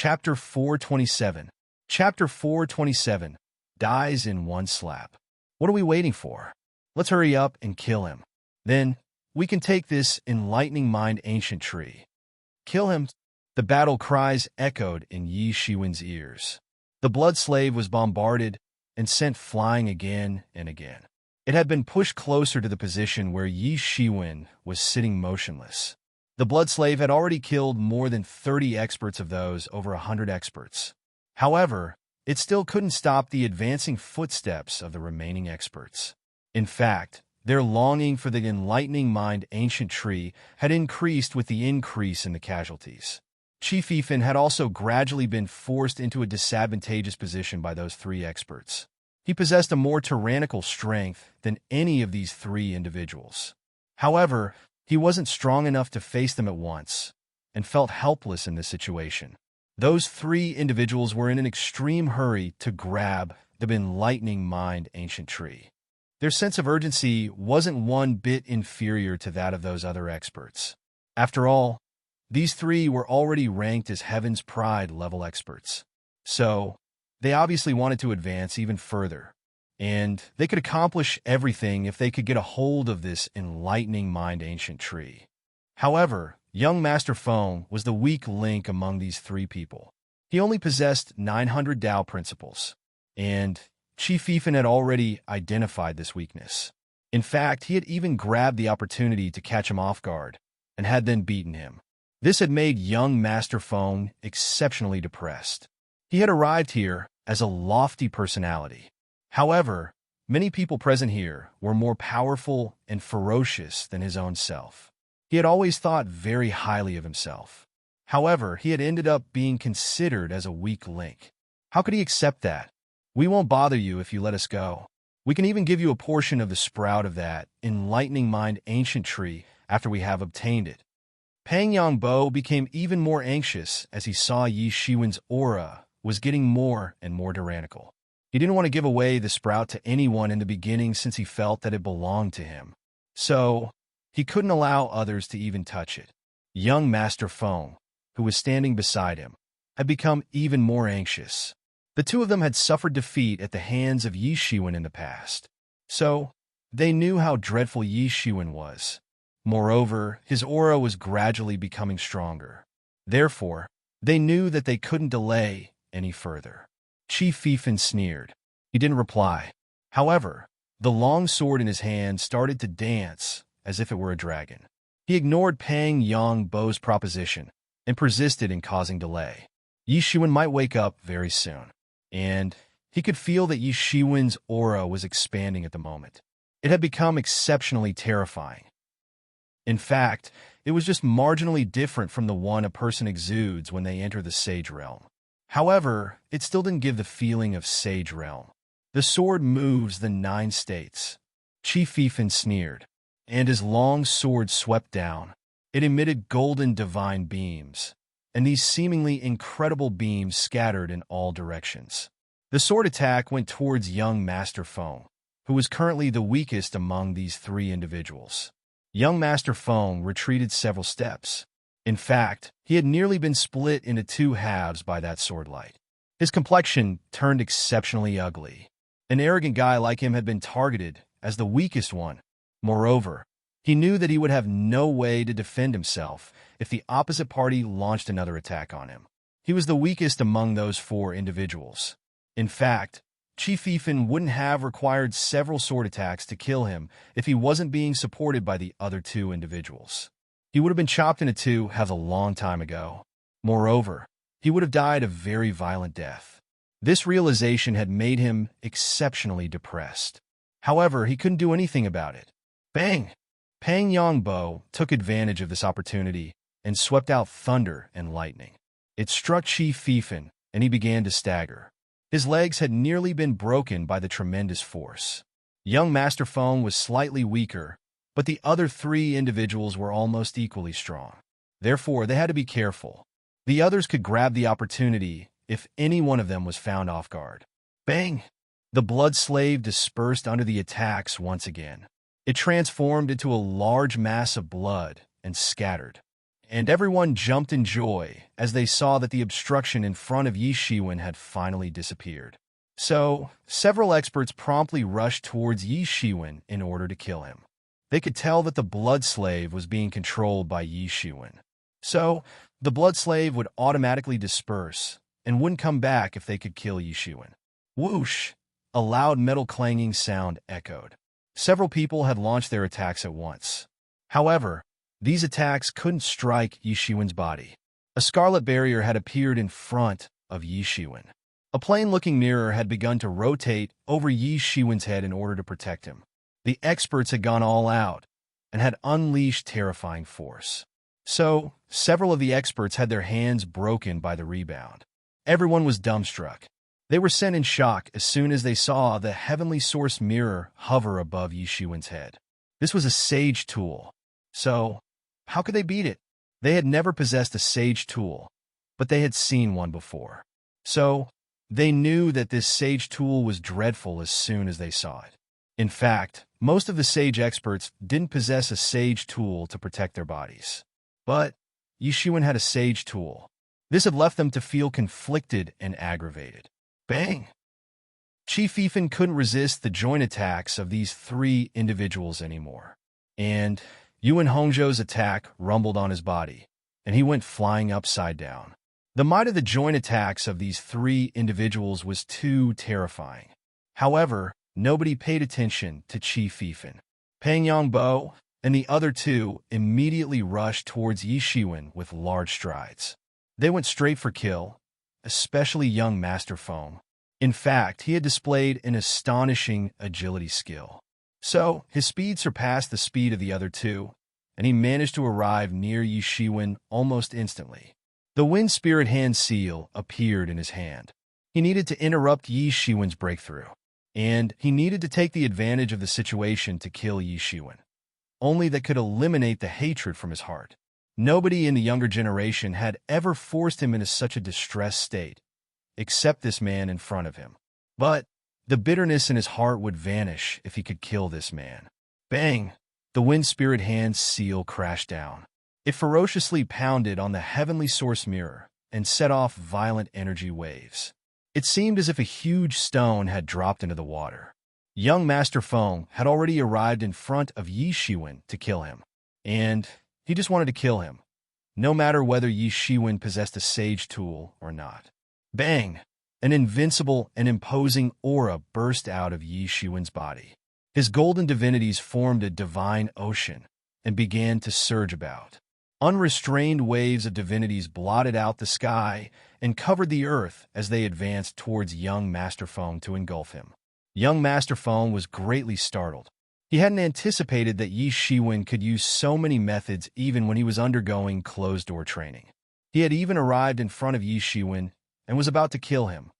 Chapter 427. Chapter 427. Dies in one slap. What are we waiting for? Let's hurry up and kill him. Then, we can take this enlightening mind ancient tree. Kill him. The battle cries echoed in Yi Shiwen's ears. The blood slave was bombarded and sent flying again and again. It had been pushed closer to the position where Yi Shiwen was sitting motionless. The blood slave had already killed more than 30 experts of those over 100 experts. However, it still couldn't stop the advancing footsteps of the remaining experts. In fact, their longing for the enlightening mind ancient tree had increased with the increase in the casualties. Chief Ethan had also gradually been forced into a disadvantageous position by those three experts. He possessed a more tyrannical strength than any of these three individuals. However, he wasn't strong enough to face them at once, and felt helpless in this situation. Those three individuals were in an extreme hurry to grab the enlightening mind ancient tree. Their sense of urgency wasn't one bit inferior to that of those other experts. After all, these three were already ranked as Heaven's Pride level experts. So, they obviously wanted to advance even further, and they could accomplish everything if they could get a hold of this enlightening mind ancient tree. However, young Master Feng was the weak link among these three people. He only possessed 900 Tao principles, and Chief Ethan had already identified this weakness. In fact, he had even grabbed the opportunity to catch him off guard, and had then beaten him. This had made young Master Feng exceptionally depressed. He had arrived here as a lofty personality. However, many people present here were more powerful and ferocious than his own self. He had always thought very highly of himself. However, he had ended up being considered as a weak link. How could he accept that? We won't bother you if you let us go. We can even give you a portion of the sprout of that enlightening mind ancient tree after we have obtained it. Pang Yongbo became even more anxious as he saw Yi Shiwen's aura was getting more and more tyrannical. He didn't want to give away the sprout to anyone in the beginning since he felt that it belonged to him. So, he couldn't allow others to even touch it. Young Master Feng, who was standing beside him, had become even more anxious. The two of them had suffered defeat at the hands of Yi Shiwen in the past. So, they knew how dreadful Yi Shiwen was. Moreover, his aura was gradually becoming stronger. Therefore, they knew that they couldn't delay any further. Chief Ethan sneered. He didn't reply. However, the long sword in his hand started to dance as if it were a dragon. He ignored Pang Yongbo's proposition and persisted in causing delay. Yi Shiwen might wake up very soon, and he could feel that Yi Shiwen's aura was expanding at the moment. It had become exceptionally terrifying. In fact, it was just marginally different from the one a person exudes when they enter the Sage Realm. However, it still didn't give the feeling of Sage Realm. The sword moves the 9 states. Chief Ethan sneered, and his long sword swept down. It emitted golden divine beams, and these seemingly incredible beams scattered in all directions. The sword attack went towards young Master Feng, who was currently the weakest among these three individuals. Young Master Feng retreated several steps. In fact, he had nearly been split into 2 halves by that sword light. His complexion turned exceptionally ugly. An arrogant guy like him had been targeted as the weakest one. Moreover, he knew that he would have no way to defend himself if the opposite party launched another attack on him. He was the weakest among those 4 individuals. In fact, Chief Ethan wouldn't have required several sword attacks to kill him if he wasn't being supported by the other 2 individuals. He would have been chopped into 2 halves a long time ago. Moreover, he would have died a very violent death. This realization had made him exceptionally depressed. However, he couldn't do anything about it. Bang! Pang Yongbo took advantage of this opportunity and swept out thunder and lightning. It struck Chief Ethan, and he began to stagger. His legs had nearly been broken by the tremendous force. Young Master Feng was slightly weaker, but the other 3 individuals were almost equally strong. Therefore, they had to be careful. The others could grab the opportunity if any one of them was found off guard. Bang! The blood slave dispersed under the attacks once again. It transformed into a large mass of blood and scattered. and everyone jumped in joy as they saw that the obstruction in front of Yi Shiwen had finally disappeared. So, several experts promptly rushed towards Yi Shiwen in order to kill him. They could tell that the blood slave was being controlled by Yi Shiwen. So, the blood slave would automatically disperse and wouldn't come back if they could kill Yi Shiwen. Whoosh! A loud metal clanging sound echoed. Several people had launched their attacks at once. However, these attacks couldn't strike Yi Shiwen's body. A scarlet barrier had appeared in front of Yi Shiwen. A plain-looking mirror had begun to rotate over Yi Shiwen's head in order to protect him. The experts had gone all out and had unleashed terrifying force. So, several of the experts had their hands broken by the rebound. Everyone was dumbstruck. They were sent in shock as soon as they saw the heavenly source mirror hover above Yi Shiwen's head. This was a sage tool. So, how could they beat it? They had never possessed a sage tool, but they had seen one before. So, they knew that this sage tool was dreadful as soon as they saw it. In fact, most of the sage experts didn't possess a sage tool to protect their bodies. But Yi Shiwen had a sage tool. This had left them to feel conflicted and aggravated. Bang! Chief Ifan couldn't resist the joint attacks of these three individuals anymore. And Yuan Hongzhou's attack rumbled on his body, and he went flying upside down. The might of the joint attacks of these three individuals was too terrifying. However, nobody paid attention to Chief Ifan. Pang Yongbo and the other two immediately rushed towards Yi Shiwen with large strides. They went straight for kill, especially young Master Foam. In fact, he had displayed an astonishing agility skill. So, his speed surpassed the speed of the other two, and he managed to arrive near Yi Shiwen almost instantly. The Wind Spirit Hand Seal appeared in his hand. He needed to interrupt Yi Shiwen's breakthrough, and he needed to take the advantage of the situation to kill Yi Shiwen. Only that could eliminate the hatred from his heart. Nobody in the younger generation had ever forced him into such a distressed state, except this man in front of him. But the bitterness in his heart would vanish if he could kill this man. Bang! The Wind Spirit Hand Seal crashed down. It ferociously pounded on the heavenly source mirror and set off violent energy waves. It seemed as if a huge stone had dropped into the water. Young Master Feng had already arrived in front of Yi Shiwen to kill him, and he just wanted to kill him, no matter whether Yi Shiwen possessed a sage tool or not. Bang! An invincible and imposing aura burst out of Yi Shiwen's body. His golden divinities formed a divine ocean and began to surge about. Unrestrained waves of divinities blotted out the sky and covered the earth as they advanced towards young Master Feng to engulf him. Young Master Feng was greatly startled. He hadn't anticipated that Yi Shiwen could use so many methods even when he was undergoing closed-door training. He had even arrived in front of Yi Shiwen and was about to kill him,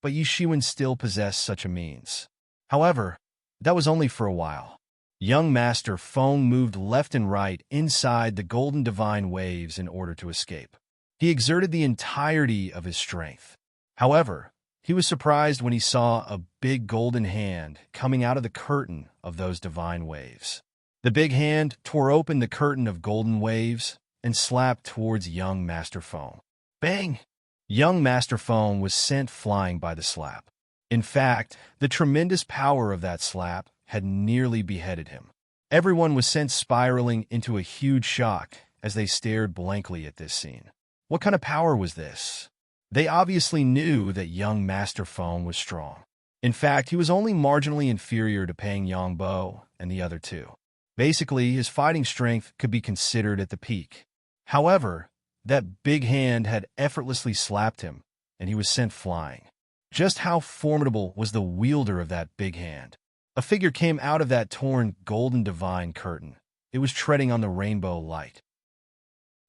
but Yi Shiwen still possessed such a means. However, that was only for a while. Young Master Feng moved left and right inside the golden divine waves in order to escape. He exerted the entirety of his strength. However, he was surprised when he saw a big golden hand coming out of the curtain of those divine waves. The big hand tore open the curtain of golden waves and slapped towards young Master Feng. Bang! Young Master Feng was sent flying by the slap. In fact, the tremendous power of that slap had nearly beheaded him. Everyone was sent spiraling into a huge shock as they stared blankly at this scene. What kind of power was this? They obviously knew that young Master Feng was strong. In fact, he was only marginally inferior to Pang Yongbo and the other two. Basically, his fighting strength could be considered at the peak. However, that big hand had effortlessly slapped him, and he was sent flying. Just how formidable was the wielder of that big hand? A figure came out of that torn golden divine curtain. It was treading on the rainbow light.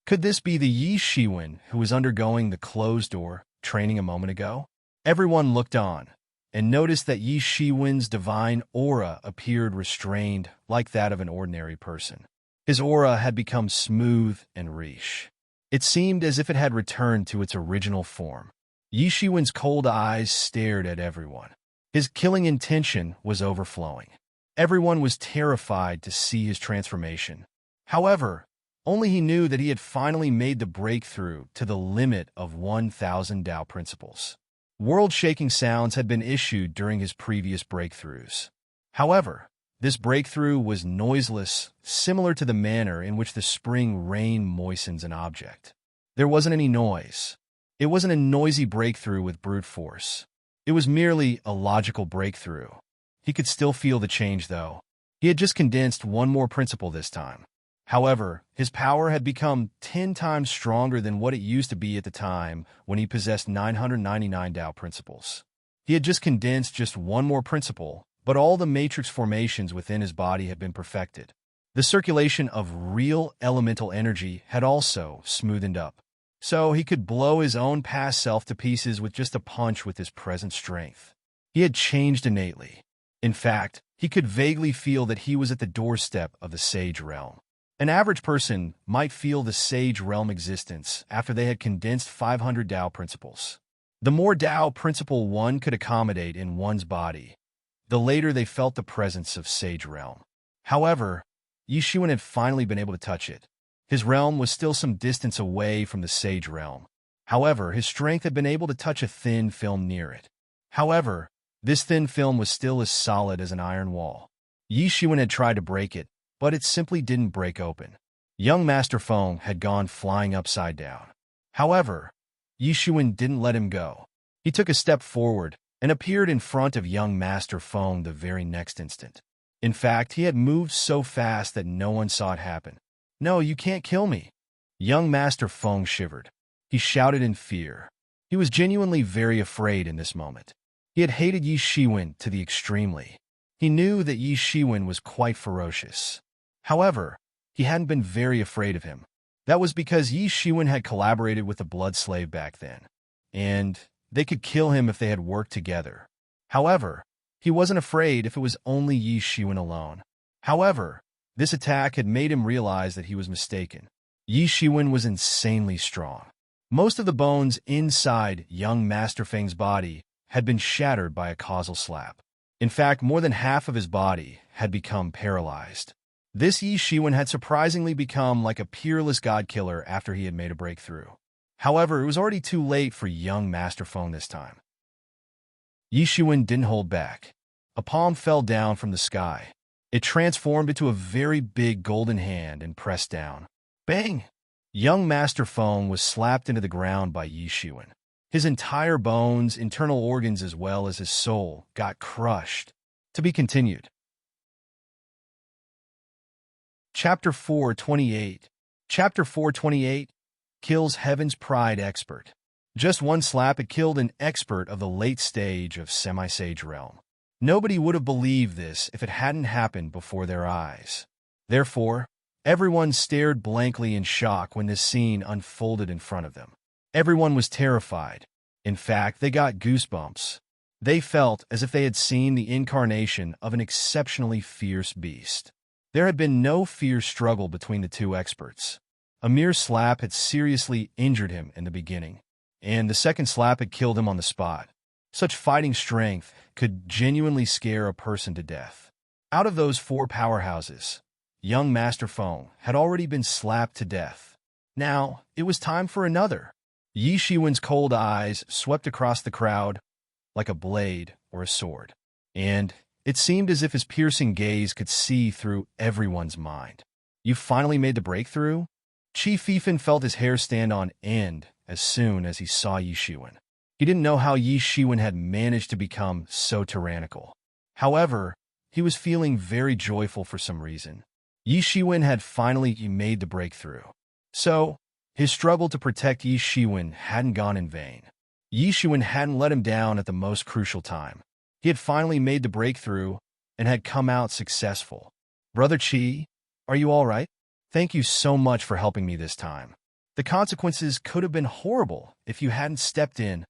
Could this be the Yi Shiwen who was undergoing the closed-door training a moment ago? Everyone looked on and noticed that Yi Shiwen's divine aura appeared restrained like that of an ordinary person. His aura had become smooth and riche. It seemed as if it had returned to its original form. Yi Shiwen's cold eyes stared at everyone. His killing intention was overflowing. Everyone was terrified to see his transformation. However, Only he knew that he had finally made the breakthrough to the limit of 1,000 Tao principles. World-shaking sounds had been issued during his previous breakthroughs. However, this breakthrough was noiseless, similar to the manner in which the spring rain moistens an object. There wasn't any noise. It wasn't a noisy breakthrough with brute force. It was merely a logical breakthrough. He could still feel the change, though. He had just condensed one more principle this time. However, his power had become 10 times stronger than what it used to be at the time when he possessed 999 Tao principles. He had just condensed just one more principle, but all the matrix formations within his body had been perfected. The circulation of real elemental energy had also smoothened up, so he could blow his own past self to pieces with just a punch with his present strength. He had changed innately. In fact, he could vaguely feel that he was at the doorstep of the Sage Realm. An average person might feel the Sage Realm existence after they had condensed 500 Tao principles. The more Tao principle one could accommodate in one's body, the later they felt the presence of Sage Realm. However, Yi Shiwen had finally been able to touch it. His realm was still some distance away from the Sage Realm. However, his strength had been able to touch a thin film near it. However, this thin film was still as solid as an iron wall. Yi Shiwen had tried to break it, but it simply didn't break open. Young Master Feng had gone flying upside down. However, Yi Shiwen didn't let him go. He took a step forward and appeared in front of young Master Feng the very next instant. In fact, he had moved so fast that no one saw it happen. "No, you can't kill me." Young Master Feng shivered. He shouted in fear. He was genuinely very afraid in this moment. He had hated Yi Shiwen to the extremely. He knew that Yi Shiwen was quite ferocious. However, he hadn't been very afraid of him. That was because Yi Shiwen had collaborated with the Blood Slave back then, and they could kill him if they had worked together. However, he wasn't afraid if it was only Yi Shiwen alone. However, this attack had made him realize that he was mistaken. Yi Shiwen was insanely strong. Most of the bones inside young Master Feng's body had been shattered by a causal slap. In fact, more than half of his body had become paralyzed. This Yi Shiwen had surprisingly become like a peerless god-killer after he had made a breakthrough. However, it was already too late for young Master Feng this time. Yi Shiwen didn't hold back. A palm fell down from the sky. It transformed into a very big golden hand and pressed down. Bang! Young Master Feng was slapped into the ground by Yi Shiwen. His entire bones, internal organs as well as his soul, got crushed. To be continued. Chapter 428. Chapter 428 kills Heaven's Pride expert. Just one slap had killed an expert of the late stage of Semi-Sage Realm. Nobody would have believed this if it hadn't happened before their eyes. Therefore, everyone stared blankly in shock when this scene unfolded in front of them. Everyone was terrified. In fact, they got goosebumps. They felt as if they had seen the incarnation of an exceptionally fierce beast. There had been no fierce struggle between the two experts. A mere slap had seriously injured him in the beginning, and the second slap had killed him on the spot. Such fighting strength could genuinely scare a person to death. Out of those four powerhouses, young Master Feng had already been slapped to death. Now, it was time for another. Yi Shiwen's cold eyes swept across the crowd like a blade or a sword, and it seemed as if his piercing gaze could see through everyone's mind. "You finally made the breakthrough?" Chi Fifan felt his hair stand on end as soon as he saw Yi Shiwen. He didn't know how Yi Shiwen had managed to become so tyrannical. However, he was feeling very joyful for some reason. Yi Shiwen had finally made the breakthrough. So, his struggle to protect Yi Shiwen hadn't gone in vain. Yi Shiwen hadn't let him down at the most crucial time. He had finally made the breakthrough and had come out successful. "Brother Qi, are you all right? Thank you so much for helping me this time. The consequences could have been horrible if you hadn't stepped in,"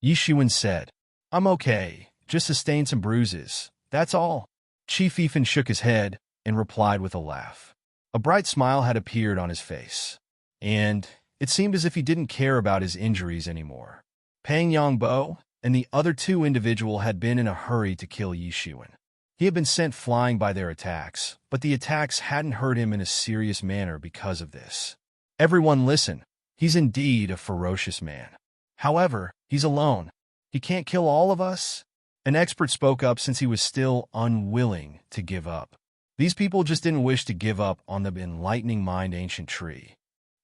Yi Shiwen said. "I'm okay, just sustained some bruises, that's all." Chi Fifan shook his head and replied with a laugh. A bright smile had appeared on his face, and it seemed as if he didn't care about his injuries anymore. Pang Yongbo and the other two individuals had been in a hurry to kill Yi Shiwen. He had been sent flying by their attacks, but the attacks hadn't hurt him in a serious manner because of this. Everyone listen. He's indeed a ferocious man. However, he's alone. He can't kill all of us? An expert spoke up since he was still unwilling to give up. These people just didn't wish to give up on the enlightening mind ancient tree.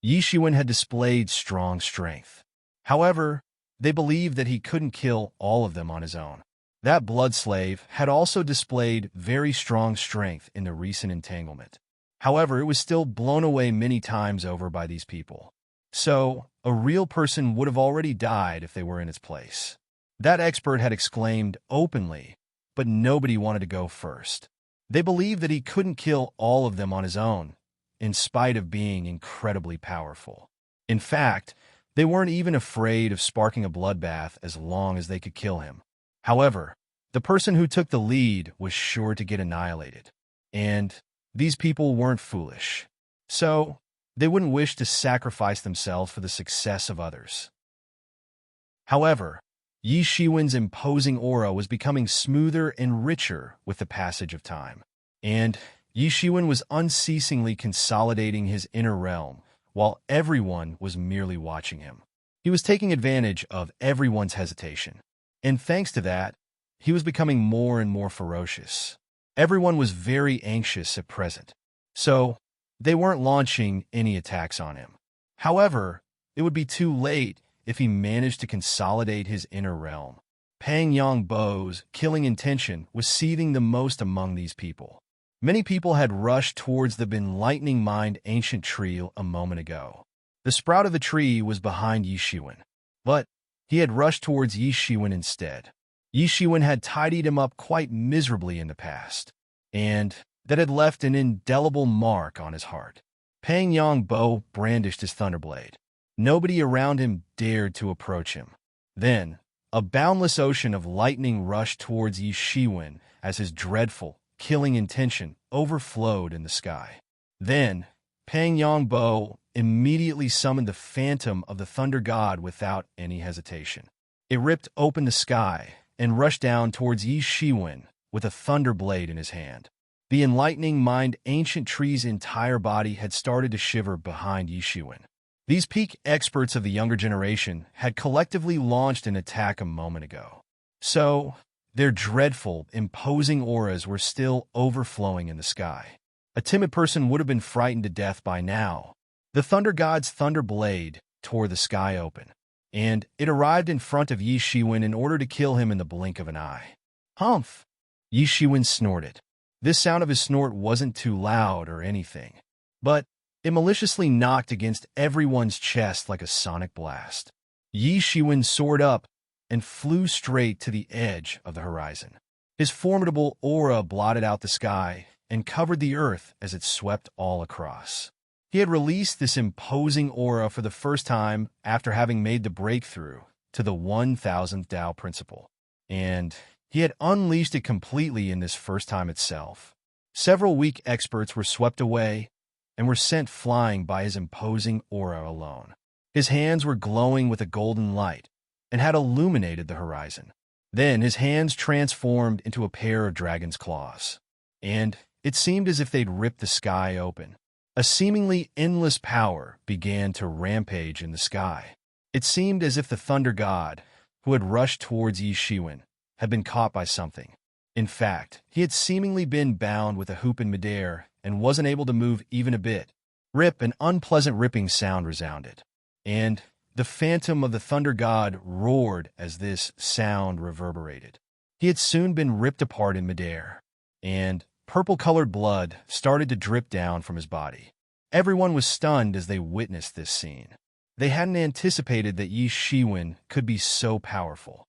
Yi Shiwen had displayed strong strength. However, they believed that he couldn't kill all of them on his own. That blood slave had also displayed very strong strength in the recent entanglement. However, it was still blown away many times over by these people. So, a real person would have already died if they were in its place. That expert had exclaimed openly, but nobody wanted to go first. They believed that he couldn't kill all of them on his own, in spite of being incredibly powerful. In fact, they weren't even afraid of sparking a bloodbath as long as they could kill him. However, the person who took the lead was sure to get annihilated. And these people weren't foolish. So, they wouldn't wish to sacrifice themselves for the success of others. However, Yi Shiwen's imposing aura was becoming smoother and richer with the passage of time. And Yi Shiwen was unceasingly consolidating his inner realm, while everyone was merely watching him. He was taking advantage of everyone's hesitation. And thanks to that, he was becoming more and more ferocious. Everyone was very anxious at present, so they weren't launching any attacks on him. However, it would be too late if he managed to consolidate his inner realm. Pang Yang Bo's killing intention was seething the most among these people. Many people had rushed towards the enlightening mind ancient tree a moment ago. The sprout of the tree was behind Yi Shiwen, but he had rushed towards Yi Shiwen instead. Yi Shiwen had tidied him up quite miserably in the past, and that had left an indelible mark on his heart. Pang Yang Bo brandished his thunderblade. Nobody around him dared to approach him. Then, a boundless ocean of lightning rushed towards Yi Shiwen as his dreadful, killing intention overflowed in the sky. Then, Pang Yang Bo immediately summoned the phantom of the thunder god without any hesitation. It ripped open the sky and rushed down towards Yi Shiwen with a thunder blade in his hand. The enlightening mind ancient tree's entire body had started to shiver behind Yi Shiwen. These peak experts of the younger generation had collectively launched an attack a moment ago. So, their dreadful, imposing auras were still overflowing in the sky. A timid person would have been frightened to death by now. The thunder god's thunder blade tore the sky open, and it arrived in front of Yi Shiwen in order to kill him in the blink of an eye. Humph! Yi Shiwen snorted. This sound of his snort wasn't too loud or anything, but it maliciously knocked against everyone's chest like a sonic blast. Yi Shiwen soared up and flew straight to the edge of the horizon. His formidable aura blotted out the sky and covered the earth as it swept all across. He had released this imposing aura for the first time after having made the breakthrough to the 1000th Tao principle, and he had unleashed it completely in this first time itself. Several weak experts were swept away and were sent flying by his imposing aura alone. His hands were glowing with a golden light and had illuminated the horizon. Then his hands transformed into a pair of dragon's claws, and it seemed as if they'd ripped the sky open. A seemingly endless power began to rampage in the sky. It seemed as if the thunder god, who had rushed towards Yi Shiwen, had been caught by something. In fact, he had seemingly been bound with a hoop in midair and wasn't able to move even a bit. Rip, an unpleasant ripping sound resounded, and the phantom of the thunder god roared as this sound reverberated. He had soon been ripped apart in midair, and purple-colored blood started to drip down from his body. Everyone was stunned as they witnessed this scene. They hadn't anticipated that Yi Shiwen could be so powerful.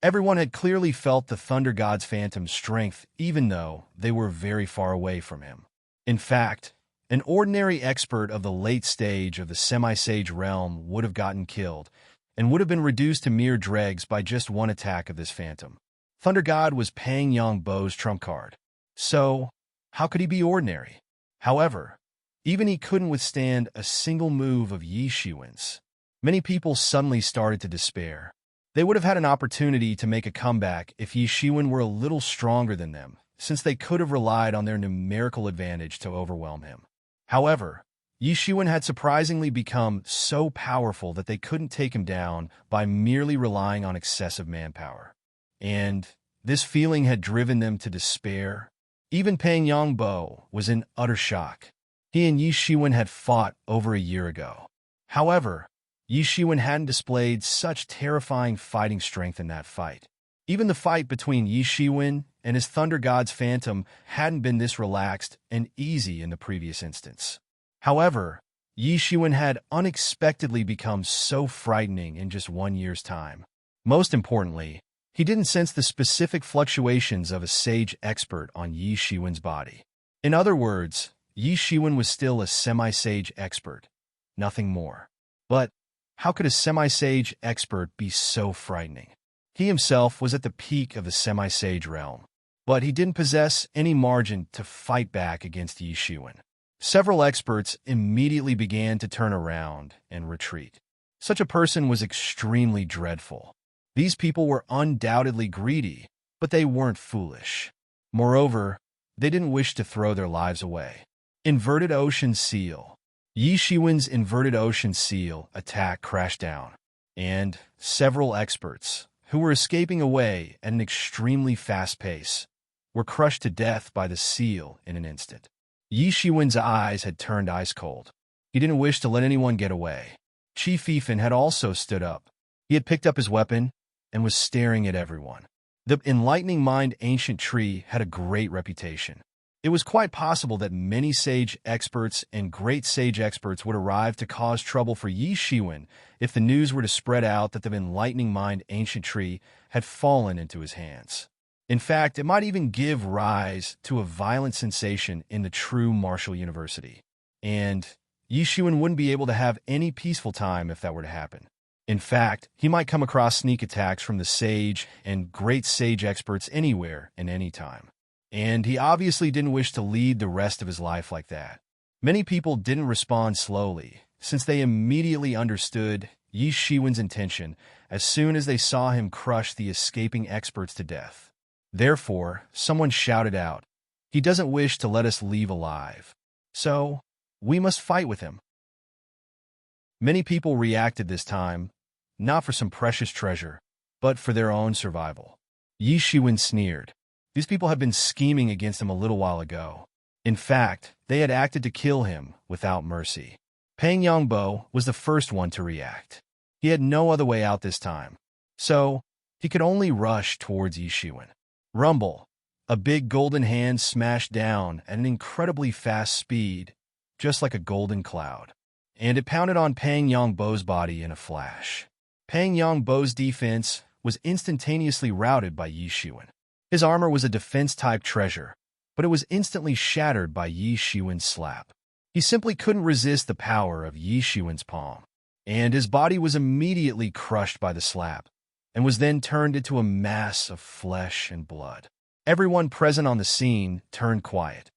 Everyone had clearly felt the thunder god's phantom strength even though they were very far away from him. In fact, an ordinary expert of the late stage of the semi-sage realm would have gotten killed and would have been reduced to mere dregs by just one attack of this phantom. Thunder God was Pang Yang Bo's trump card, so how could he be ordinary? However, even he couldn't withstand a single move of Yi Shiwen's. Many people suddenly started to despair. They would have had an opportunity to make a comeback if Yi Shiwen were a little stronger than them, since they could have relied on their numerical advantage to overwhelm him. However, Yi Shiwen had surprisingly become so powerful that they couldn't take him down by merely relying on excessive manpower. And this feeling had driven them to despair. Even Pang Yongbo was in utter shock. He and Yi Shiwen had fought over a year ago. However, Yi Shiwen hadn't displayed such terrifying fighting strength in that fight. Even the fight between Yi Shiwen and his Thunder God's Phantom hadn't been this relaxed and easy in the previous instance. However, Yi Shiwen had unexpectedly become so frightening in just 1 year's time. Most importantly, he didn't sense the specific fluctuations of a sage expert on Yi Shiwen's body. In other words, Yi Shiwen was still a semi-sage expert, nothing more. But how could a semi-sage expert be so frightening? He himself was at the peak of the semi-sage realm, but he didn't possess any margin to fight back against Yi Shiwen. Several experts immediately began to turn around and retreat. Such a person was extremely dreadful. These people were undoubtedly greedy, but they weren't foolish. Moreover, they didn't wish to throw their lives away. Inverted Ocean Seal. Yi Shiwen's Inverted Ocean Seal attack crashed down, and several experts, who were escaping away at an extremely fast pace, were crushed to death by the seal in an instant. Yi Shiwen's eyes had turned ice cold. He didn't wish to let anyone get away. Qi Fifan had also stood up. He had picked up his weapon and was staring at everyone. The Enlightening Mind ancient tree had a great reputation. It was quite possible that many sage experts and great sage experts would arrive to cause trouble for Yi Shiwen if the news were to spread out that the Enlightening Mind ancient tree had fallen into his hands. In fact, it might even give rise to a violent sensation in the true martial university. And Yi Shiwen wouldn't be able to have any peaceful time if that were to happen. In fact, he might come across sneak attacks from the sage and great sage experts anywhere and anytime. And he obviously didn't wish to lead the rest of his life like that. Many people didn't respond slowly, since they immediately understood Yi Shiwen's intention as soon as they saw him crush the escaping experts to death. Therefore, someone shouted out, "He doesn't wish to let us leave alive. So, we must fight with him." Many people reacted this time, not for some precious treasure, but for their own survival. Yi Shiwen sneered. These people had been scheming against him a little while ago. In fact, they had acted to kill him without mercy. Pang Yongbo was the first one to react. He had no other way out this time, so he could only rush towards Yi Shiwen. Rumble. A big golden hand smashed down at an incredibly fast speed, just like a golden cloud, and it pounded on Pang Yongbo's body in a flash. Pang Yongbo's defense was instantaneously routed by Yi Shiwen. His armor was a defense-type treasure, but it was instantly shattered by Yi Shiwen's slap. He simply couldn't resist the power of Yi Shiwen's palm, and his body was immediately crushed by the slap, and was then turned into a mass of flesh and blood. Everyone present on the scene turned quiet.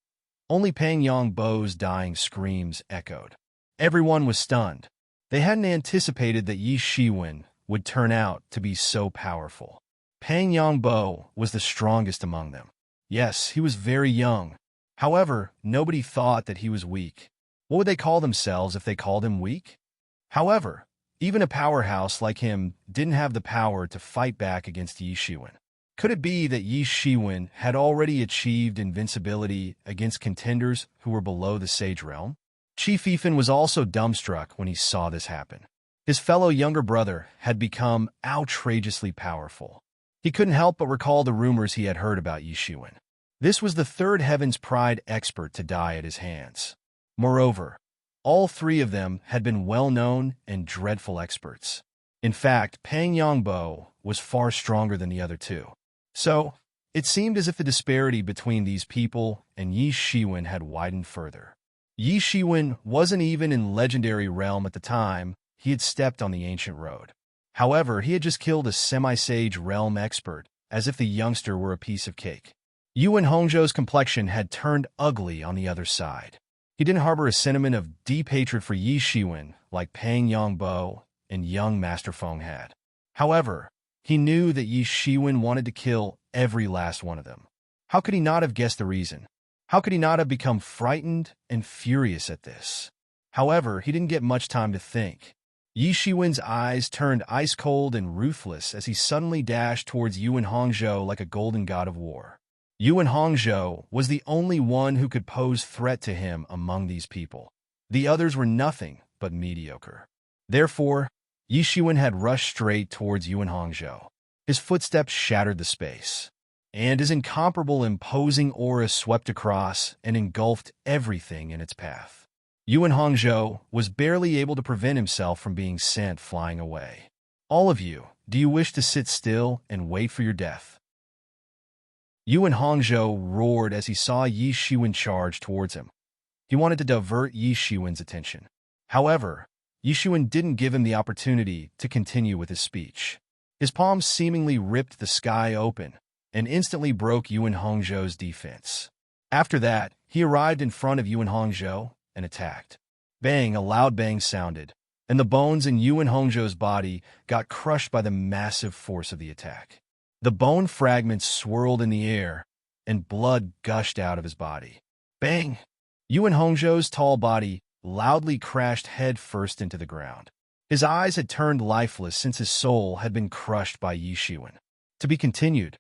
Only Pang Yongbo's dying screams echoed. Everyone was stunned. They hadn't anticipated that Yi Shiwen would turn out to be so powerful. Pang Yongbo was the strongest among them. Yes, he was very young. However, nobody thought that he was weak. What would they call themselves if they called him weak? However, even a powerhouse like him didn't have the power to fight back against Yi Shiwen. Could it be that Yi Shiwen had already achieved invincibility against contenders who were below the sage realm? Qi Fifan was also dumbstruck when he saw this happen. His fellow younger brother had become outrageously powerful. He couldn't help but recall the rumors he had heard about Yi Shiwen. This was the third Heaven's Pride expert to die at his hands. Moreover, all three of them had been well-known and dreadful experts. In fact, Pang Yongbo was far stronger than the other two. So, it seemed as if the disparity between these people and Yi Shiwen had widened further. Yi Shiwen wasn't even in legendary realm at the time he had stepped on the ancient road. However, he had just killed a semi-sage realm expert, as if the youngster were a piece of cake. Yuan Hongzhou's complexion had turned ugly on the other side. He didn't harbor a sentiment of deep hatred for Yi Shiwen like Pang Yongbo and young Master Feng had. However, He knew that Yi Shiwen wanted to kill every last one of them. How could he not have guessed the reason? How could he not have become frightened and furious at this? However, he didn't get much time to think. Yi Shiwen's eyes turned ice-cold and ruthless as he suddenly dashed towards Yuan Hongzhou like a golden god of war. Yuan Hongzhou was the only one who could pose threat to him among these people. The others were nothing but mediocre. Therefore, Yi Shiwen had rushed straight towards Yuan Hongzhou. His footsteps shattered the space, and his incomparable imposing aura swept across and engulfed everything in its path. Yuan Hongzhou was barely able to prevent himself from being sent flying away. All of you, do you wish to sit still and wait for your death? Yuan Hongzhou roared as he saw Yi Shiwen charge towards him. He wanted to divert Yi Shiwen's attention. However, Yi Shiwen didn't give him the opportunity to continue with his speech. His palms seemingly ripped the sky open and instantly broke Yuan Hongzhou's defense. After that, he arrived in front of Yuan Hongzhou and attacked. Bang, a loud bang sounded, and the bones in Yuan Hongzhou's body got crushed by the massive force of the attack. The bone fragments swirled in the air, and blood gushed out of his body. Bang! Yuan Hongzhou's tall body loudly crashed head-first into the ground. His eyes had turned lifeless since his soul had been crushed by Yi Shiwen. To be continued.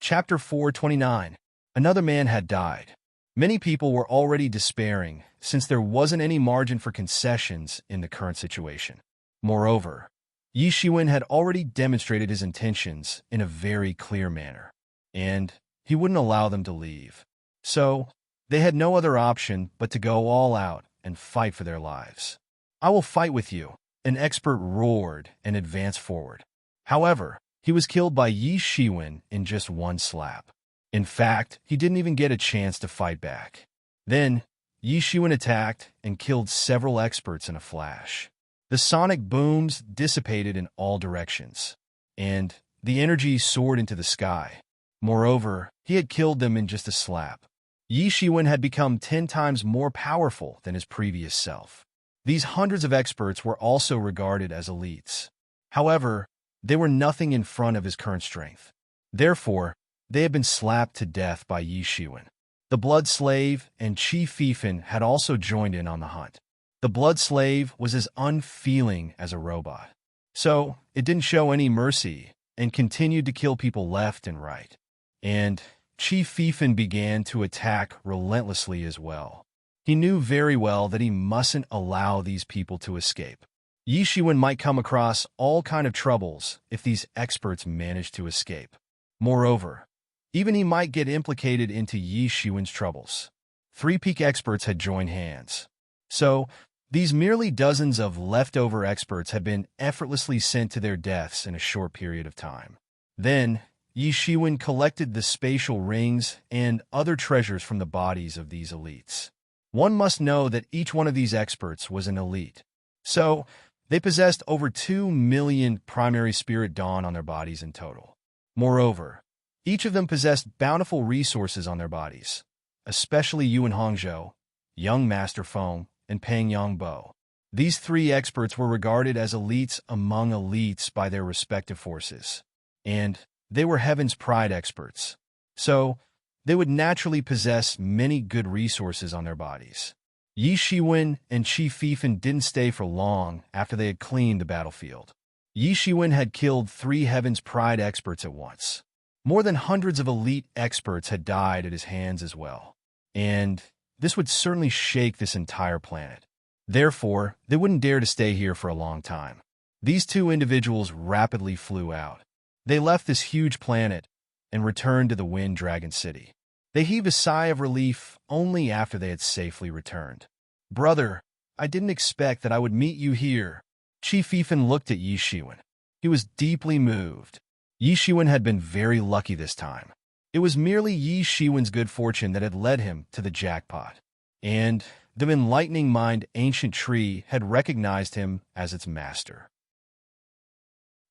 Chapter 429. Another man had died. Many people were already despairing since there wasn't any margin for concessions in the current situation. Moreover, Yi Shiwen had already demonstrated his intentions in a very clear manner, and he wouldn't allow them to leave. So, they had no other option but to go all out and fight for their lives. I will fight with you, an expert roared and advanced forward. However, he was killed by Yi Shiwen in just one slap. In fact, he didn't even get a chance to fight back. Then, Yi Shiwen attacked and killed several experts in a flash. The sonic booms dissipated in all directions, and the energy soared into the sky. Moreover, he had killed them in just a slap. Yi Shiwen had become 10 times more powerful than his previous self. These hundreds of experts were also regarded as elites. However, they were nothing in front of his current strength. Therefore, they had been slapped to death by Yi Shiwen. The Blood Slave and Qi Fifan had also joined in on the hunt. The Blood Slave was as unfeeling as a robot, so it didn't show any mercy and continued to kill people left and right. And Qi Fifan began to attack relentlessly as well. He knew very well that he mustn't allow these people to escape. Yi Shiwen might come across all kind of troubles if these experts managed to escape. Moreover, even he might get implicated into Yi Shiwen's troubles. 3 peak experts had joined hands. So, these merely dozens of leftover experts had been effortlessly sent to their deaths in a short period of time. Then, Yi Shiwen collected the spatial rings and other treasures from the bodies of these elites. One must know that each one of these experts was an elite. So, they possessed over 2 million primary spirit dawn on their bodies in total. Moreover, each of them possessed bountiful resources on their bodies, especially Yuan Hongzhou, Young Master Feng, and Peng Yongbo. These 3 experts were regarded as elites among elites by their respective forces, and they were Heaven's Pride experts, so they would naturally possess many good resources on their bodies. Yi Shiwen and Qi Fifan didn't stay for long after they had cleaned the battlefield. Yi Shiwen had killed 3 Heaven's Pride experts at once. More than hundreds of elite experts had died at his hands as well, and this would certainly shake this entire planet. Therefore, they wouldn't dare to stay here for a long time. These 2 individuals rapidly flew out. They left this huge planet and returned to the Wind Dragon City. They heaved a sigh of relief only after they had safely returned. Brother, I didn't expect that I would meet you here. Qi Fifan looked at Yi Shiwen. He was deeply moved. Yi Shiwen had been very lucky this time. It was merely Yi Shiwen's good fortune that had led him to the jackpot, and the enlightening mind ancient tree had recognized him as its master.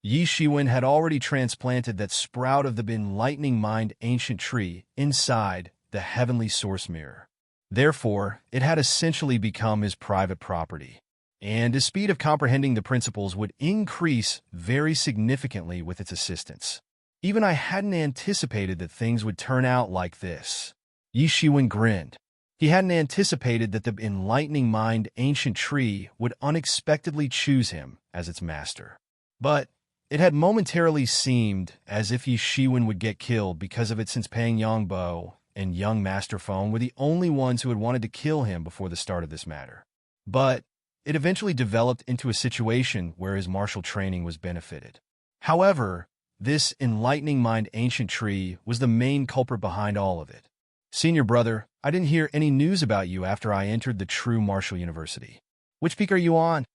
Yi Shiwen had already transplanted that sprout of the enlightening mind ancient tree inside the heavenly source mirror. Therefore, it had essentially become his private property. and his speed of comprehending the principles would increase very significantly with its assistance. Even I hadn't anticipated that things would turn out like this. Yi Shiwen grinned. He hadn't anticipated that the enlightening mind ancient tree would unexpectedly choose him as its master. But it had momentarily seemed as if Yi Shiwen would get killed because of it, since Pang Yongbo and young Master Feng were the only ones who had wanted to kill him before the start of this matter. But it eventually developed into a situation where his martial training was benefited. However, this enlightening mind ancient tree was the main culprit behind all of it. Senior brother, I didn't hear any news about you after I entered the true martial university. Which peak are you on?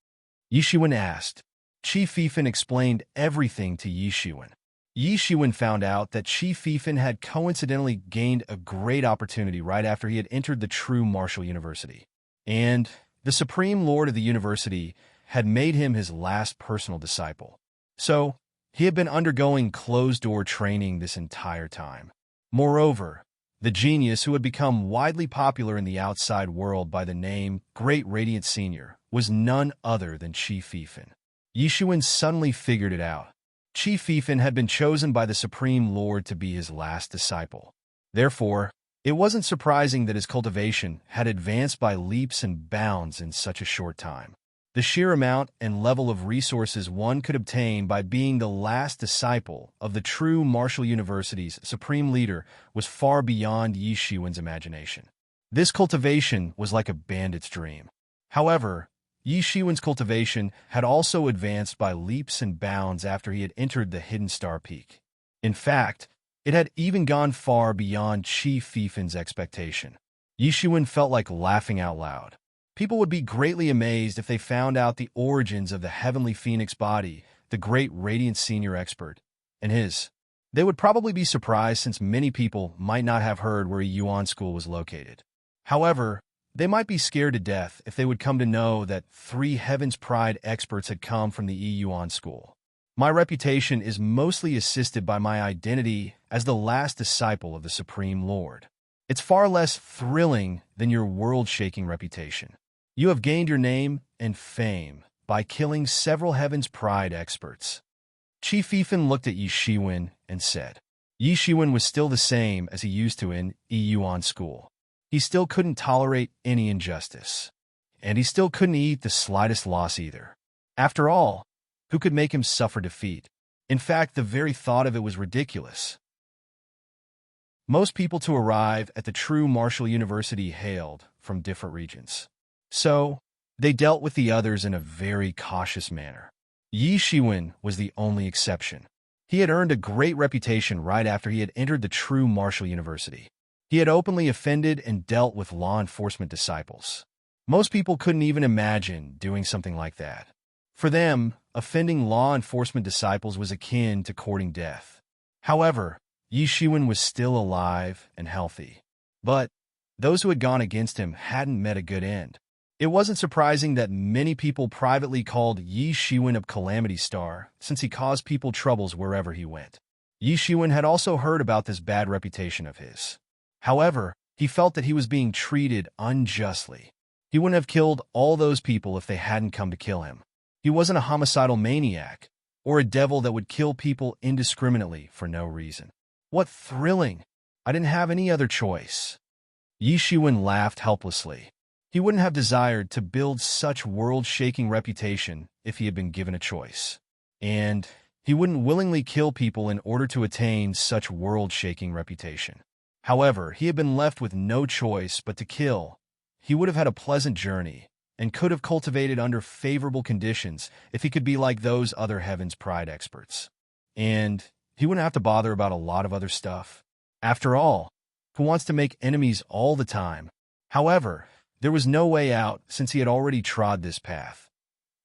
Yi Shiwen asked. Qi Fifan explained everything to Yi Shiwen. Yi Shiwen found out that Qi Fifan had coincidentally gained a great opportunity right after he had entered the true martial university. And the Supreme Lord of the university had made him his last personal disciple. So, he had been undergoing closed-door training this entire time. Moreover, the genius who had become widely popular in the outside world by the name Great Radiant Senior was none other than Qi Fifan. Yi Shiwen suddenly figured it out. Qi Fifan had been chosen by the Supreme Lord to be his last disciple. Therefore, it wasn't surprising that his cultivation had advanced by leaps and bounds in such a short time. The sheer amount and level of resources one could obtain by being the last disciple of the true martial university's supreme leader was far beyond Yi Shiwen's imagination. This cultivation was like a bandit's dream. However, Yi Shiwen's cultivation had also advanced by leaps and bounds after he had entered the Hidden Star Peak. In fact, it had even gone far beyond Qi Fifan's expectation. Yi Shiwen felt like laughing out loud. People would be greatly amazed if they found out the origins of the heavenly phoenix body, the great radiant senior expert, and his. They would probably be surprised, since many people might not have heard where a Yuan school was located. However, they might be scared to death if they would come to know that 3 Heaven's Pride experts had come from the Yuan school. My reputation is mostly assisted by my identity as the last disciple of the Supreme Lord. It's far less thrilling than your world-shaking reputation. You have gained your name and fame by killing several Heaven's Pride experts. Qi Fifan looked at Yi Shiwen and said. Yi Shiwen was still the same as he used to in Yuan school. He still couldn't tolerate any injustice. And he still couldn't eat the slightest loss either. After all, who could make him suffer defeat? In fact, the very thought of it was ridiculous. Most people to arrive at the true martial university hailed from different regions. So, they dealt with the others in a very cautious manner. Yi Shiwen was the only exception. He had earned a great reputation right after he had entered the true martial university. He had openly offended and dealt with law enforcement disciples. Most people couldn't even imagine doing something like that. For them, offending law enforcement disciples was akin to courting death. However, Yi Shiwen was still alive and healthy. But those who had gone against him hadn't met a good end. It wasn't surprising that many people privately called Yi Shiwen a calamity star, since he caused people troubles wherever he went. Yi Shiwen had also heard about this bad reputation of his. However, he felt that he was being treated unjustly. He wouldn't have killed all those people if they hadn't come to kill him. He wasn't a homicidal maniac, or a devil that would kill people indiscriminately for no reason. What thrilling! I didn't have any other choice. Yi Shiwen laughed helplessly. He wouldn't have desired to build such world-shaking reputation if he had been given a choice. And he wouldn't willingly kill people in order to attain such world-shaking reputation. However, he had been left with no choice but to kill. He would have had a pleasant journey, and could have cultivated under favorable conditions if he could be like those other Heaven's Pride experts. And he wouldn't have to bother about a lot of other stuff. After all, who wants to make enemies all the time? However, there was no way out since he had already trod this path.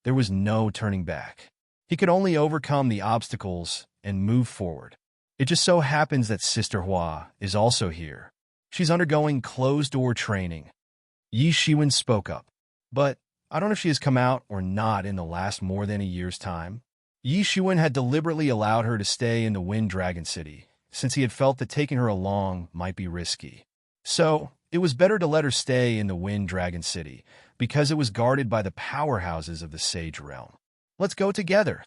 There was no turning back. He could only overcome the obstacles and move forward. It just so happens that Sister Hua is also here. She's undergoing closed-door training. Yi Shiwen spoke up. But I don't know if she has come out or not in the last more than a year's time. Yi Shiwen had deliberately allowed her to stay in the Wind Dragon City, since he had felt that taking her along might be risky. So, it was better to let her stay in the Wind Dragon City, because it was guarded by the powerhouses of the Sage realm. Let's go together.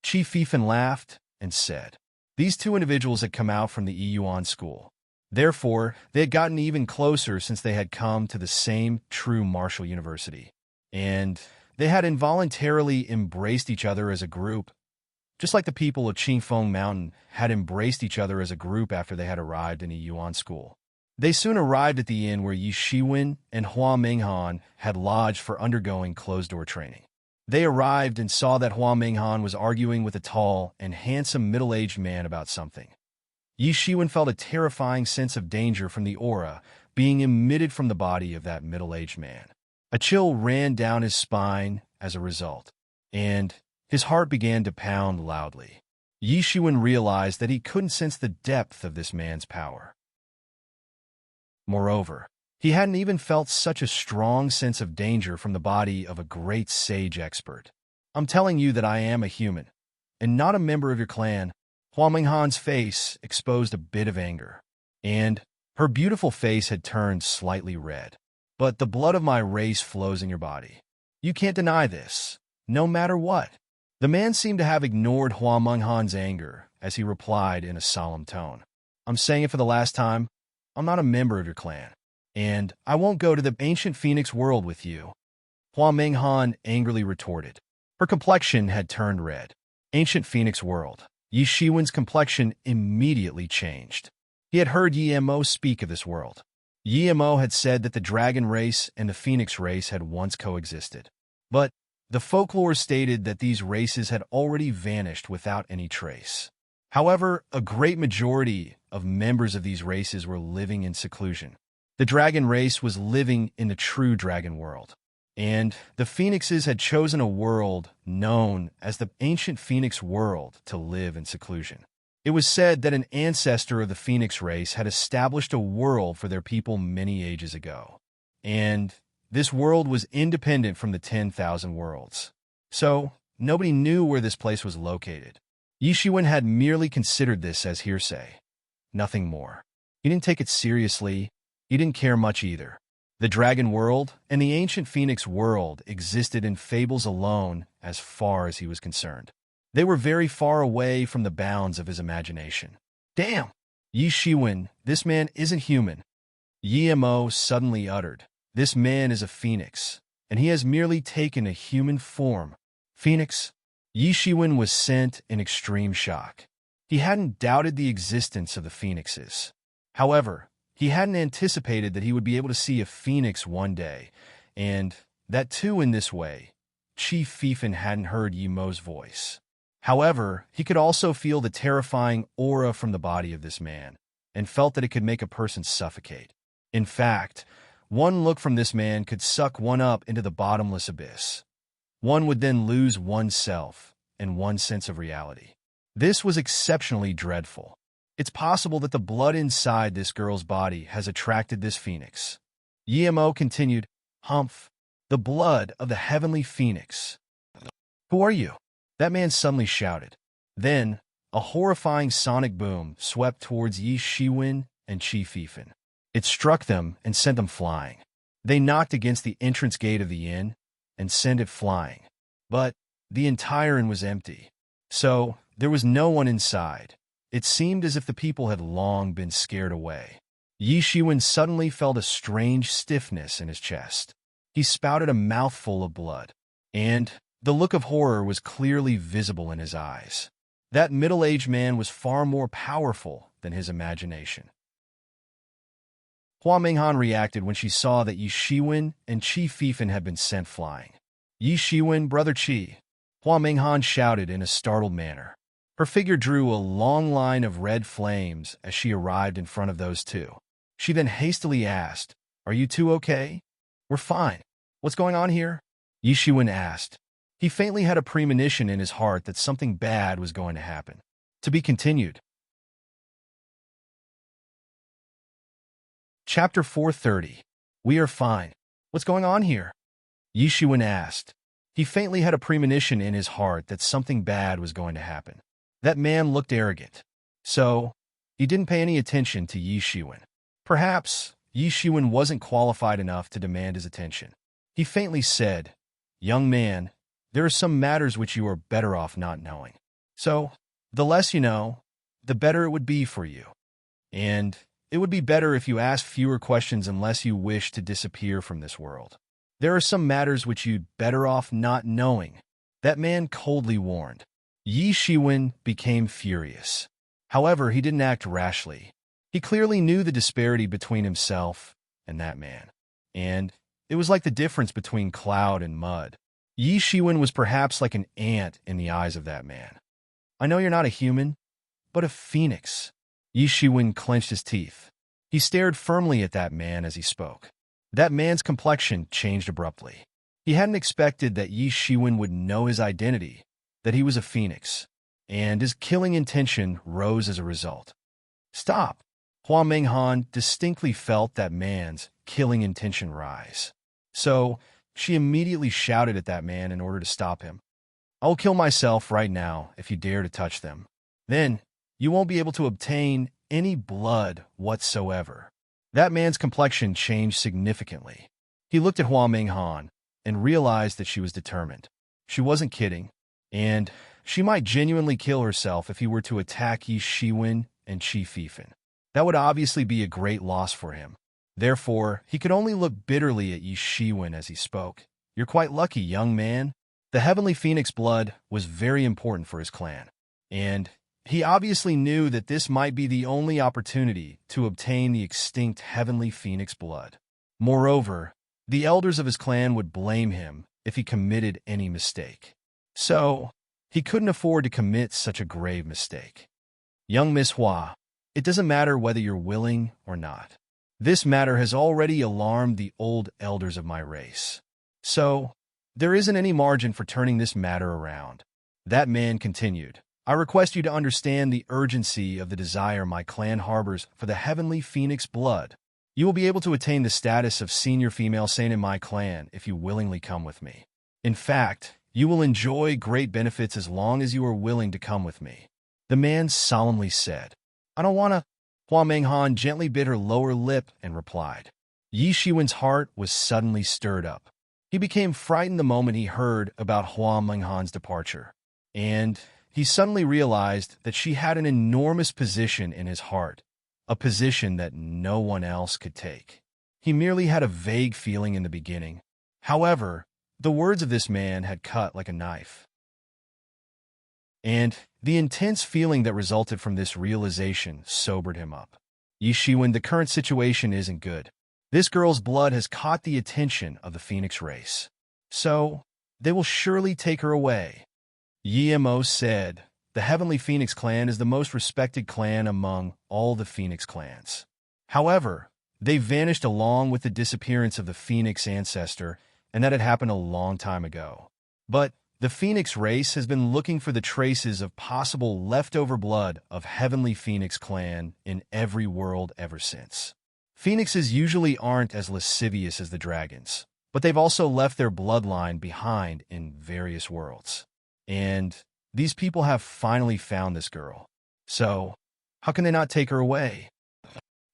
Chief Fiefin laughed and said. These two individuals had come out from the Yuan school. Therefore, they had gotten even closer since they had come to the same true martial university. And they had involuntarily embraced each other as a group, just like the people of Qingfeng Mountain had embraced each other as a group after they had arrived in a Yuan school. They soon arrived at the inn where Yi Shiwen and Hua Minghan had lodged for undergoing closed-door training. They arrived and saw that Hua Minghan was arguing with a tall and handsome middle-aged man about something. Yi Shiwen felt a terrifying sense of danger from the aura being emitted from the body of that middle-aged man. A chill ran down his spine as a result, and his heart began to pound loudly. Yi Shiwen realized that he couldn't sense the depth of this man's power. Moreover, he hadn't even felt such a strong sense of danger from the body of a great sage expert. I'm telling you that I am a human, and not a member of your clan. Hua Minghan's face exposed a bit of anger, and her beautiful face had turned slightly red. But the blood of my race flows in your body. You can't deny this, no matter what. The man seemed to have ignored Hua Minghan's anger as he replied in a solemn tone. I'm saying it for the last time. I'm not a member of your clan, and I won't go to the ancient Phoenix world with you. Hua Minghan angrily retorted. Her complexion had turned red. Ancient Phoenix world. Yi Shiwen's complexion immediately changed. He had heard Yi Mo speak of this world. Yi Mo had said that the dragon race and the Phoenix race had once coexisted. But the folklore stated that these races had already vanished without any trace. However, a great majority of members of these races were living in seclusion. The dragon race was living in the true dragon world, and the Phoenixes had chosen a world known as the ancient Phoenix world to live in seclusion. It was said that an ancestor of the Phoenix race had established a world for their people many ages ago, and this world was independent from the 10,000 worlds. So, nobody knew where this place was located. Yi Shiwen had merely considered this as hearsay. Nothing more. He didn't take it seriously. He didn't care much either. The dragon world and the ancient Phoenix world existed in fables alone as far as he was concerned. They were very far away from the bounds of his imagination. Damn! Yi Shiwen, this man isn't human. Yi Mo suddenly uttered. This man is a phoenix, and he has merely taken a human form. Phoenix? Yi Shiwen was sent in extreme shock. He hadn't doubted the existence of the phoenixes. However, he hadn't anticipated that he would be able to see a phoenix one day, and that too in this way. Chief Fiefin hadn't heard Yi Mo's voice. However, he could also feel the terrifying aura from the body of this man, and felt that it could make a person suffocate. In fact, one look from this man could suck one up into the bottomless abyss. One would then lose oneself and one's sense of reality. This was exceptionally dreadful. It's possible that the blood inside this girl's body has attracted this phoenix. Yi Mo continued, Humph, the blood of the heavenly phoenix. Who are you? That man suddenly shouted. Then, a horrifying sonic boom swept towards Yi Shiwen and Chief Fiefin. It struck them and sent them flying. They knocked against the entrance gate of the inn and sent it flying. But the entire inn was empty. So, there was no one inside. It seemed as if the people had long been scared away. Yi Shiwen suddenly felt a strange stiffness in his chest. He spouted a mouthful of blood, and the look of horror was clearly visible in his eyes. That middle-aged man was far more powerful than his imagination. Hua Minghan reacted when she saw that Yi Shiwen and Chief Fiefin had been sent flying. Yi Shiwen, Brother Qi, Hua Minghan shouted in a startled manner. Her figure drew a long line of red flames as she arrived in front of those two. She then hastily asked, Are you two okay? We're fine. What's going on here? Yi Shiwen asked. He faintly had a premonition in his heart that something bad was going to happen. To be continued. Chapter 430. We are fine. What's going on here? Yi Shiwen asked. He faintly had a premonition in his heart that something bad was going to happen. That man looked arrogant. So, he didn't pay any attention to Yi Shiwen. Perhaps Yi Shiwen wasn't qualified enough to demand his attention. He faintly said, "Young man, there are some matters which you are better off not knowing. So, the less you know, the better it would be for you. And it would be better if you asked fewer questions unless you wish to disappear from this world. There are some matters which you'd better off not knowing," that man coldly warned. Yi Shiwen became furious. However, he didn't act rashly. He clearly knew the disparity between himself and that man. And it was like the difference between cloud and mud. Yi Shiwen was perhaps like an ant in the eyes of that man. "I know you're not a human, but a phoenix." Yi Shiwen clenched his teeth. He stared firmly at that man as he spoke. That man's complexion changed abruptly. He hadn't expected that Yi Shiwen would know his identity, that he was a phoenix, and his killing intention rose as a result. "Stop!" Hua Menghan distinctly felt that man's killing intention rise. So, she immediately shouted at that man in order to stop him. "I will kill myself right now if you dare to touch them. Then, you won't be able to obtain any blood whatsoever." That man's complexion changed significantly. He looked at Hua Menghan and realized that she was determined. She wasn't kidding, and she might genuinely kill herself if he were to attack Yi Shiwen and Qi Fifan. That would obviously be a great loss for him. Therefore, he could only look bitterly at Yi Shiwen as he spoke. "You're quite lucky, young man." The Heavenly Phoenix blood was very important for his clan, and he obviously knew that this might be the only opportunity to obtain the extinct Heavenly Phoenix blood. Moreover, the elders of his clan would blame him if he committed any mistake. So, he couldn't afford to commit such a grave mistake. "Young Miss Hua, it doesn't matter whether you're willing or not. This matter has already alarmed the old elders of my race. So, there isn't any margin for turning this matter around." That man continued, "I request you to understand the urgency of the desire my clan harbors for the Heavenly Phoenix blood. You will be able to attain the status of senior female saint in my clan if you willingly come with me. In fact, you will enjoy great benefits as long as you are willing to come with me." The man solemnly said, "I don't want to." Hua Menghan gently bit her lower lip and replied. Yi Shiwen's heart was suddenly stirred up. He became frightened the moment he heard about Hua Menghan's departure, and he suddenly realized that she had an enormous position in his heart, a position that no one else could take. He merely had a vague feeling in the beginning. However, the words of this man had cut like a knife. And the intense feeling that resulted from this realization sobered him up. "Yi Shiwen, the current situation isn't good. This girl's blood has caught the attention of the Phoenix race. So, they will surely take her away." Yi Mo said, "The Heavenly Phoenix clan is the most respected clan among all the Phoenix clans. However, they vanished along with the disappearance of the Phoenix ancestor, and that had happened a long time ago. But the Phoenix race has been looking for the traces of possible leftover blood of Heavenly Phoenix clan in every world ever since. Phoenixes usually aren't as lascivious as the dragons, but they've also left their bloodline behind in various worlds. And these people have finally found this girl. So, how can they not take her away?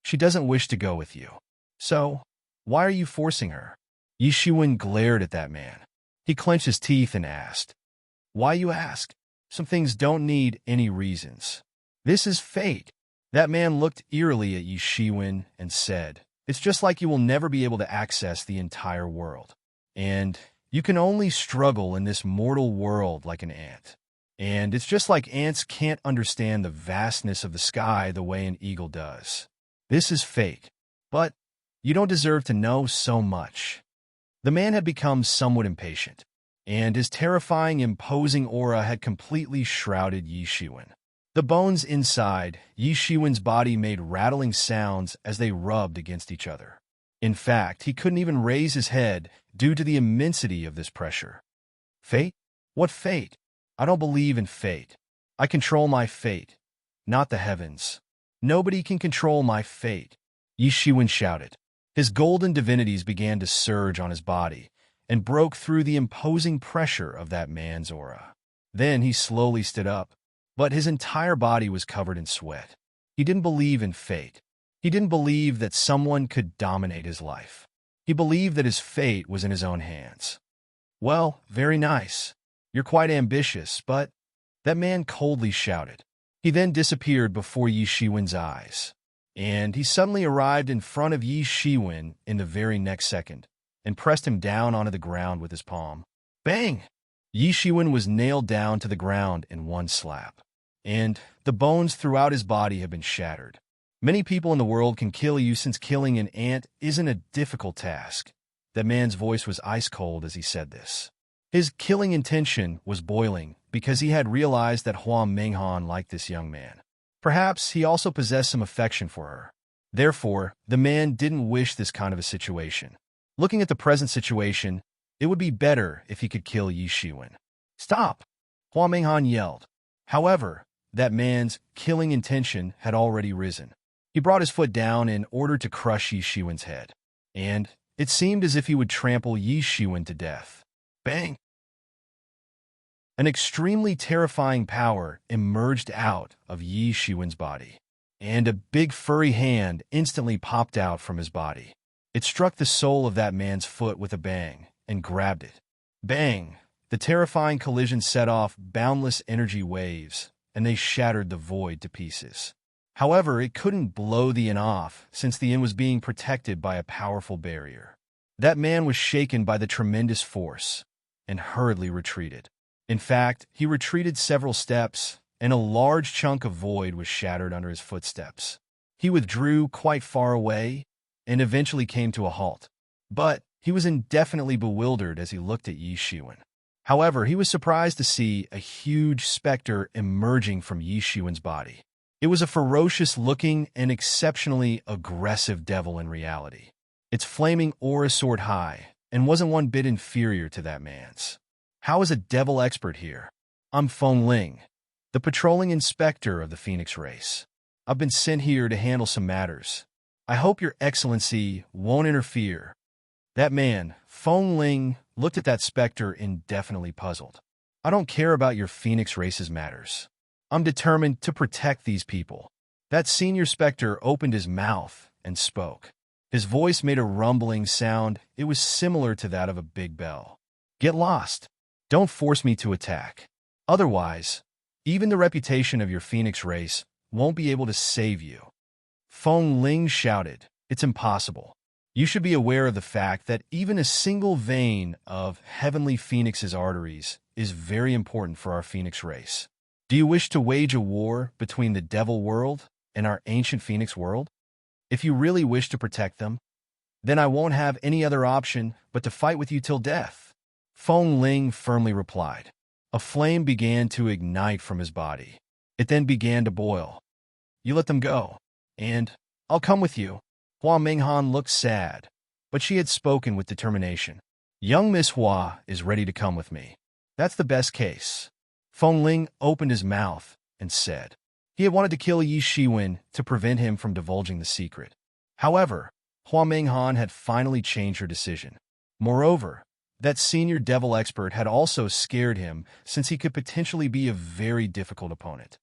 She doesn't wish to go with you. So, why are you forcing her?" Yi Shiwen glared at that man. He clenched his teeth and asked, "Why, you ask? Some things don't need any reasons. This is fate." That man looked eerily at Yi Shiwen and said, "It's just like you will never be able to access the entire world. And you can only struggle in this mortal world like an ant. And it's just like ants can't understand the vastness of the sky the way an eagle does. This is fate. But you don't deserve to know so much." The man had become somewhat impatient, and his terrifying, imposing aura had completely shrouded Yi Shiwen. The bones inside Yi Shiwen's body made rattling sounds as they rubbed against each other. In fact, he couldn't even raise his head due to the immensity of this pressure. "Fate? What fate? I don't believe in fate. I control my fate, not the heavens. Nobody can control my fate," Yi Shiwen shouted. His golden divinities began to surge on his body and broke through the imposing pressure of that man's aura. Then he slowly stood up, but his entire body was covered in sweat. He didn't believe in fate. He didn't believe that someone could dominate his life. He believed that his fate was in his own hands. "Well, very nice. You're quite ambitious, but—" that man coldly shouted. He then disappeared before Yi Shiwen's eyes, and he suddenly arrived in front of Yi Shiwen in the very next second and pressed him down onto the ground with his palm. Bang! Yi Shiwen was nailed down to the ground in one slap, and the bones throughout his body have been shattered. Many people in the world can kill you since killing an ant isn't a difficult task. That man's voice was ice cold as he said this. His killing intention was boiling because he had realized that Hua Menghan liked this young man. Perhaps he also possessed some affection for her. Therefore, the man didn't wish this kind of a situation. Looking at the present situation, it would be better if he could kill Yi Shiwen. "Stop!" Hua Menghan yelled. However, that man's killing intention had already risen. He brought his foot down in order to crush Yi Shiwen's head, and it seemed as if he would trample Yi Shiwen to death. Bang! An extremely terrifying power emerged out of Yi Shiwen's body, and a big furry hand instantly popped out from his body. It struck the sole of that man's foot with a bang and grabbed it. Bang! The terrifying collision set off boundless energy waves, and they shattered the void to pieces. However, it couldn't blow the inn off since the inn was being protected by a powerful barrier. That man was shaken by the tremendous force and hurriedly retreated. In fact, he retreated several steps, and a large chunk of void was shattered under his footsteps. He withdrew quite far away and eventually came to a halt. But he was indefinitely bewildered as he looked at Yi Shiwen. However, he was surprised to see a huge specter emerging from Yi Shiwen's body. It was a ferocious-looking and exceptionally aggressive devil in reality. Its flaming aura soared high and wasn't one bit inferior to that man's. "How is a devil expert here? I'm Feng Ling, the patrolling inspector of the Phoenix race. I've been sent here to handle some matters. I hope your excellency won't interfere." That man, Feng Ling, looked at that specter indefinitely puzzled. "I don't care about your Phoenix race's matters. I'm determined to protect these people." That senior specter opened his mouth and spoke. His voice made a rumbling sound. It was similar to that of a big bell. "Get lost. Don't force me to attack. Otherwise, even the reputation of your Phoenix race won't be able to save you." Feng Ling shouted, "It's impossible. You should be aware of the fact that even a single vein of Heavenly Phoenix's arteries is very important for our Phoenix race. Do you wish to wage a war between the Devil world and our ancient Phoenix world? If you really wish to protect them, then I won't have any other option but to fight with you till death." Feng Ling firmly replied. A flame began to ignite from his body. It then began to boil. "You let them go, and I'll come with you." Hua Menghan looked sad, but she had spoken with determination. "Young Miss Hua is ready to come with me. That's the best case." Feng Ling opened his mouth and said. He had wanted to kill Yi Shiwen to prevent him from divulging the secret. However, Hua Menghan had finally changed her decision. Moreover, that senior devil expert had also scared him since he could potentially be a very difficult opponent.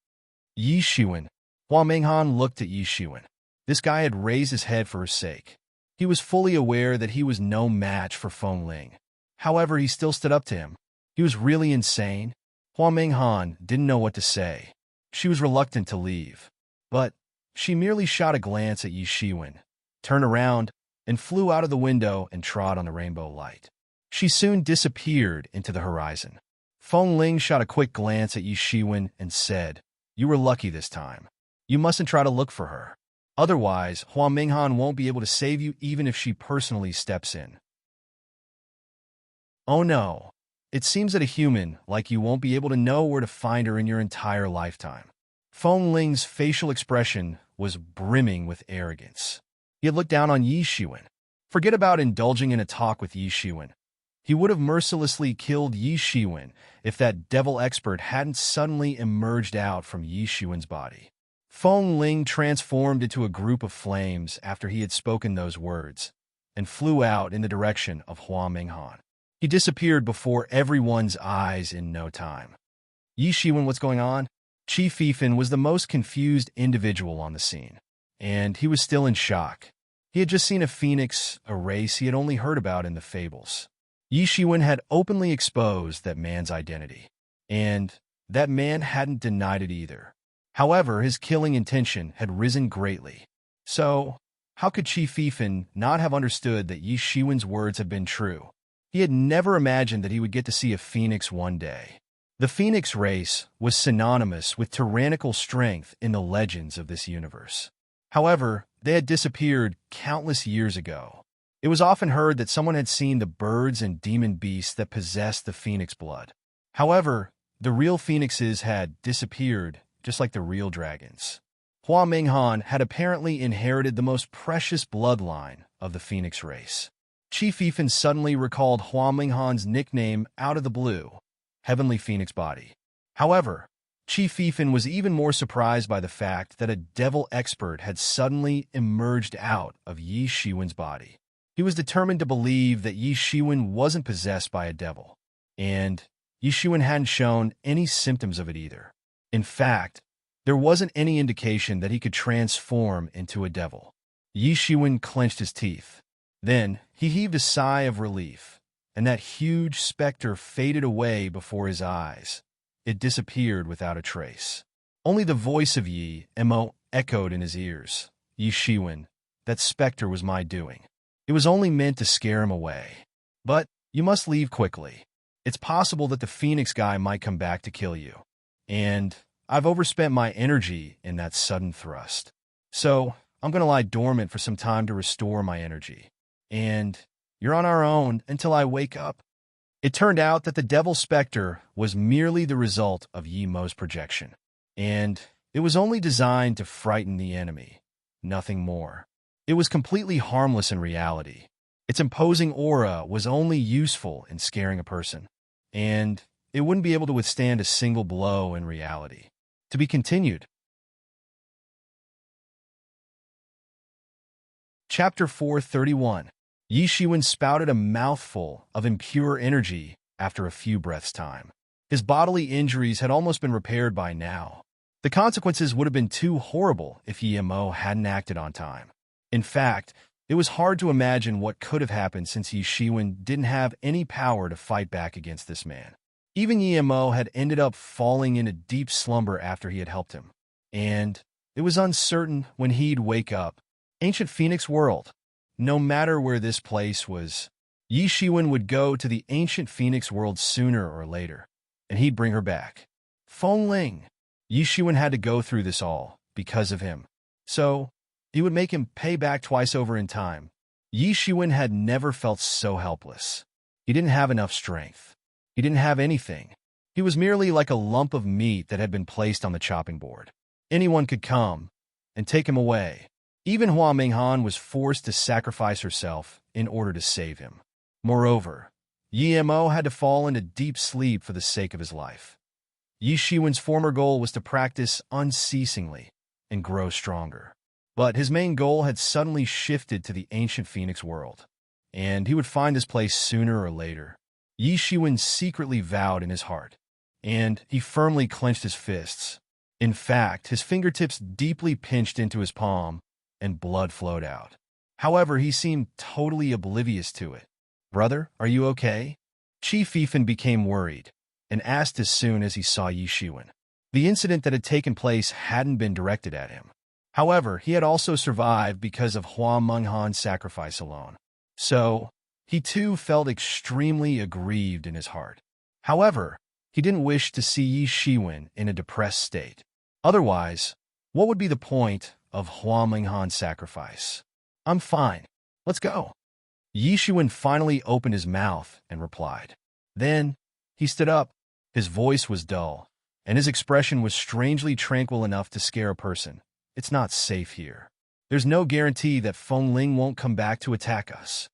Yi Shiwen. Hua Menghan looked at Yi Shiwen. This guy had raised his head for her sake. He was fully aware that he was no match for Feng Ling. However, he still stood up to him. He was really insane. Hua Menghan didn't know what to say. She was reluctant to leave. But she merely shot a glance at Yi Shiwen, turned around, and flew out of the window and trod on the rainbow light. She soon disappeared into the horizon. Feng Ling shot a quick glance at Yi Shiwen and said, "You were lucky this time. You mustn't try to look for her. Otherwise, Hua Menghan won't be able to save you even if she personally steps in." "Oh no. It seems that a human like you won't be able to know where to find her in your entire lifetime." Feng Ling's facial expression was brimming with arrogance. He had looked down on Yi Shiwen. Forget about indulging in a talk with Yi Shiwen. He would have mercilessly killed Yi Shiwen if that devil expert hadn't suddenly emerged out from Yi Shiwen's body. Feng Ling transformed into a group of flames after he had spoken those words, and flew out in the direction of Hua Menghan. He disappeared before everyone's eyes in no time. Yi Shiwen, what's going on? Qi Fifan was the most confused individual on the scene, and he was still in shock. He had just seen a phoenix, a race he had only heard about in the fables. Yi Shiwen had openly exposed that man's identity, and that man hadn't denied it either. However, his killing intention had risen greatly. So, how could Chi Fifan not have understood that Yi Shiwen's words had been true? He had never imagined that he would get to see a phoenix one day. The phoenix race was synonymous with tyrannical strength in the legends of this universe. However, they had disappeared countless years ago. It was often heard that someone had seen the birds and demon beasts that possessed the phoenix blood. However, the real phoenixes had disappeared, just like the real dragons. Hua Minghan had apparently inherited the most precious bloodline of the phoenix race. Chi Fifan suddenly recalled Hua Minghan's nickname out of the blue, Heavenly Phoenix Body. However, Chi Fifan was even more surprised by the fact that a devil expert had suddenly emerged out of Yi Shiwen's body. He was determined to believe that Yi Shiwen wasn't possessed by a devil, and Yi Shiwen hadn't shown any symptoms of it either. In fact, there wasn't any indication that he could transform into a devil. Yi Shiwen clenched his teeth. Then he heaved a sigh of relief, and that huge specter faded away before his eyes. It disappeared without a trace. Only the voice of Yi Mo echoed in his ears. Yi Shiwen, that specter was my doing. It was only meant to scare him away. But you must leave quickly. It's possible that the Phoenix guy might come back to kill you. And I've overspent my energy in that sudden thrust. So I'm going to lie dormant for some time to restore my energy. And you're on our own until I wake up. It turned out that the devil specter was merely the result of Yi Mo's projection. And it was only designed to frighten the enemy, nothing more. It was completely harmless in reality. Its imposing aura was only useful in scaring a person, and it wouldn't be able to withstand a single blow in reality. To be continued. Chapter 431. Yi Shiwen spouted a mouthful of impure energy after a few breaths' time. His bodily injuries had almost been repaired by now. The consequences would have been too horrible if Yi Mo hadn't acted on time. In fact, it was hard to imagine what could have happened since Yi Shiwen didn't have any power to fight back against this man. Even Yi Mo had ended up falling into deep slumber after he had helped him. And it was uncertain when he'd wake up. Ancient Phoenix World. No matter where this place was, Yi Shiwen would go to the ancient Phoenix World sooner or later, and he'd bring her back. Feng Ling. Yi Shiwen had to go through this all because of him. So, he would make him pay back twice over in time. Yi Shiwen had never felt so helpless. He didn't have enough strength. He didn't have anything. He was merely like a lump of meat that had been placed on the chopping board. Anyone could come and take him away. Even Hua Minghan was forced to sacrifice herself in order to save him. Moreover, Yi Mo had to fall into deep sleep for the sake of his life. Yi Shiwen's former goal was to practice unceasingly and grow stronger. But his main goal had suddenly shifted to the ancient Phoenix World, and he would find this place sooner or later. Yi Shiwen secretly vowed in his heart, and he firmly clenched his fists. In fact, his fingertips deeply pinched into his palm, and blood flowed out. However, he seemed totally oblivious to it. "Brother, are you okay?" Chi Fifan became worried, and asked as soon as he saw Yi Shiwen. The incident that had taken place hadn't been directed at him. However, he had also survived because of Hua Minghan's sacrifice alone. So, he too felt extremely aggrieved in his heart. However, he didn't wish to see Yi Shiwen in a depressed state. Otherwise, what would be the point of Hua Minghan's sacrifice? "I'm fine. Let's go." Yi Shiwen finally opened his mouth and replied. Then, he stood up. His voice was dull, and his expression was strangely tranquil enough to scare a person. "It's not safe here. There's no guarantee that Feng Ling won't come back to attack us."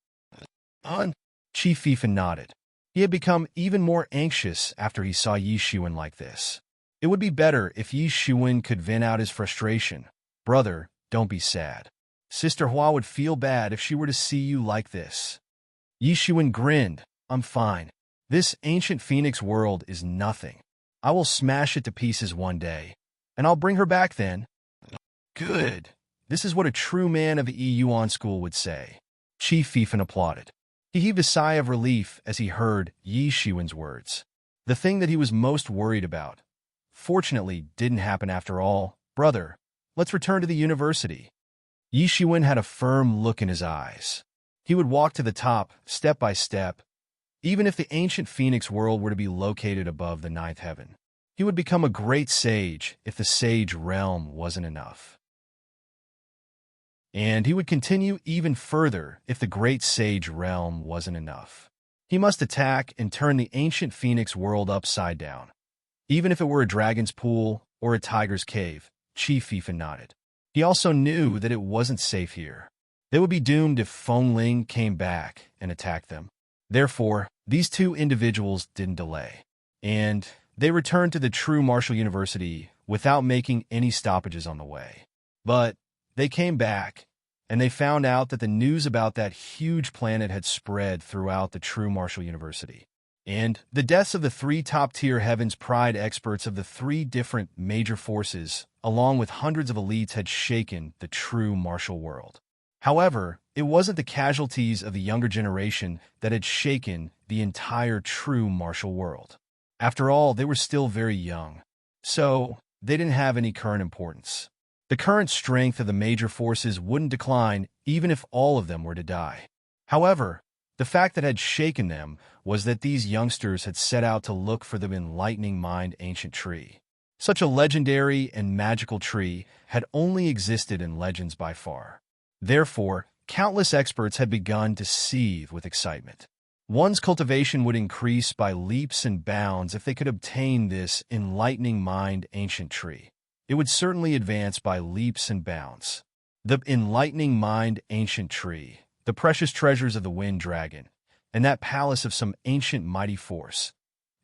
Chi Fifan nodded. He had become even more anxious after he saw Yi Shiwen like this. It would be better if Yi Shiwen could vent out his frustration. "Brother, don't be sad. Sister Hua would feel bad if she were to see you like this." Yi Shiwen grinned. "I'm fine. This ancient Phoenix world is nothing. I will smash it to pieces one day, and I'll bring her back then." "Good. This is what a true man of the Yuan school would say. Chief Fifan applauded. He heaved a sigh of relief as he heard Yi Shiwen's words. The thing that he was most worried about, fortunately, didn't happen after all. Brother, let's return to the university. Yi Shiwen had a firm look in his eyes. He would walk to the top, step by step. Even if the ancient Phoenix world were to be located above the ninth heaven, he would become a great sage if the sage realm wasn't enough. And he would continue even further if the great sage realm wasn't enough. He must attack and turn the ancient Phoenix world upside down. Even if it were a dragon's pool or a tiger's cave, Chief Fifan nodded. He also knew that it wasn't safe here. They would be doomed if Feng Ling came back and attacked them. Therefore, these two individuals didn't delay. And they returned to the true martial university without making any stoppages on the way. But they came back, and they found out that the news about that huge planet had spread throughout the true martial university. And the deaths of the three top-tier Heaven's Pride experts of the three different major forces, along with hundreds of elites, had shaken the true martial world. However, it wasn't the casualties of the younger generation that had shaken the entire true martial world. After all, they were still very young, so they didn't have any current importance. The current strength of the major forces wouldn't decline even if all of them were to die. However, the fact that had shaken them was that these youngsters had set out to look for the enlightening mind ancient tree. Such a legendary and magical tree had only existed in legends by far. Therefore, countless experts had begun to seethe with excitement. One's cultivation would increase by leaps and bounds if they could obtain this enlightening mind ancient tree. It would certainly advance by leaps and bounds. The enlightening mind ancient tree, the precious treasures of the wind dragon, and that palace of some ancient mighty force.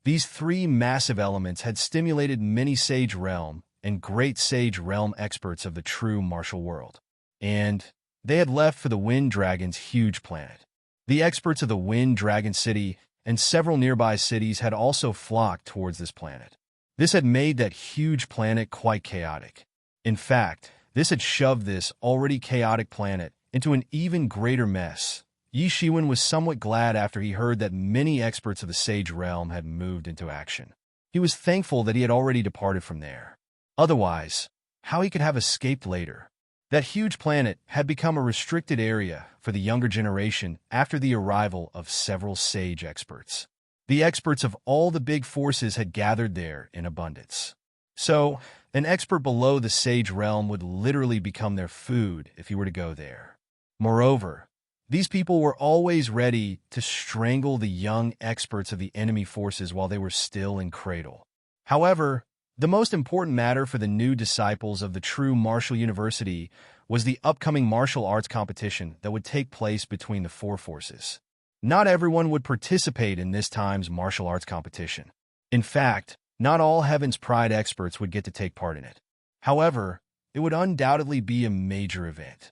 These three massive elements had stimulated many sage realm and great sage realm experts of the true martial world. And they had left for the wind dragon's huge planet. The experts of the wind dragon city and several nearby cities had also flocked towards this planet. This had made that huge planet quite chaotic. In fact, this had shoved this already chaotic planet into an even greater mess. Yi Shiwen was somewhat glad after he heard that many experts of the Sage Realm had moved into action. He was thankful that he had already departed from there. Otherwise, how he could have escaped later. That huge planet had become a restricted area for the younger generation after the arrival of several sage experts. The experts of all the big forces had gathered there in abundance. So, an expert below the sage realm would literally become their food if he were to go there. Moreover, these people were always ready to strangle the young experts of the enemy forces while they were still in cradle. However, the most important matter for the new disciples of the true martial university was the upcoming martial arts competition that would take place between the four forces. Not everyone would participate in this time's martial arts competition. In fact, not all Heaven's Pride experts would get to take part in it. However, it would undoubtedly be a major event.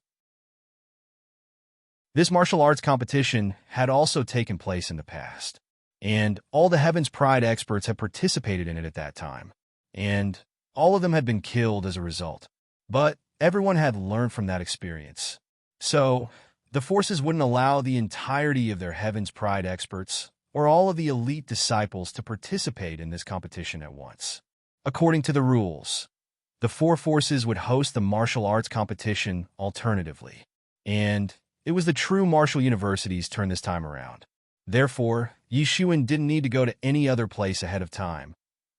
This martial arts competition had also taken place in the past, and all the Heaven's Pride experts had participated in it at that time, and all of them had been killed as a result. But everyone had learned from that experience. So, the forces wouldn't allow the entirety of their Heaven's Pride experts or all of the elite disciples to participate in this competition at once. According to the rules, the four forces would host the martial arts competition alternatively, and it was the true martial university's turn this time around. Therefore, Yi Shiwen didn't need to go to any other place ahead of time.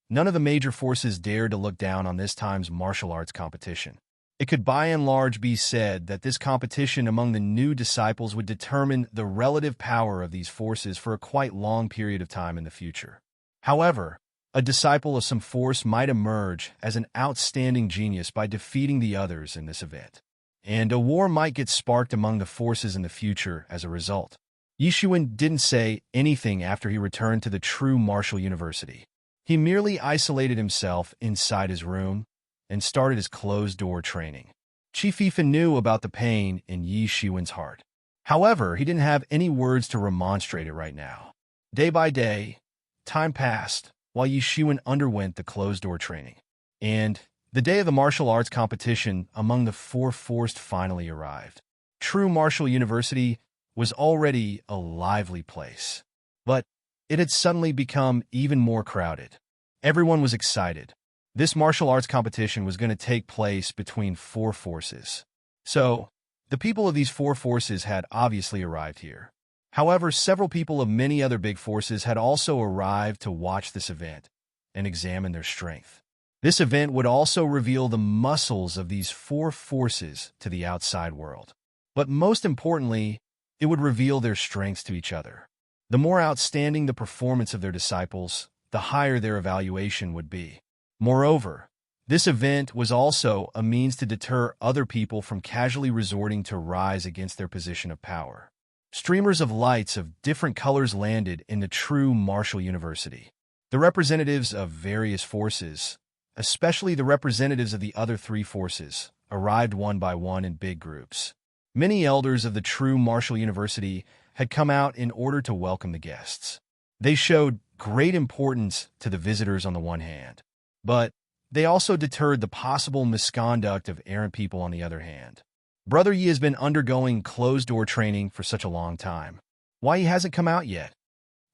None of the major forces dared to look down on this time's martial arts competition. It could by and large be said that this competition among the new disciples would determine the relative power of these forces for a quite long period of time in the future. However, a disciple of some force might emerge as an outstanding genius by defeating the others in this event, and a war might get sparked among the forces in the future as a result. Yi Shiwen didn't say anything after he returned to the true martial university. He merely isolated himself inside his room and started his closed-door training. Chief Fifan knew about the pain in Yi Shiwen's heart. However, he didn't have any words to remonstrate it right now. Day by day, time passed while Yi Shiwen underwent the closed-door training. And The day of the martial arts competition among the four forced finally arrived. True Martial University was already a lively place, but it had suddenly become even more crowded. Everyone was excited. This martial arts competition was going to take place between four forces. So, the people of these four forces had obviously arrived here. However, several people of many other big forces had also arrived to watch this event and examine their strength. This event would also reveal the muscles of these four forces to the outside world. But most importantly, it would reveal their strengths to each other. The more outstanding the performance of their disciples, the higher their evaluation would be. Moreover, this event was also a means to deter other people from casually resorting to rise against their position of power. Streamers of lights of different colors landed in the true Martial University. The representatives of various forces, especially the representatives of the other three forces, arrived one by one in big groups. Many elders of the true Martial University had come out in order to welcome the guests. They showed great importance to the visitors on the one hand, but they also deterred the possible misconduct of errant people on the other hand. Brother Yi has been undergoing closed-door training for such a long time. Why he hasn't come out yet?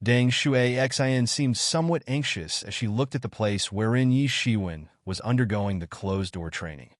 Deng Shui Xin seemed somewhat anxious as she looked at the place wherein Yi Shiwen was undergoing the closed-door training.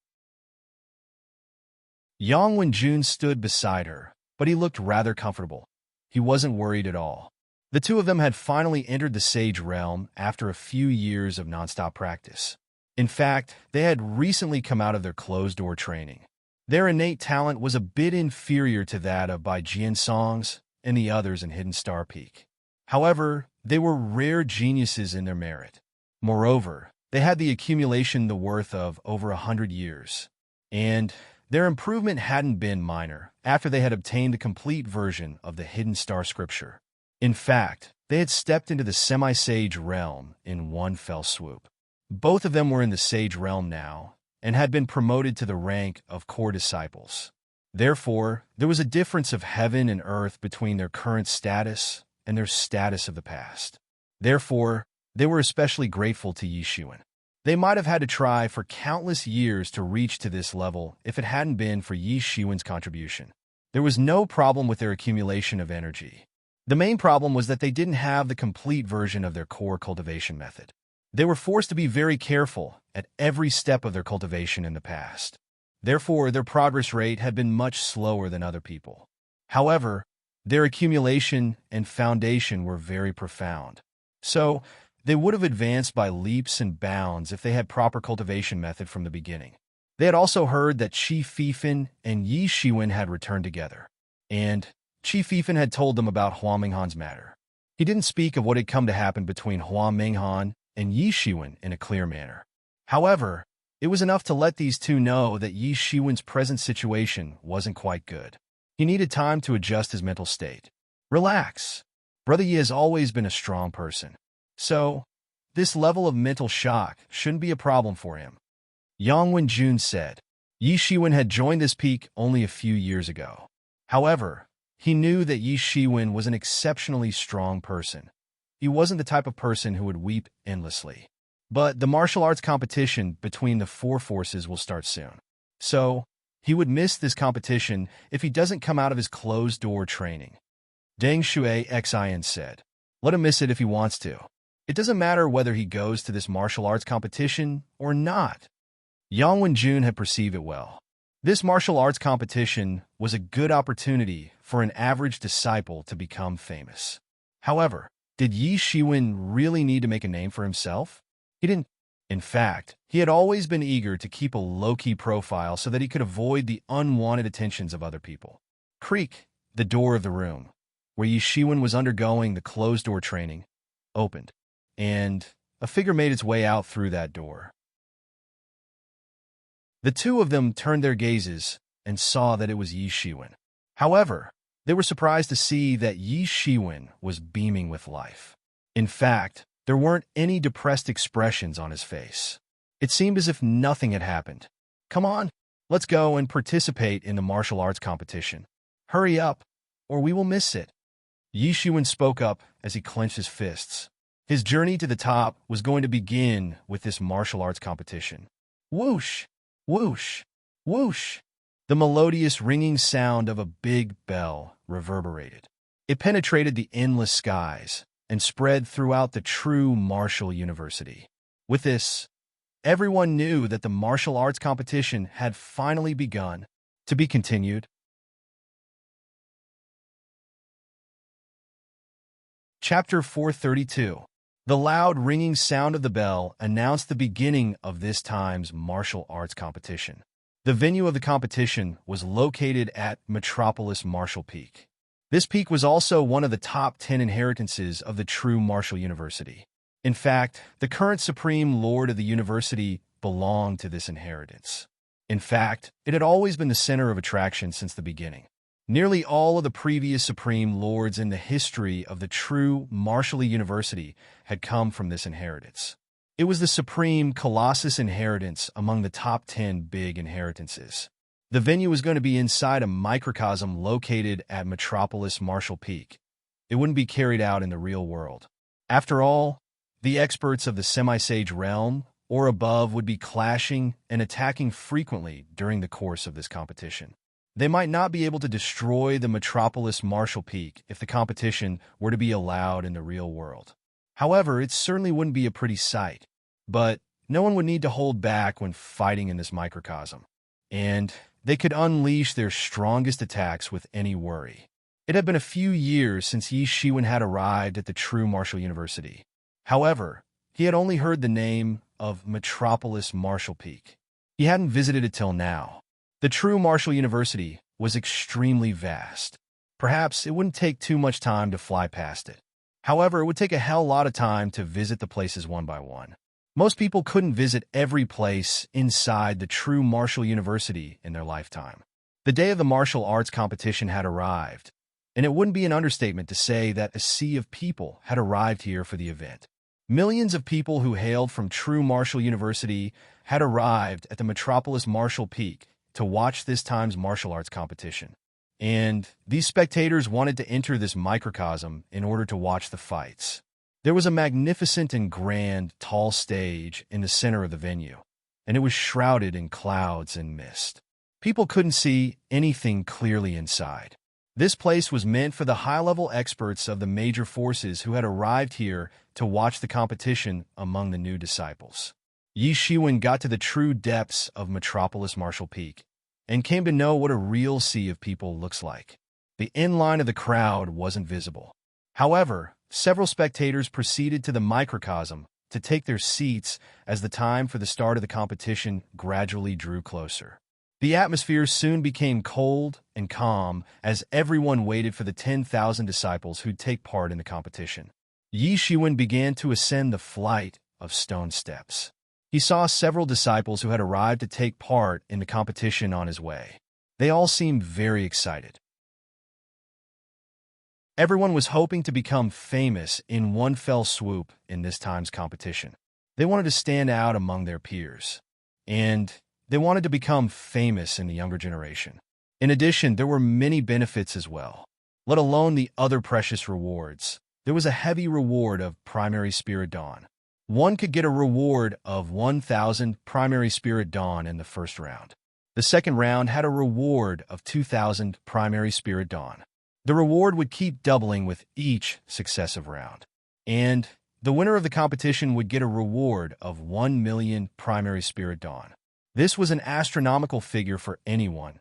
Yang Wenjun stood beside her, but he looked rather comfortable. He wasn't worried at all. The two of them had finally entered the Sage realm after a few years of nonstop practice. In fact, they had recently come out of their closed-door training. Their innate talent was a bit inferior to that of Bai Jiansong's and the others in Hidden Star Peak. However, they were rare geniuses in their merit. Moreover, they had the accumulation the worth of over 100 years. And their improvement hadn't been minor after they had obtained the complete version of the Hidden Star Scripture. In fact, they had stepped into the semi-sage realm in one fell swoop. Both of them were in the sage realm now and had been promoted to the rank of core disciples. Therefore, there was a difference of heaven and earth between their current status and their status of the past. Therefore, they were especially grateful to Yi Shiwen. They might have had to try for countless years to reach to this level if it hadn't been for Yi Shiwen's contribution. There was no problem with their accumulation of energy. The main problem was that they didn't have the complete version of their core cultivation method. They were forced to be very careful at every step of their cultivation in the past. Therefore, their progress rate had been much slower than other people. However, their accumulation and foundation were very profound. So, they would have advanced by leaps and bounds if they had proper cultivation method from the beginning. They had also heard that Qi Fifan and Yi Shiwen had returned together. And Qi Fifan had told them about Hua Minghan's matter. He didn't speak of what had come to happen between Hua Minghan and Yi Shiwen in a clear manner. However, it was enough to let these two know that Yi Shiwen's present situation wasn't quite good. He needed time to adjust his mental state. Relax. Brother Yi has always been a strong person. So, this level of mental shock shouldn't be a problem for him. Yang Wenjun said. Yi Shiwen had joined this peak only a few years ago. However, he knew that Yi Shiwen was an exceptionally strong person. He wasn't the type of person who would weep endlessly. But the martial arts competition between the four forces will start soon. So, he would miss this competition if he doesn't come out of his closed-door training. Deng Shui Xin said. Let him miss it if he wants to. It doesn't matter whether he goes to this martial arts competition or not. Yang Wenjun had perceived it well. This martial arts competition was a good opportunity for an average disciple to become famous. However, did Yi Shiwen really need to make a name for himself? He didn't. In fact, he had always been eager to keep a low-key profile so that he could avoid the unwanted attentions of other people. Creak, the door of the room, where Yi Shiwen was undergoing the closed-door training, opened, and a figure made its way out through that door. The two of them turned their gazes and saw that it was Yi Shiwen. However, they were surprised to see that Yi Shiwen was beaming with life. In fact, there weren't any depressed expressions on his face. It seemed as if nothing had happened. Come on, let's go and participate in the martial arts competition. Hurry up, or we will miss it. Yi Shiwen spoke up as he clenched his fists. His journey to the top was going to begin with this martial arts competition. Whoosh, whoosh, whoosh. The melodious ringing sound of a big bell reverberated. It penetrated the endless skies and spread throughout the true martial university. With this, everyone knew that the martial arts competition had finally begun. To be continued. Chapter 432. The loud ringing sound of the bell announced the beginning of this time's martial arts competition. The venue of the competition was located at Metropolis Martial Peak. This peak was also one of the top 10 inheritances of the true martial university. In fact, the current Supreme Lord of the university belonged to this inheritance. In fact, it had always been the center of attraction since the beginning. Nearly all of the previous Supreme Lords in the history of the true martial university had come from this inheritance. It was the Supreme Colossus inheritance among the top 10 big inheritances. The venue was going to be inside a microcosm located at Metropolis Martial Peak. It wouldn't be carried out in the real world. After all, the experts of the semi-sage realm or above would be clashing and attacking frequently during the course of this competition. They might not be able to destroy the Metropolis Martial Peak if the competition were to be allowed in the real world. However, it certainly wouldn't be a pretty sight. But no one would need to hold back when fighting in this microcosm, and they could unleash their strongest attacks with any worry. It had been a few years since Yi Shiwen had arrived at the true martial university. However, he had only heard the name of Metropolis Martial Peak. He hadn't visited it till now. The true martial university was extremely vast. Perhaps it wouldn't take too much time to fly past it. However, it would take a hell lot of time to visit the places one by one. Most people couldn't visit every place inside the true martial university in their lifetime. The day of the martial arts competition had arrived, and it wouldn't be an understatement to say that a sea of people had arrived here for the event. Millions of people who hailed from true martial university had arrived at the Metropolis Martial Peak to watch this time's martial arts competition. And these spectators wanted to enter this microcosm in order to watch the fights. There was a magnificent and grand, tall stage in the center of the venue, and it was shrouded in clouds and mist. People couldn't see anything clearly inside. This place was meant for the high-level experts of the major forces who had arrived here to watch the competition among the new disciples. Yi Shiwen got to the true depths of Metropolis Martial Peak and came to know what a real sea of people looks like. The inline of the crowd wasn't visible. However, several spectators proceeded to the microcosm to take their seats as the time for the start of the competition gradually drew closer. The atmosphere soon became cold and calm as everyone waited for the 10,000 disciples who'd take part in the competition. Yi Shiwen began to ascend the flight of stone steps. He saw several disciples who had arrived to take part in the competition on his way. They all seemed very excited. Everyone was hoping to become famous in one fell swoop in this time's competition. They wanted to stand out among their peers, and they wanted to become famous in the younger generation. In addition, there were many benefits as well, let alone the other precious rewards. There was a heavy reward of primary spirit dawn. One could get a reward of 1,000 primary spirit dawn in the first round. The second round had a reward of 2,000 primary spirit dawn. The reward would keep doubling with each successive round. And the winner of the competition would get a reward of 1 million primary spirit dawn. This was an astronomical figure for anyone.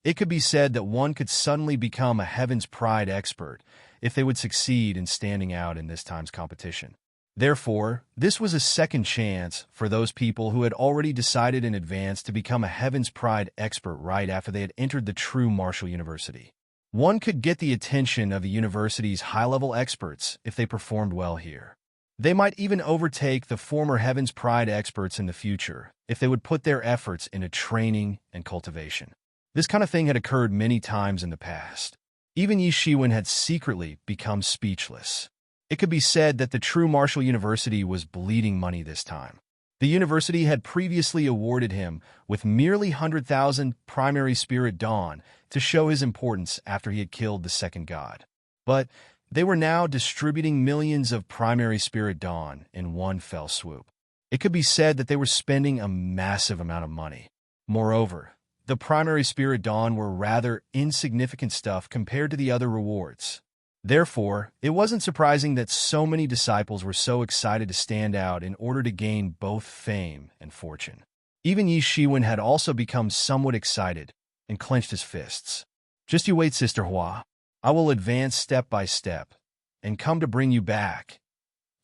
It could be said that one could suddenly become a Heaven's Pride expert if they would succeed in standing out in this time's competition. Therefore, this was a second chance for those people who had already decided in advance to become a Heaven's Pride expert right after they had entered the true martial university. One could get the attention of the university's high-level experts if they performed well here. They might even overtake the former Heaven's Pride experts in the future if they would put their efforts into training and cultivation. This kind of thing had occurred many times in the past. Even Yi Shiwen had secretly become speechless. It could be said that the true martial university was bleeding money this time. The university had previously awarded him with merely 100,000 primary spirit dawn to show his importance after he had killed the second god. But they were now distributing millions of primary spirit dawn in one fell swoop. It could be said that they were spending a massive amount of money. Moreover, the primary spirit dawn were rather insignificant stuff compared to the other rewards. Therefore, it wasn't surprising that so many disciples were so excited to stand out in order to gain both fame and fortune. Even Yi Shiwen had also become somewhat excited and clenched his fists. Just you wait, Sister Hua. I will advance step by step and come to bring you back,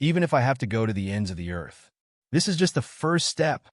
even if I have to go to the ends of the earth. This is just the first step.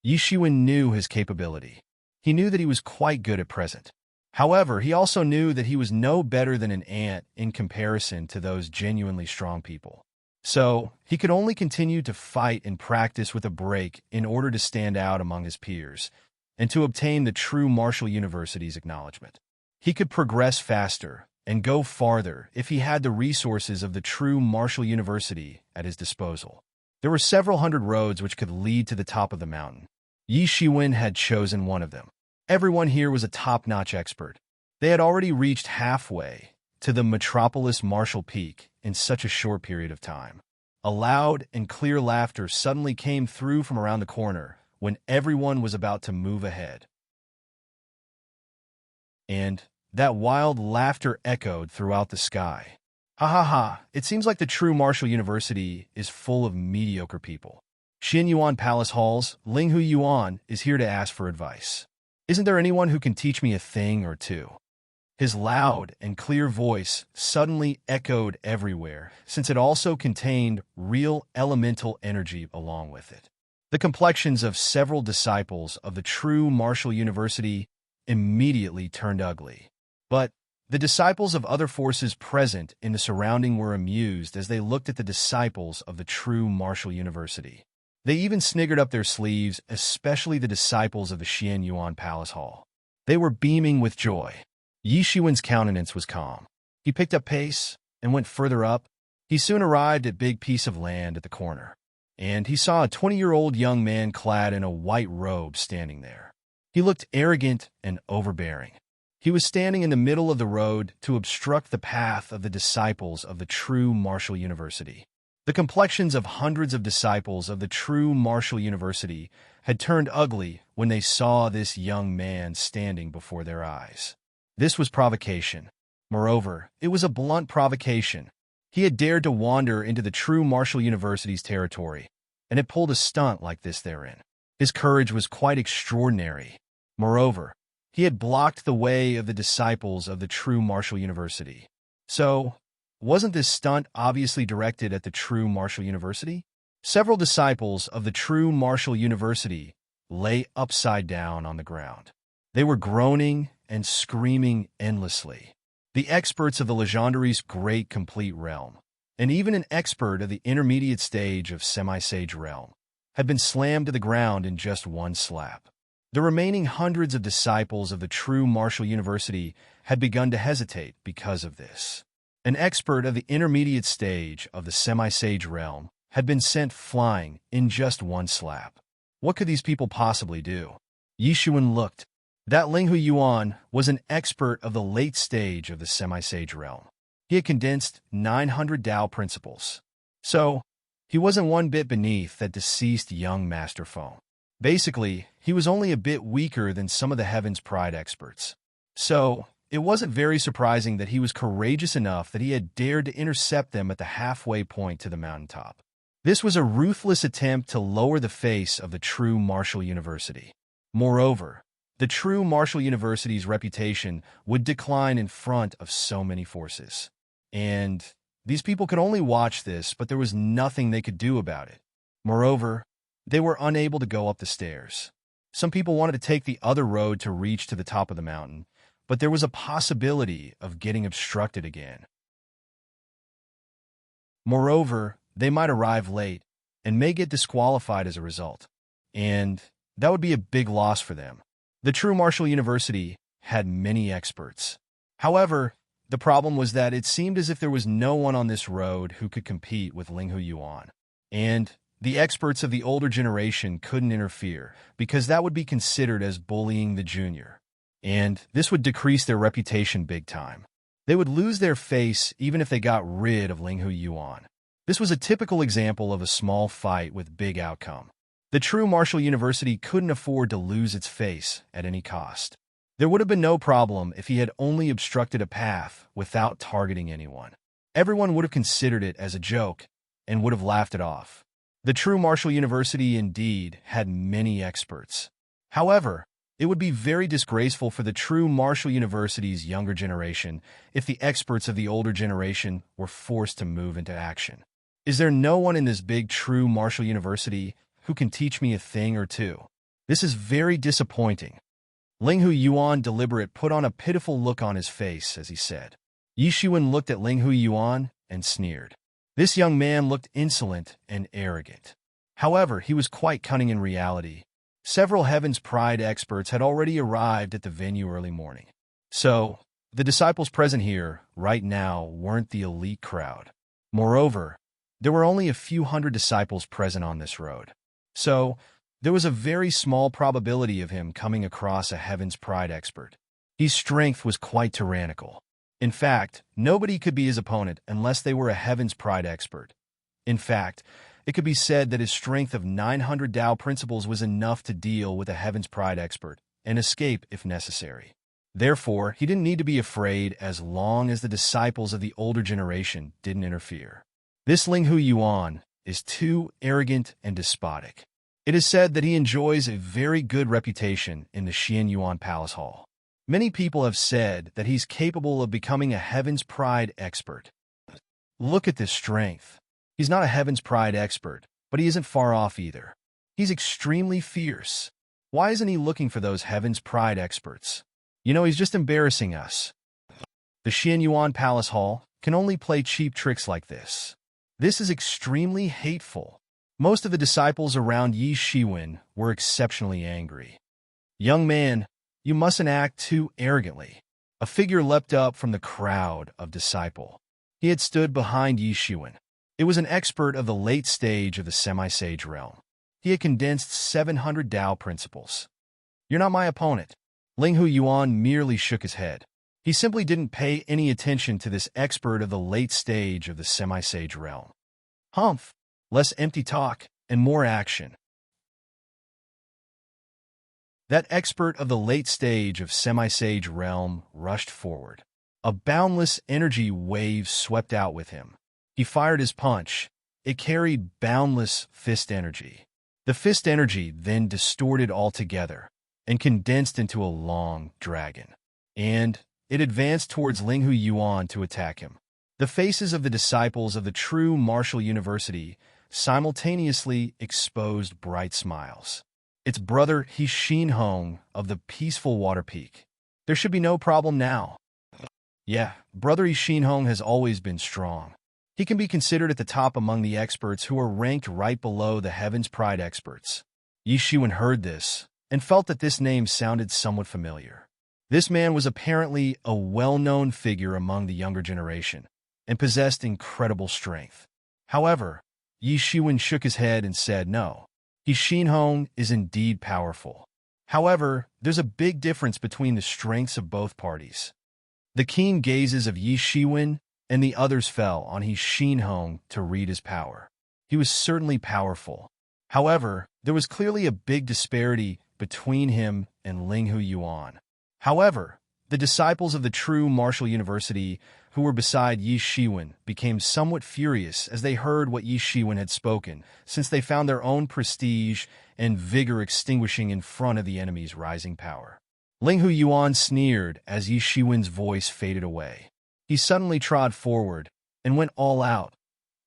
Yi Shiwen knew his capability. He knew that he was quite good at present. However, he also knew that he was no better than an ant in comparison to those genuinely strong people. So, he could only continue to fight and practice with a break in order to stand out among his peers and to obtain the true Martial University's acknowledgement. He could progress faster and go farther if he had the resources of the true Martial University at his disposal. There were several hundred roads which could lead to the top of the mountain. Yi Shiwen had chosen one of them. Everyone here was a top-notch expert. They had already reached halfway to the metropolis Martial Peak in such a short period of time. A loud and clear laughter suddenly came through from around the corner when everyone was about to move ahead. And that wild laughter echoed throughout the sky. Ha ha ha, it seems like the true Martial University is full of mediocre people. Xin Yuan Palace Halls, Linghu Yuan is here to ask for advice. Isn't there anyone who can teach me a thing or two? His loud and clear voice suddenly echoed everywhere, since it also contained real elemental energy along with it. The complexions of several disciples of the true Martial University immediately turned ugly. But the disciples of other forces present in the surrounding were amused as they looked at the disciples of the true Martial University. They even sniggered up their sleeves, especially the disciples of the Xian Yuan Palace Hall. They were beaming with joy. Yi Shiwen's countenance was calm. He picked up pace and went further up. He soon arrived at a big piece of land at the corner, and he saw a 20-year-old young man clad in a white robe standing there. He looked arrogant and overbearing. He was standing in the middle of the road to obstruct the path of the disciples of the true Martial University. The complexions of hundreds of disciples of the true Martial University had turned ugly when they saw this young man standing before their eyes. This was provocation. Moreover, it was a blunt provocation. He had dared to wander into the true Martial University's territory, and had pulled a stunt like this therein. His courage was quite extraordinary. Moreover, he had blocked the way of the disciples of the true Martial University. So, wasn't this stunt obviously directed at the true Martial University? Several disciples of the true Martial University lay upside down on the ground. They were groaning and screaming endlessly. The experts of the Legendary's great complete realm, and even an expert of the intermediate stage of semi-sage realm, had been slammed to the ground in just one slap. The remaining hundreds of disciples of the true Martial University had begun to hesitate because of this. An expert of the intermediate stage of the semi-sage realm had been sent flying in just one slap. What could these people possibly do? Yi Shiwen looked. That Linghu Yuan was an expert of the late stage of the semi-sage realm. He had condensed 900 Tao principles. So, he wasn't one bit beneath that deceased young Master Feng. Basically, he was only a bit weaker than some of the Heaven's Pride experts. So, it wasn't very surprising that he was courageous enough that he had dared to intercept them at the halfway point to the mountaintop. This was a ruthless attempt to lower the face of the true Martial University. Moreover, the true Martial University's reputation would decline in front of so many forces. And these people could only watch this, but there was nothing they could do about it. Moreover, they were unable to go up the stairs. Some people wanted to take the other road to reach to the top of the mountain, but there was a possibility of getting obstructed again. Moreover, they might arrive late and may get disqualified as a result, and that would be a big loss for them. The true Martial University had many experts. However, the problem was that it seemed as if there was no one on this road who could compete with Linghu Yuan, and the experts of the older generation couldn't interfere because that would be considered as bullying the junior. And this would decrease their reputation big time. They would lose their face even if they got rid of Linghu Yuan. This was a typical example of a small fight with big outcome. The true martial university couldn't afford to lose its face at any cost. There would have been no problem if he had only obstructed a path without targeting anyone. Everyone would have considered it as a joke and would have laughed it off. The true martial university indeed had many experts. However, it would be very disgraceful for the true martial university's younger generation if the experts of the older generation were forced to move into action. Is there no one in this big true martial university who can teach me a thing or two? This is very disappointing. Ling Hu Yuan deliberate put on a pitiful look on his face as he said. Yi Shiwen looked at Ling Hu Yuan and sneered. This young man looked insolent and arrogant. However, he was quite cunning in reality. Several Heaven's Pride experts had already arrived at the venue early morning. So, the disciples present here, right now, weren't the elite crowd. Moreover, there were only a few hundred disciples present on this road. So, there was a very small probability of him coming across a Heaven's Pride expert. His strength was quite tyrannical. In fact, nobody could be his opponent unless they were a Heaven's Pride expert. In fact, it could be said that his strength of 900 Tao principles was enough to deal with a Heaven's Pride expert and escape if necessary. Therefore, he didn't need to be afraid as long as the disciples of the older generation didn't interfere. This Ling Hu Yuan is too arrogant and despotic. It is said that he enjoys a very good reputation in the Xian Yuan Palace Hall. Many people have said that he's capable of becoming a Heaven's Pride expert. Look at this strength. He's not a Heaven's Pride expert, but he isn't far off either. He's extremely fierce. Why isn't he looking for those Heaven's Pride experts? You know, he's just embarrassing us. The Xian Yuan Palace Hall can only play cheap tricks like this. This is extremely hateful. Most of the disciples around Yi Shiwen were exceptionally angry. Young man, you mustn't act too arrogantly. A figure leapt up from the crowd of disciple. He had stood behind Yi Shiwen. It was an expert of the late stage of the semi-sage realm. He had condensed 700 Tao principles. You're not my opponent. Ling Hu Yuan merely shook his head. He simply didn't pay any attention to this expert of the late stage of the semi-sage realm. Humph! Less empty talk and more action. That expert of the late stage of semi-sage realm rushed forward. A boundless energy wave swept out with him. He fired his punch. It carried boundless fist energy. The fist energy then distorted altogether and condensed into a long dragon. And it advanced towards Ling Hu Yuan to attack him. The faces of the disciples of the true martial university simultaneously exposed bright smiles. It's brother He Xin Hong of the peaceful Water Peak. There should be no problem now. Yeah, brother He Xin Hong has always been strong. He can be considered at the top among the experts who are ranked right below the Heaven's Pride experts. Yi Shiwen heard this and felt that this name sounded somewhat familiar. This man was apparently a well-known figure among the younger generation and possessed incredible strength. However, Yi Shiwen shook his head and said no. He Xin Hong is indeed powerful. However, there's a big difference between the strengths of both parties. The keen gazes of Yi Shiwen and the others fell on He Xin Hong to read his power. He was certainly powerful. However, there was clearly a big disparity between him and Ling Hu Yuan. However, the disciples of the true martial university who were beside Yi Shiwen became somewhat furious as they heard what Yi Shiwen had spoken, since they found their own prestige and vigor extinguishing in front of the enemy's rising power. Ling Hu Yuan sneered as Yi Shiwen's voice faded away. He suddenly trod forward and went all out,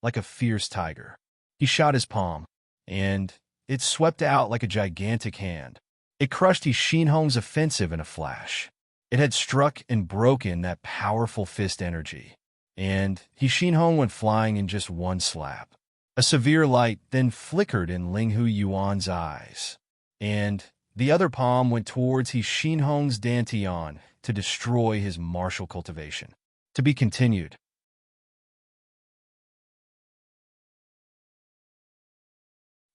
like a fierce tiger. He shot his palm, and it swept out like a gigantic hand. It crushed He Xin Hong's offensive in a flash. It had struck and broken that powerful fist energy, and He Xin Hong went flying in just one slap. A severe light then flickered in Ling Hu Yuan's eyes, and the other palm went towards He Xin Hong's dantian to destroy his martial cultivation. To be continued.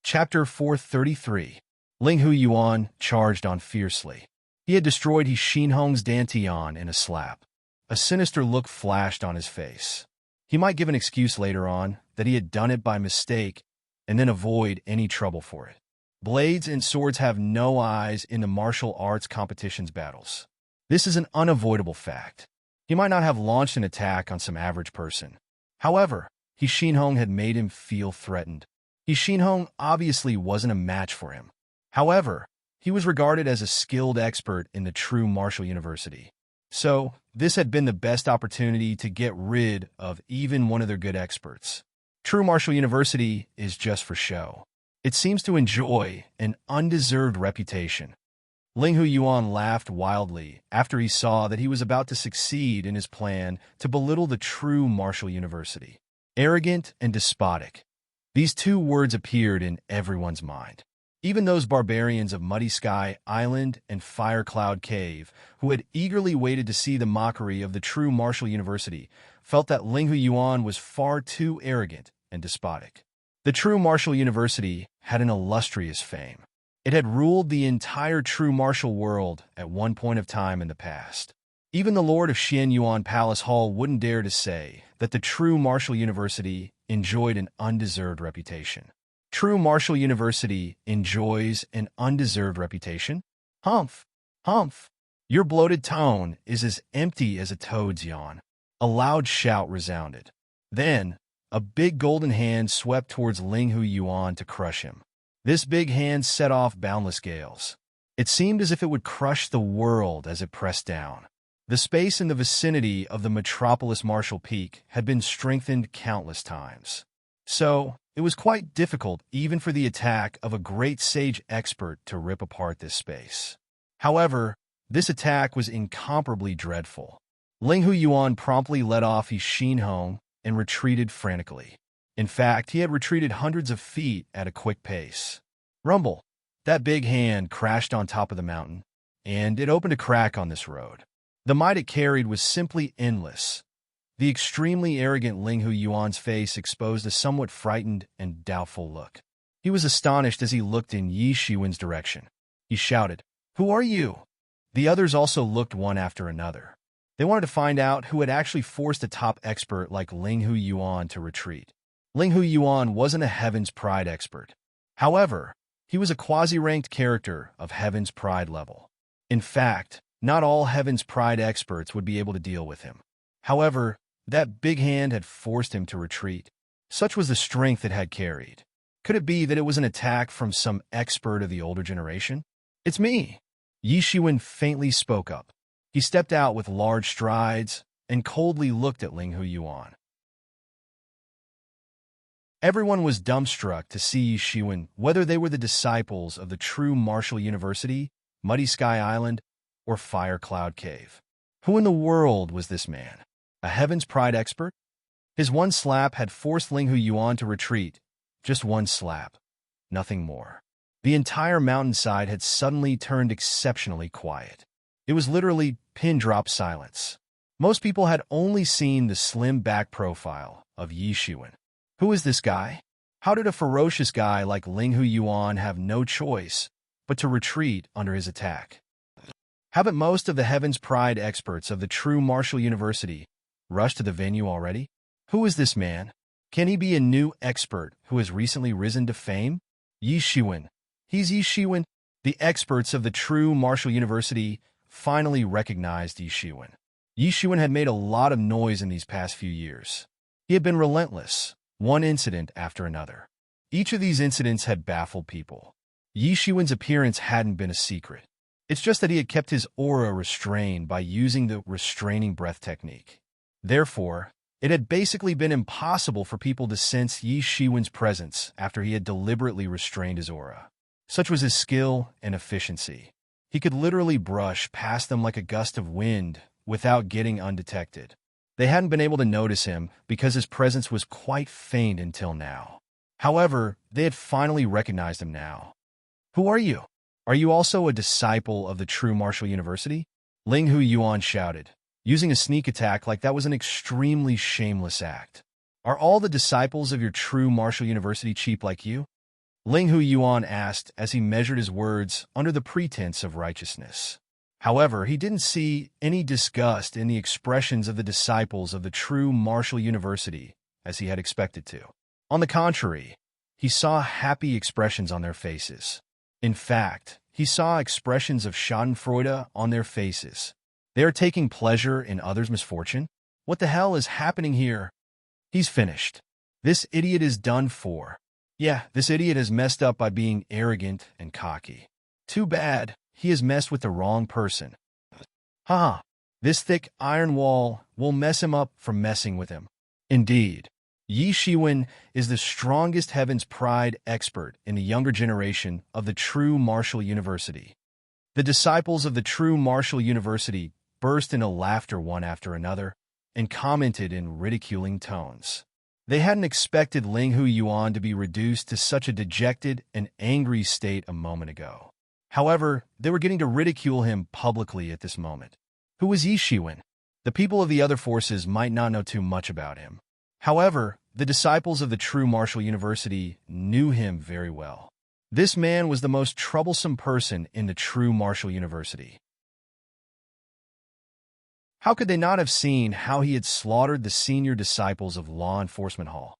Chapter 433. Ling Hu Yuan charged on fiercely. He had destroyed He Xin Hong's dantian in a slap. A sinister look flashed on his face. He might give an excuse later on, that he had done it by mistake and then avoid any trouble for it. Blades and swords have no eyes in the martial arts competitions battles. This is an unavoidable fact. He might not have launched an attack on some average person. However, He Shinhong had made him feel threatened. He Shinhong obviously wasn't a match for him. However, he was regarded as a skilled expert in the true martial university. So, this had been the best opportunity to get rid of even one of their good experts. True Martial University is just for show. It seems to enjoy an undeserved reputation. Ling Hu Yuan laughed wildly after he saw that he was about to succeed in his plan to belittle the true martial university. Arrogant and despotic. These two words appeared in everyone's mind. Even those barbarians of Muddy Sky Island and Fire Cloud Cave, who had eagerly waited to see the mockery of the true martial university, felt that Ling Hu Yuan was far too arrogant and despotic. The true martial university had an illustrious fame. It had ruled the entire true martial world at one point of time in the past. Even the Lord of Xian Yuan Palace Hall wouldn't dare to say that the true martial university enjoyed an undeserved reputation. True martial university enjoys an undeserved reputation? Humph! Humph! Your bloated tone is as empty as a toad's yawn. A loud shout resounded. Then, a big golden hand swept towards Ling Hu Yuan to crush him. This big hand set off boundless gales. It seemed as if it would crush the world as it pressed down. The space in the vicinity of the metropolis martial peak had been strengthened countless times. So, it was quite difficult even for the attack of a great sage expert to rip apart this space. However, this attack was incomparably dreadful. Ling Hu Yuan promptly let off his Shinhong and retreated frantically. In fact, he had retreated hundreds of feet at a quick pace. Rumble! That big hand crashed on top of the mountain, and it opened a crack on this road. The might it carried was simply endless. The extremely arrogant Ling Hu Yuan's face exposed a somewhat frightened and doubtful look. He was astonished as he looked in Yi Shiwen's direction. He shouted, "Who are you?" The others also looked one after another. They wanted to find out who had actually forced a top expert like Ling Hu Yuan to retreat. Ling Hu Yuan wasn't a Heaven's Pride expert. However, he was a quasi-ranked character of Heaven's Pride level. In fact, not all Heaven's Pride experts would be able to deal with him. However, that big hand had forced him to retreat. Such was the strength it had carried. Could it be that it was an attack from some expert of the older generation? "It's me!" Yi Shiwen faintly spoke up. He stepped out with large strides and coldly looked at Ling Hu Yuan. Everyone was dumbstruck to see Yi Shiwen, whether they were the disciples of the true martial university, Muddy Sky Island, or Fire Cloud Cave. Who in the world was this man? A Heaven's Pride expert? His one slap had forced Ling Hu Yuan to retreat. Just one slap. Nothing more. The entire mountainside had suddenly turned exceptionally quiet. It was literally pin-drop silence. Most people had only seen the slim back profile of Yi Shiwen. Who is this guy? How did a ferocious guy like Ling Hu Yuan have no choice but to retreat under his attack? Haven't most of the Heaven's Pride experts of the true martial university rushed to the venue already? Who is this man? Can he be a new expert who has recently risen to fame? Yi Shiwen. He's Yi Shiwen. The experts of the true martial university finally recognized Yi Shiwen. Yi Shiwen had made a lot of noise in these past few years. He had been relentless, one incident after another. Each of these incidents had baffled people. Yi Shiwen's appearance hadn't been a secret. It's just that he had kept his aura restrained by using the restraining breath technique. Therefore, it had basically been impossible for people to sense Yi Shiwen's presence after he had deliberately restrained his aura. Such was his skill and efficiency. He could literally brush past them like a gust of wind without getting undetected. They hadn't been able to notice him because his presence was quite faint until now. However, they had finally recognized him now. "Who are you? Are you also a disciple of the true martial university?" Ling Hu Yuan shouted. Using a sneak attack like that was an extremely shameless act. "Are all the disciples of your true martial university cheap like you?" Ling Hu Yuan asked as he measured his words under the pretense of righteousness. However, he didn't see any disgust in the expressions of the disciples of the true martial university as he had expected to. On the contrary, he saw happy expressions on their faces. In fact, he saw expressions of schadenfreude on their faces. They are taking pleasure in others' misfortune? What the hell is happening here? He's finished. This idiot is done for. Yeah, this idiot has messed up by being arrogant and cocky. Too bad, he has messed with the wrong person. Ha! This thick iron wall will mess him up from messing with him. Indeed, Yi Shiwen is the strongest Heaven's Pride expert in the younger generation of the true martial university. The disciples of the true martial university burst into laughter one after another and commented in ridiculing tones. They hadn't expected Ling Hu Yuan to be reduced to such a dejected and angry state a moment ago. However, they were getting to ridicule him publicly at this moment. Who was Yi Shiwen? The people of the other forces might not know too much about him. However, the disciples of the true martial university knew him very well. This man was the most troublesome person in the true martial university. How could they not have seen how he had slaughtered the senior disciples of Law Enforcement Hall?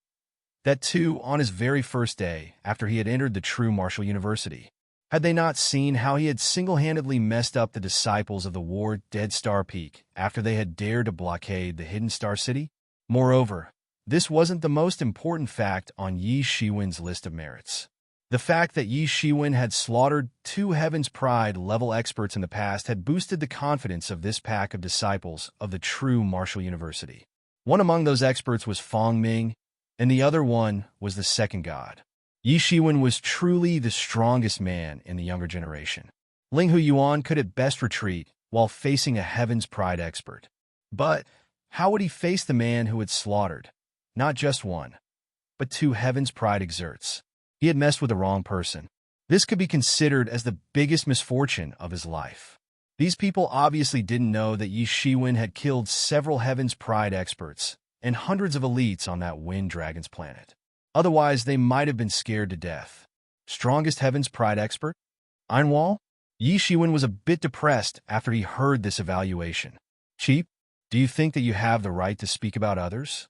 That too on his very first day after he had entered the true martial university. Had they not seen how he had single-handedly messed up the disciples of the War Dead Star Peak after they had dared to blockade the Hidden Star City? Moreover, this wasn't the most important fact on Yi Shiwen's list of merits. The fact that Yi Shiwen had slaughtered 2 Heaven's Pride level experts in the past had boosted the confidence of this pack of disciples of the true martial university. One among those experts was Fong Ming, and the other one was the second god. Yi Shiwen was truly the strongest man in the younger generation. Ling Hu Yuan could at best retreat while facing a Heaven's Pride expert. But how would he face the man who had slaughtered, not just 1, but 2 Heaven's Pride exerts? He had messed with the wrong person. This could be considered as the biggest misfortune of his life. These people obviously didn't know that Yi Shiwen had killed several Heaven's Pride experts and hundreds of elites on that Wind Dragon's planet. Otherwise, they might have been scared to death. Strongest Heaven's Pride expert? Einwall? Yi Shiwen was a bit depressed after he heard this evaluation. Cheap? Do you think that you have the right to speak about others?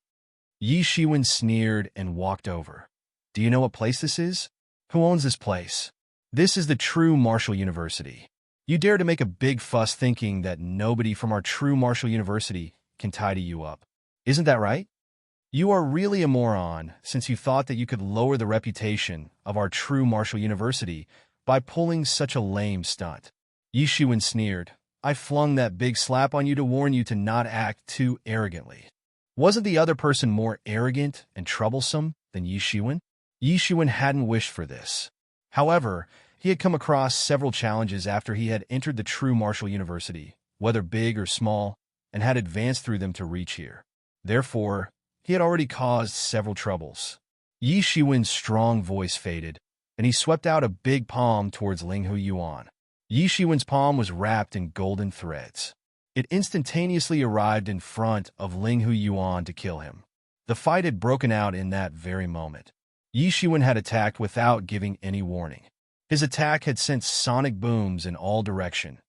Yi Shiwen sneered and walked over. Do you know what place this is? Who owns this place? This is the true martial university. You dare to make a big fuss thinking that nobody from our true martial university can tidy you up. Isn't that right? You are really a moron since you thought that you could lower the reputation of our true martial university by pulling such a lame stunt. Yi Shiwen sneered. I flung that big slap on you to warn you to not act too arrogantly. Wasn't the other person more arrogant and troublesome than Yi Shiwen? Yi Shiwen hadn't wished for this. However, he had come across several challenges after he had entered the true martial university, whether big or small, and had advanced through them to reach here. Therefore, he had already caused several troubles. Yi Shiwen's strong voice faded, and he swept out a big palm towards Ling Hu Yuan. Yi Shiwen's palm was wrapped in golden threads. It instantaneously arrived in front of Ling Hu Yuan to kill him. The fight had broken out in that very moment. Yi Shiwen had attacked without giving any warning. His attack had sent sonic booms in all directions,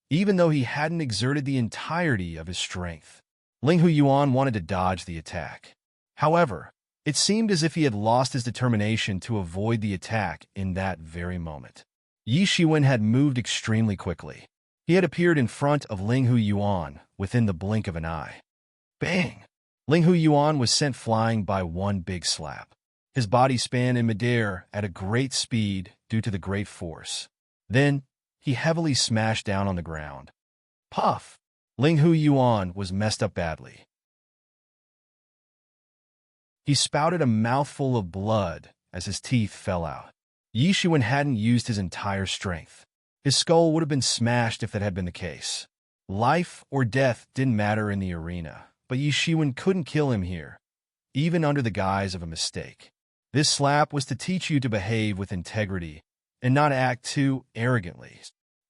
even though he hadn't exerted the entirety of his strength. Ling Hu Yuan wanted to dodge the attack. However, it seemed as if he had lost his determination to avoid the attack in that very moment. Yi Shiwen had moved extremely quickly. He had appeared in front of Ling Hu Yuan within the blink of an eye. Bang! Ling Hu Yuan was sent flying by one big slap. His body span in midair at a great speed due to the great force. Then, he heavily smashed down on the ground. Puff! Ling Hu Yuan was messed up badly. He spouted a mouthful of blood as his teeth fell out. Yi Shiwen hadn't used his entire strength. His skull would have been smashed if that had been the case. Life or death didn't matter in the arena, but Yi Shiwen couldn't kill him here, even under the guise of a mistake. This slap was to teach you to behave with integrity and not act too arrogantly.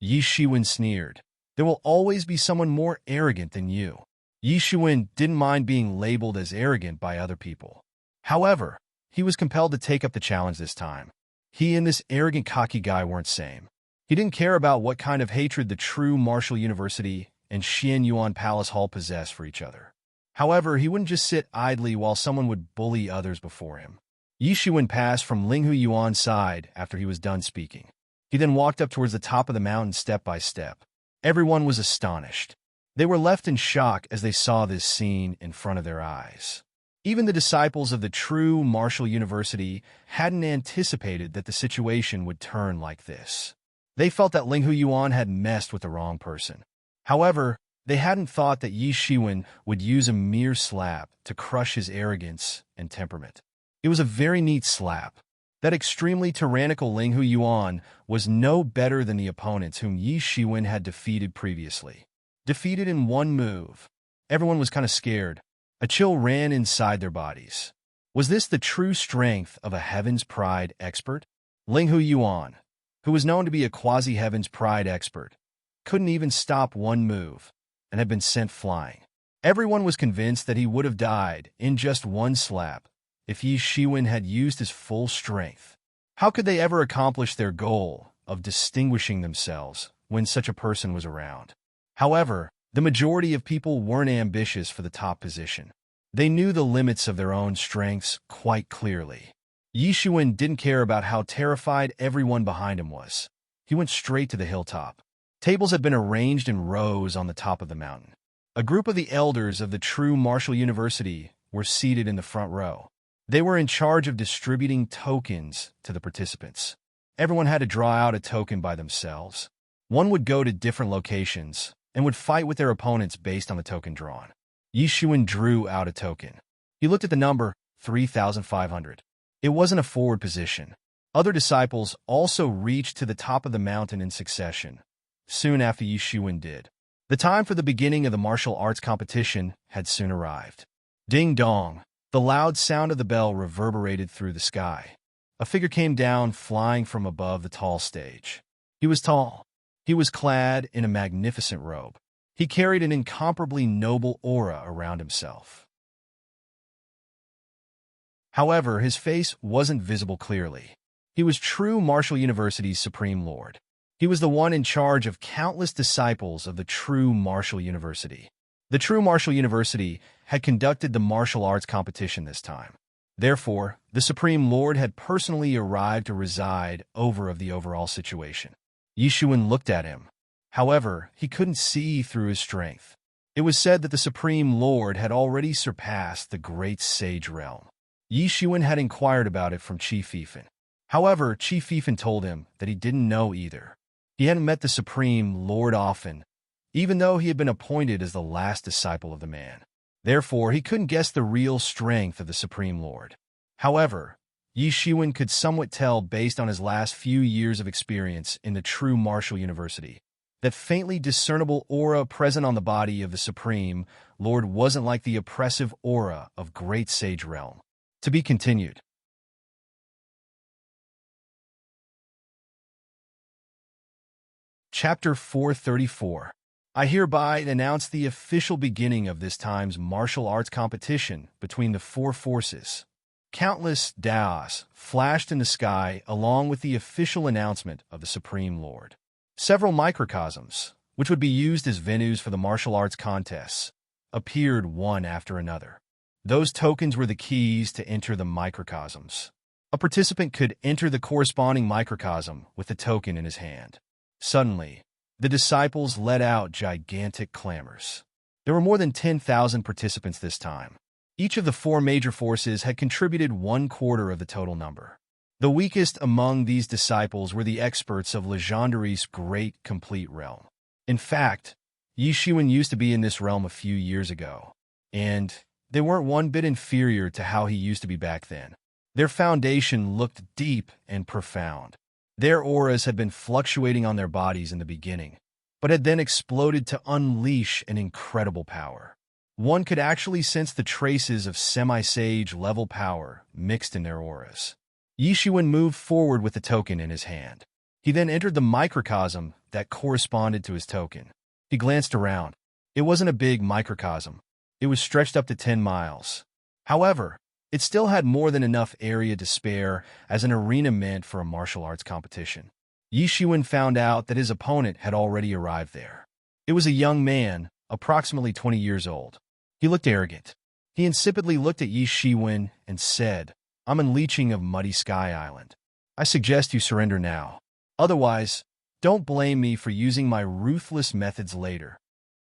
Yi Shiwen sneered. There will always be someone more arrogant than you. Yi Shiwen didn't mind being labeled as arrogant by other people. However, he was compelled to take up the challenge this time. He and this arrogant, cocky guy weren't same. He didn't care about what kind of hatred the true martial university and Xian Yuan Palace Hall possessed for each other. However, he wouldn't just sit idly while someone would bully others before him. Yi Shiwen passed from Ling Hu Yuan's side after he was done speaking. He then walked up towards the top of the mountain step by step. Everyone was astonished. They were left in shock as they saw this scene in front of their eyes. Even the disciples of the true martial university hadn't anticipated that the situation would turn like this. They felt that Ling Hu Yuan had messed with the wrong person. However, they hadn't thought that Yi Shiwen would use a mere slap to crush his arrogance and temperament. It was a very neat slap. That extremely tyrannical Ling Hu Yuan was no better than the opponents whom Yi Shiwen had defeated previously. Defeated in one move. Everyone was kind of scared. A chill ran inside their bodies. Was this the true strength of a Heaven's Pride expert? Ling Hu Yuan, who was known to be a quasi-Heaven's Pride expert, couldn't even stop one move and had been sent flying. Everyone was convinced that he would have died in just one slap if Yi Shiwen had used his full strength. How could they ever accomplish their goal of distinguishing themselves when such a person was around? However, the majority of people weren't ambitious for the top position. They knew the limits of their own strengths quite clearly. Yi Shiwen didn't care about how terrified everyone behind him was. He went straight to the hilltop. Tables had been arranged in rows on the top of the mountain. A group of the elders of the true martial university were seated in the front row. They were in charge of distributing tokens to the participants. Everyone had to draw out a token by themselves. One would go to different locations and would fight with their opponents based on the token drawn. Yi Shiwen drew out a token. He looked at the number 3,500. It wasn't a forward position. Other disciples also reached to the top of the mountain in succession, soon after Yi Shiwen did. The time for the beginning of the martial arts competition had soon arrived. Ding dong! The loud sound of the bell reverberated through the sky. A figure came down, flying from above the tall stage. He was tall. He was clad in a magnificent robe. He carried an incomparably noble aura around himself. However, his face wasn't visible clearly. He was true Martial University's Supreme Lord. He was the one in charge of countless disciples of the true Martial University. The true Martial University had conducted the martial arts competition this time. Therefore, the Supreme Lord had personally arrived to reside over the overall situation. Yi Shiwen looked at him. However, he couldn't see through his strength. It was said that the Supreme Lord had already surpassed the great sage realm. Yi Shiwen had inquired about it from Qi Fifan. However, Qi Fifan told him that he didn't know either. He hadn't met the Supreme Lord often, even though he had been appointed as the last disciple of the man. Therefore, he couldn't guess the real strength of the Supreme Lord. However, Yi Shiwen could somewhat tell based on his last few years of experience in the true martial university that faintly discernible aura present on the body of the Supreme Lord wasn't like the oppressive aura of great sage realm. To be continued. Chapter 434. I hereby announce the official beginning of this time's martial arts competition between the four forces. Countless daos flashed in the sky along with the official announcement of the Supreme Lord. Several microcosms, which would be used as venues for the martial arts contests, appeared one after another. Those tokens were the keys to enter the microcosms. A participant could enter the corresponding microcosm with the token in his hand. Suddenly, the disciples let out gigantic clamors. There were more than 10,000 participants this time. Each of the four major forces had contributed 1/4 of the total number. The weakest among these disciples were the experts of Legendary's great complete realm. In fact, Yi Shiwen used to be in this realm a few years ago, and they weren't one bit inferior to how he used to be back then. Their foundation looked deep and profound. Their auras had been fluctuating on their bodies in the beginning, but had then exploded to unleash an incredible power. One could actually sense the traces of semi-sage level power mixed in their auras. Yi Shiwen moved forward with the token in his hand. He then entered the microcosm that corresponded to his token. He glanced around. It wasn't a big microcosm. It was stretched up to 10 miles. However, it still had more than enough area to spare as an arena meant for a martial arts competition. Yi Shiwen found out that his opponent had already arrived there. It was a young man, approximately 20 years old. He looked arrogant. He insipidly looked at Yi Shiwen and said, I'm unleashing of Muddy Sky Island. I suggest you surrender now. Otherwise, don't blame me for using my ruthless methods later.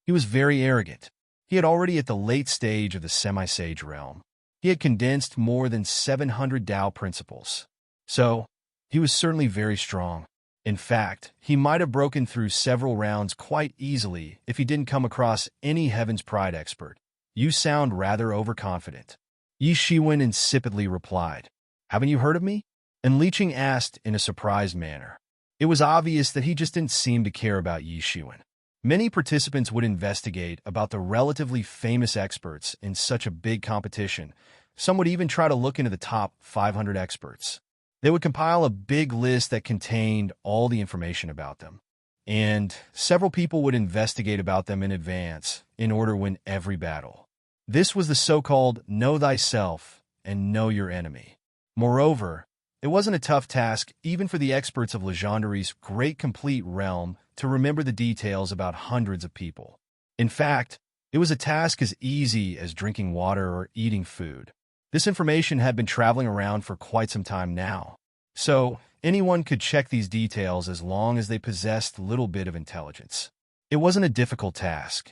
He was very arrogant. He had already at the late stage of the semi-sage realm. He had condensed more than 700 Tao principles. So, he was certainly very strong. In fact, he might have broken through several rounds quite easily if he didn't come across any Heaven's Pride expert. You sound rather overconfident. Yi Shiwen insipidly replied. Haven't you heard of me? And Li Qing asked in a surprised manner. It was obvious that he just didn't seem to care about Yi Shiwen. Many participants would investigate about the relatively famous experts in such a big competition. Some would even try to look into the top 500 experts. They would compile a big list that contained all the information about them. And several people would investigate about them in advance in order to win every battle. This was the so-called know thyself and know your enemy. Moreover, it wasn't a tough task even for the experts of Legendary's great complete realm to remember the details about hundreds of people. In fact, it was a task as easy as drinking water or eating food. This information had been traveling around for quite some time now, so anyone could check these details as long as they possessed a little bit of intelligence. It wasn't a difficult task.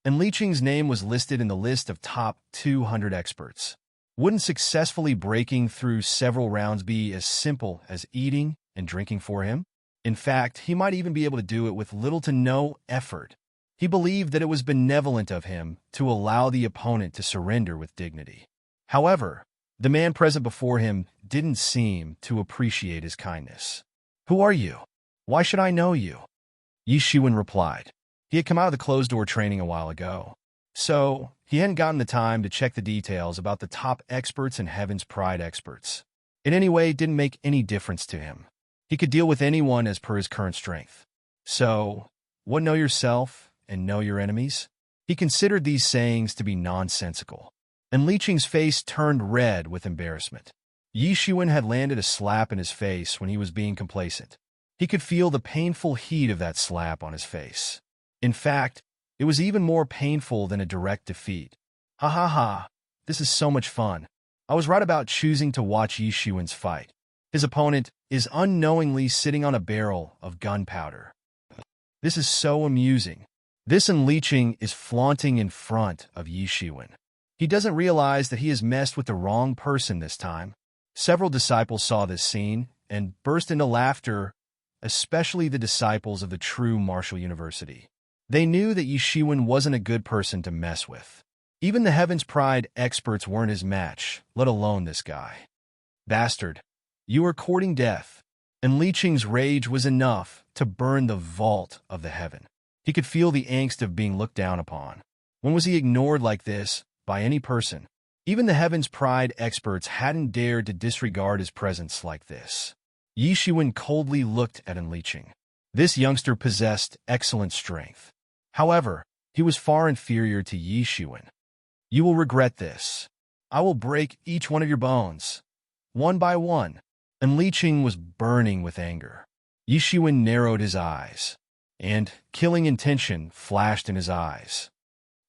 And Li Qing's name was listed in the list of top 200 experts. Wouldn't successfully breaking through several rounds be as simple as eating and drinking for him? In fact, he might even be able to do it with little to no effort. He believed that it was benevolent of him to allow the opponent to surrender with dignity. However, the man present before him didn't seem to appreciate his kindness. Who are you? Why should I know you? Yi Shiwen replied. He had come out of the closed-door training a while ago, so he hadn't gotten the time to check the details about the top experts and Heaven's Pride experts. In any way, it didn't make any difference to him. He could deal with anyone as per his current strength. So, what know yourself and know your enemies? He considered these sayings to be nonsensical, and Li Qing's face turned red with embarrassment. Yi Shiwen had landed a slap in his face when he was being complacent. He could feel the painful heat of that slap on his face. In fact, it was even more painful than a direct defeat. Ha ha ha, this is so much fun. I was right about choosing to watch Yi Shiwen's fight. His opponent is unknowingly sitting on a barrel of gunpowder. This is so amusing. This and Li Qing is flaunting in front of Yi Shiwen. He doesn't realize that he has messed with the wrong person this time. Several disciples saw this scene and burst into laughter, especially the disciples of the true martial university. They knew that Yi Shiwen wasn't a good person to mess with. Even the Heaven's Pride experts weren't his match, let alone this guy. Bastard, you are courting death. And Li Qing's rage was enough to burn the vault of the heaven. He could feel the angst of being looked down upon. When was he ignored like this by any person? Even the Heaven's Pride experts hadn't dared to disregard his presence like this. Yi Shiwen coldly looked at Li Qing. This youngster possessed excellent strength. However, he was far inferior to Yi Shiwen. You will regret this. I will break each one of your bones, one by one. And Li Qing was burning with anger. Yi Shiwen narrowed his eyes, and killing intention flashed in his eyes.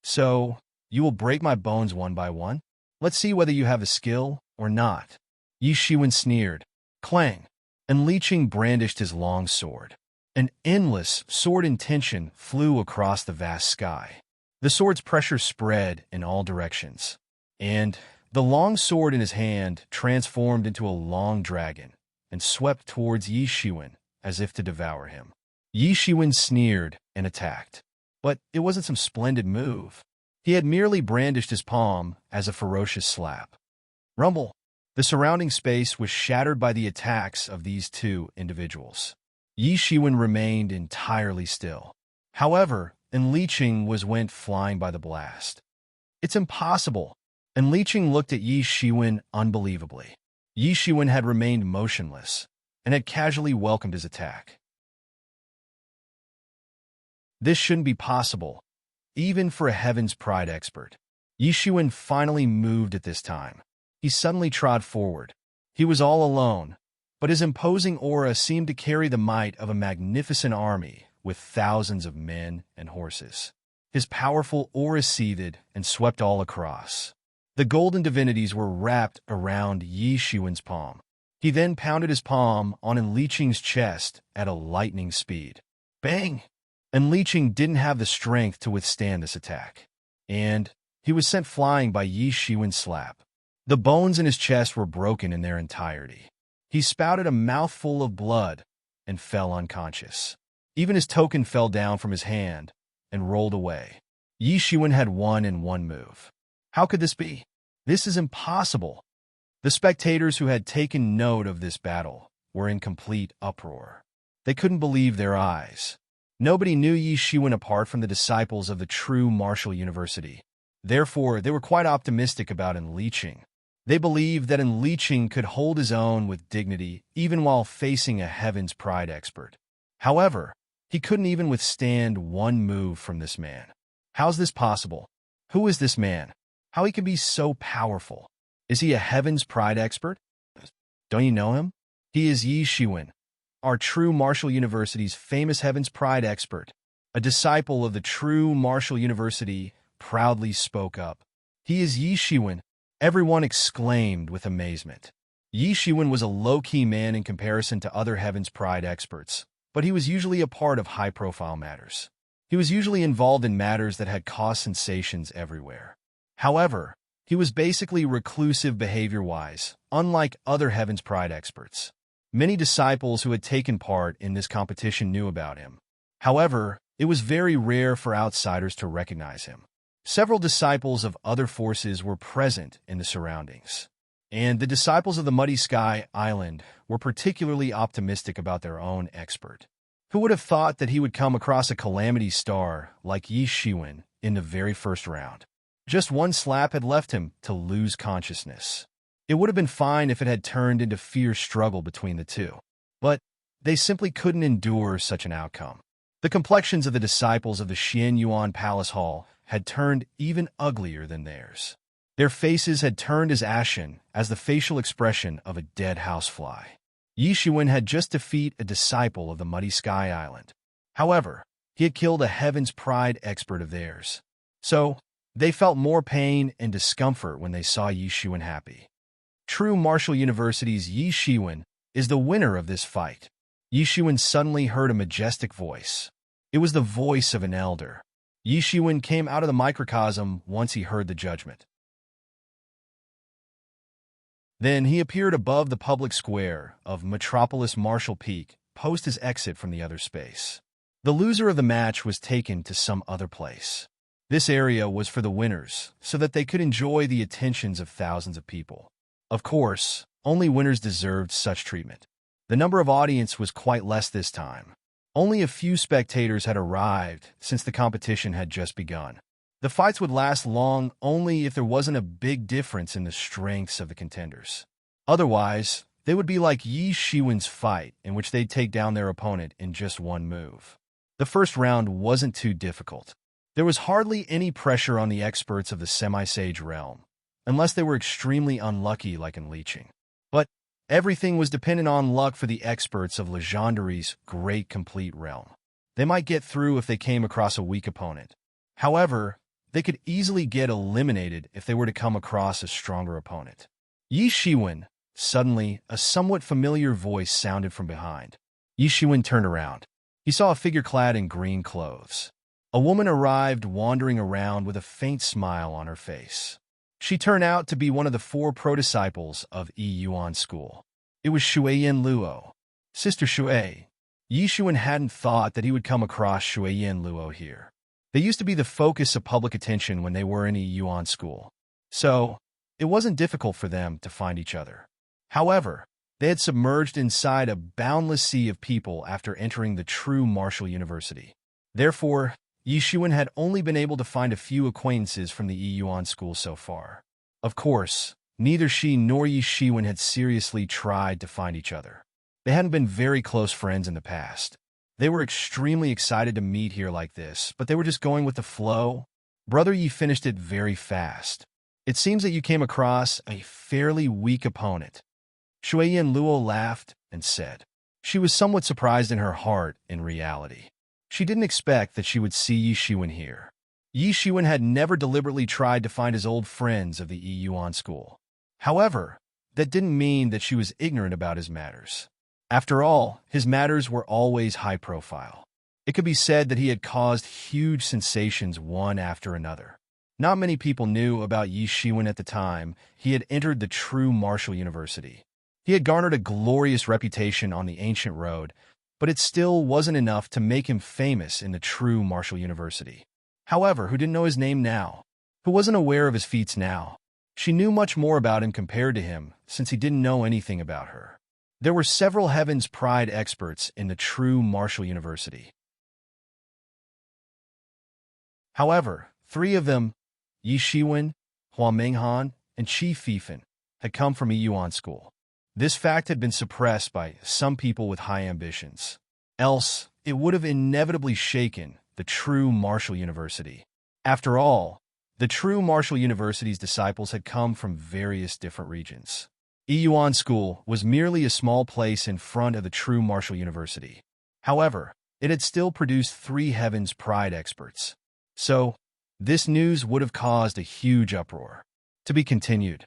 So, you will break my bones one by one? Let's see whether you have the skill or not. Yi Shiwen sneered. Clang! And Li Qing brandished his long sword. An endless sword intention flew across the vast sky. The sword's pressure spread in all directions, and the long sword in his hand transformed into a long dragon and swept towards Yi Shiwen as if to devour him. Yi Shiwen sneered and attacked. But it wasn't some splendid move. He had merely brandished his palm as a ferocious slap. Rumble! The surrounding space was shattered by the attacks of these two individuals. Yi Shiwen remained entirely still. However, Li Qing went flying by the blast. It's impossible. And Li Qing looked at Yi Shiwen unbelievably. Yi Shiwen had remained motionless and had casually welcomed his attack. This shouldn't be possible, even for a Heaven's Pride expert. Yi Shiwen finally moved at this time. He suddenly trod forward. He was all alone, but his imposing aura seemed to carry the might of a magnificent army with thousands of men and horses. His powerful aura seethed and swept all across. The golden divinities were wrapped around Yi Shiwen's palm. He then pounded his palm on Enliching's chest at a lightning speed. Bang! Enliching didn't have the strength to withstand this attack, and he was sent flying by Yi Shiwen's slap. The bones in his chest were broken in their entirety. He spouted a mouthful of blood and fell unconscious. Even his token fell down from his hand and rolled away. Yi Shiwen had won in one move. How could this be? This is impossible. The spectators who had taken note of this battle were in complete uproar. They couldn't believe their eyes. Nobody knew Yi Shiwen apart from the disciples of the true martial university. Therefore, they were quite optimistic about Enliching. They believed that Enliching could hold his own with dignity even while facing a Heaven's Pride expert. However, he couldn't even withstand one move from this man. How's this possible? Who is this man? How he can be so powerful? Is he a Heaven's Pride expert? Don't you know him? He is Yi Shiwen, our true martial university's famous Heaven's Pride expert. A disciple of the true martial university proudly spoke up. He is Yi Shiwen. Everyone exclaimed with amazement. Yi Shiwen was a low-key man in comparison to other Heaven's Pride experts, but he was usually a part of high-profile matters. He was usually involved in matters that had caused sensations everywhere. However, he was basically reclusive behavior-wise, unlike other Heaven's Pride experts. Many disciples who had taken part in this competition knew about him. However, it was very rare for outsiders to recognize him. Several disciples of other forces were present in the surroundings, and the disciples of the Muddy Sky Island were particularly optimistic about their own expert. Who would have thought that he would come across a calamity star like Yi Shiwen in the very first round? Just one slap had left him to lose consciousness. It would have been fine if it had turned into fierce struggle between the two, but they simply couldn't endure such an outcome. The complexions of the disciples of the Xian Yuan Palace Hall had turned even uglier than theirs. Their faces had turned as ashen as the facial expression of a dead housefly. Yi Shiwen had just defeated a disciple of the Muddy Sky Island. However, he had killed a Heaven's Pride expert of theirs. So, they felt more pain and discomfort when they saw Yi Shiwen happy. True Martial University's Yi Shiwen is the winner of this fight. Yi Shiwen suddenly heard a majestic voice. It was the voice of an elder. Yi Shiwen came out of the microcosm once he heard the judgment. Then he appeared above the public square of Metropolis Martial Peak, post his exit from the other space. The loser of the match was taken to some other place. This area was for the winners, so that they could enjoy the attentions of thousands of people. Of course, only winners deserved such treatment. The number of audience was quite less this time. Only a few spectators had arrived since the competition had just begun. The fights would last long only if there wasn't a big difference in the strengths of the contenders. Otherwise, they would be like Yi Shiwen's fight, in which they'd take down their opponent in just one move. The first round wasn't too difficult. There was hardly any pressure on the experts of the semi-sage realm, unless they were extremely unlucky like Enliching. But everything was dependent on luck for the experts of Legendary's Great Complete Realm. They might get through if they came across a weak opponent. However, they could easily get eliminated if they were to come across a stronger opponent. Yi Shiwen. Suddenly, a somewhat familiar voice sounded from behind. Yi Shiwen turned around. He saw a figure clad in green clothes. A woman arrived wandering around with a faint smile on her face. She turned out to be one of the 4 pro-disciples of Yi Yuan School. It was Shuiyan Luo. Sister Shui. Yi Shiwen hadn't thought that he would come across Shuiyan Luo here. They used to be the focus of public attention when they were in Yi Yuan School. So, it wasn't difficult for them to find each other. However, they had submerged inside a boundless sea of people after entering the true martial university. Therefore, Yi Shiwen had only been able to find a few acquaintances from the Yi Yuan School so far. Of course, neither she nor Yi Shiwen had seriously tried to find each other. They hadn't been very close friends in the past. They were extremely excited to meet here like this, but they were just going with the flow. Brother Yi finished it very fast. It seems that you came across a fairly weak opponent. Shuiyan Luo laughed and said. She was somewhat surprised in her heart in reality. She didn't expect that she would see Yi Shiwen here. Yi Shiwen had never deliberately tried to find his old friends of the Yuan school. However, that didn't mean that she was ignorant about his matters. After all, his matters were always high profile. It could be said that he had caused huge sensations one after another. Not many people knew about Yi Shiwen at the time he had entered the true martial university. He had garnered a glorious reputation on the ancient road, but it still wasn't enough to make him famous in the true martial university. However, who didn't know his name now? Who wasn't aware of his feats now? She knew much more about him compared to him, since he didn't know anything about her. There were several Heaven's Pride experts in the true martial university. However, three of them, Yi Shiwen, Huang Menghan, and Qi Fifan, had come from a Yuan school. This fact had been suppressed by some people with high ambitions. Else, it would have inevitably shaken the true martial university. After all, the true martial university's disciples had come from various different regions. Yuan School was merely a small place in front of the true martial university. However, it had still produced three Heaven's Pride experts. So, this news would have caused a huge uproar. To be continued.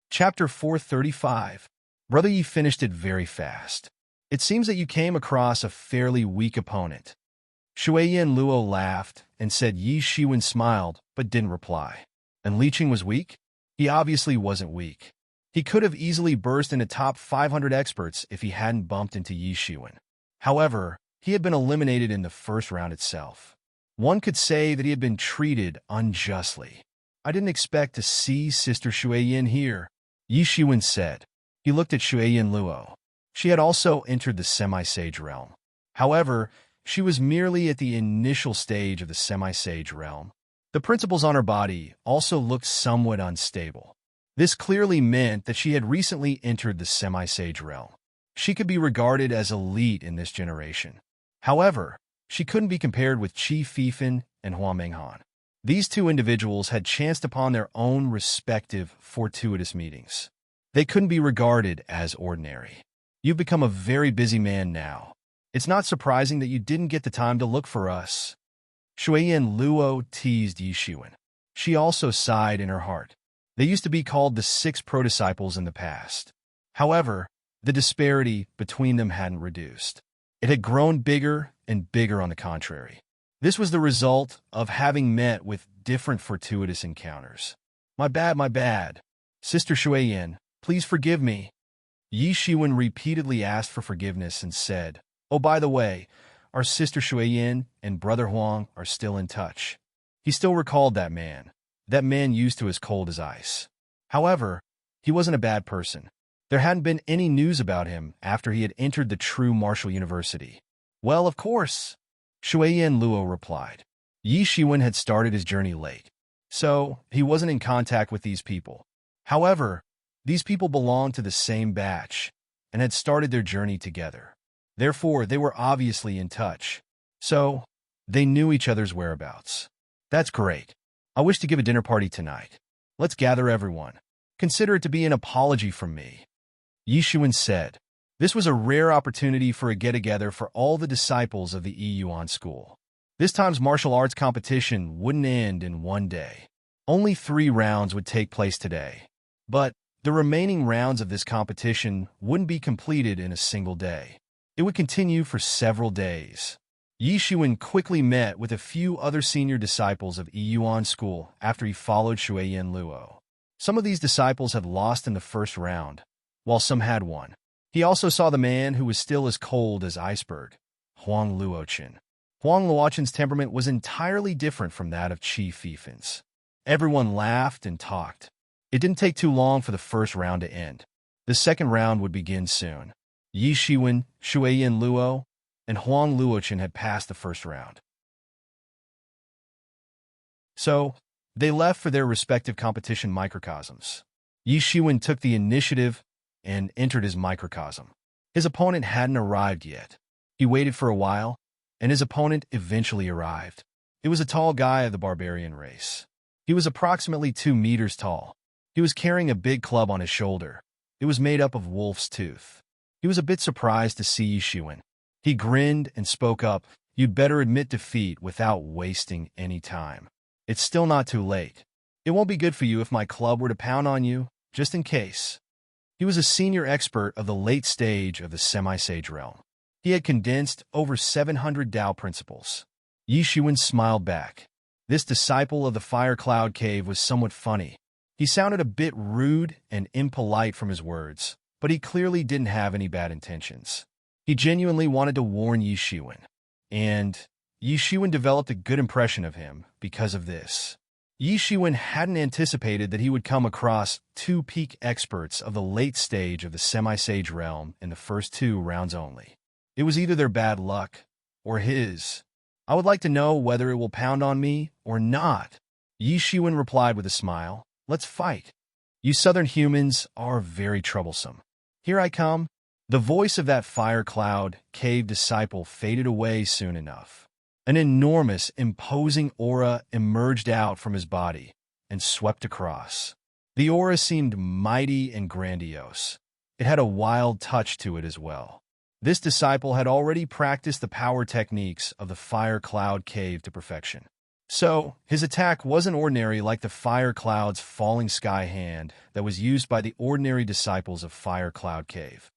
Chapter 435. Brother, you finished it very fast. It seems that you came across a fairly weak opponent. Shuiyan Luo laughed and said Yi Shiwen smiled but didn't reply. And Li Qing was weak? He obviously wasn't weak. He could have easily burst into top 500 experts if he hadn't bumped into Yi Shiwen. However, he had been eliminated in the first round itself. One could say that he had been treated unjustly. I didn't expect to see Sister Shuiyan here, Yi Shiwen said. He looked at Shuiyan Luo. She had also entered the semi-sage realm. However, she was merely at the initial stage of the semi-sage realm. The principles on her body also looked somewhat unstable. This clearly meant that she had recently entered the semi-sage realm. She could be regarded as elite in this generation. However, she couldn't be compared with Qi Fifan and Huang Menghan. These two individuals had chanced upon their own respective fortuitous meetings. They couldn't be regarded as ordinary. You've become a very busy man now. It's not surprising that you didn't get the time to look for us. Shuiyan Luo teased Yi Shiwen. She also sighed in her heart. They used to be called the 6 pro-disciples in the past. However, the disparity between them hadn't reduced. It had grown bigger and bigger on the contrary. This was the result of having met with different fortuitous encounters. My bad. Sister Shuiyan, please forgive me. Yi Shiwen repeatedly asked for forgiveness and said, Oh, by the way, our Sister Shuiyan and Brother Huang are still in touch. He still recalled that man. That man used to as cold as ice. However, he wasn't a bad person. There hadn't been any news about him after he had entered the true martial university. Well, of course, Shuiyan Luo replied. Yi Shiwen had started his journey late, so he wasn't in contact with these people. However, these people belonged to the same batch and had started their journey together. Therefore, they were obviously in touch, so they knew each other's whereabouts. That's great. I wish to give a dinner party tonight. Let's gather everyone. Consider it to be an apology from me. Yi Shiwen said. This was a rare opportunity for a get-together for all the disciples of the Yuan school. This time's martial arts competition wouldn't end in one day. Only 3 rounds would take place today. But the remaining rounds of this competition wouldn't be completed in a single day. It would continue for several days. Yi Shiwen quickly met with a few other senior disciples of Yuan school after he followed Shuiyan Luo. Some of these disciples had lost in the first round, while some had won. He also saw the man who was still as cold as iceberg, Huang Luochen. Huang Luochen's temperament was entirely different from that of Qi Fifan's. Everyone laughed and talked. It didn't take too long for the first round to end. The second round would begin soon. Yi Shiwen, Shuiyan Luo, and Huang Luochen had passed the first round. So, they left for their respective competition microcosms. Yi Shiwen took the initiative and entered his microcosm. His opponent hadn't arrived yet. He waited for a while, and his opponent eventually arrived. It was a tall guy of the barbarian race. He was approximately 2 meters tall. He was carrying a big club on his shoulder. It was made up of wolf's tooth. He was a bit surprised to see Yi Shiwen. He grinned and spoke up, "You'd better admit defeat without wasting any time. It's still not too late. It won't be good for you if my club were to pound on you, just in case." He was a senior expert of the late stage of the semi-sage realm. He had condensed over 700 Tao principles. Yi Shiwen smiled back. This disciple of the Fire Cloud Cave was somewhat funny. He sounded a bit rude and impolite from his words, but he clearly didn't have any bad intentions. He genuinely wanted to warn Yi Shiwen, and Yi Shiwen developed a good impression of him because of this. Yi Shiwen hadn't anticipated that he would come across two peak experts of the late stage of the semi-sage realm in the first 2 rounds only. It was either their bad luck or his. "I would like to know whether it will pound on me or not." Yi Shiwen replied with a smile, "Let's fight. You southern humans are very troublesome. Here I come." The voice of that Fire Cloud Cave disciple faded away soon enough. An enormous, imposing aura emerged out from his body and swept across. The aura seemed mighty and grandiose. It had a wild touch to it as well. This disciple had already practiced the power techniques of the Fire Cloud Cave to perfection. So, his attack wasn't ordinary like the Fire Cloud's falling sky hand that was used by the ordinary disciples of Fire Cloud Cave.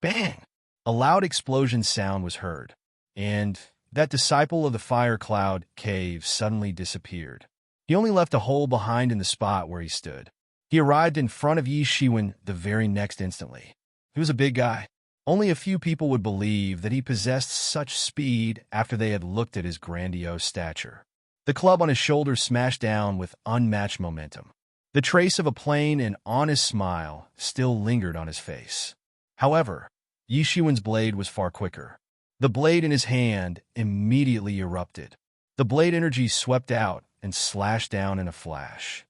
Bang! A loud explosion sound was heard, and that disciple of the Fire Cloud Cave suddenly disappeared. He only left a hole behind in the spot where he stood. He arrived in front of Yi Shiwen the very next instantly. He was a big guy. Only a few people would believe that he possessed such speed after they had looked at his grandiose stature. The club on his shoulder smashed down with unmatched momentum. The trace of a plain and honest smile still lingered on his face. However, Yi Shiwen's blade was far quicker. The blade in his hand immediately erupted. The blade energy swept out and slashed down in a flash.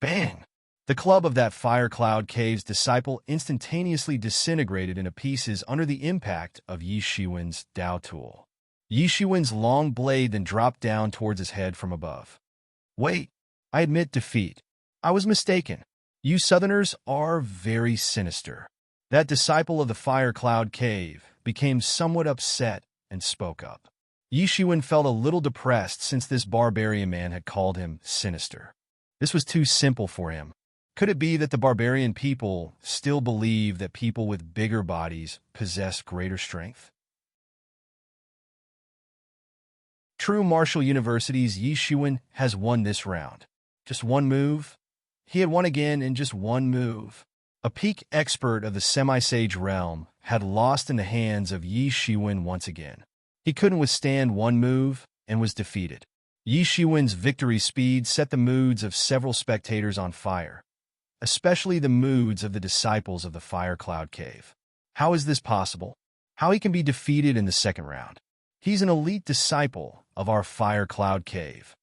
Bang! The club of that Fire Cloud Cave's disciple instantaneously disintegrated into pieces under the impact of Yi Shiwen's Dao tool. Yi Shiwen's long blade then dropped down towards his head from above. "Wait, I admit defeat. I was mistaken. You Southerners are very sinister." That disciple of the Fire Cloud Cave became somewhat upset and spoke up. Yi Shiwen felt a little depressed since this barbarian man had called him sinister. This was too simple for him. Could it be that the barbarian people still believe that people with bigger bodies possess greater strength? True Martial University's Yi Shiwen has won this round. Just one move. He had won again in just one move. A peak expert of the semi-sage realm had lost in the hands of Yi Shiwen once again. He couldn't withstand one move and was defeated. Yi Shiwen's victory speed set the moods of several spectators on fire, especially the moods of the disciples of the Fire Cloud Cave. How is this possible? How he can be defeated in the second round? He's an elite disciple of our Fire Cloud Cave.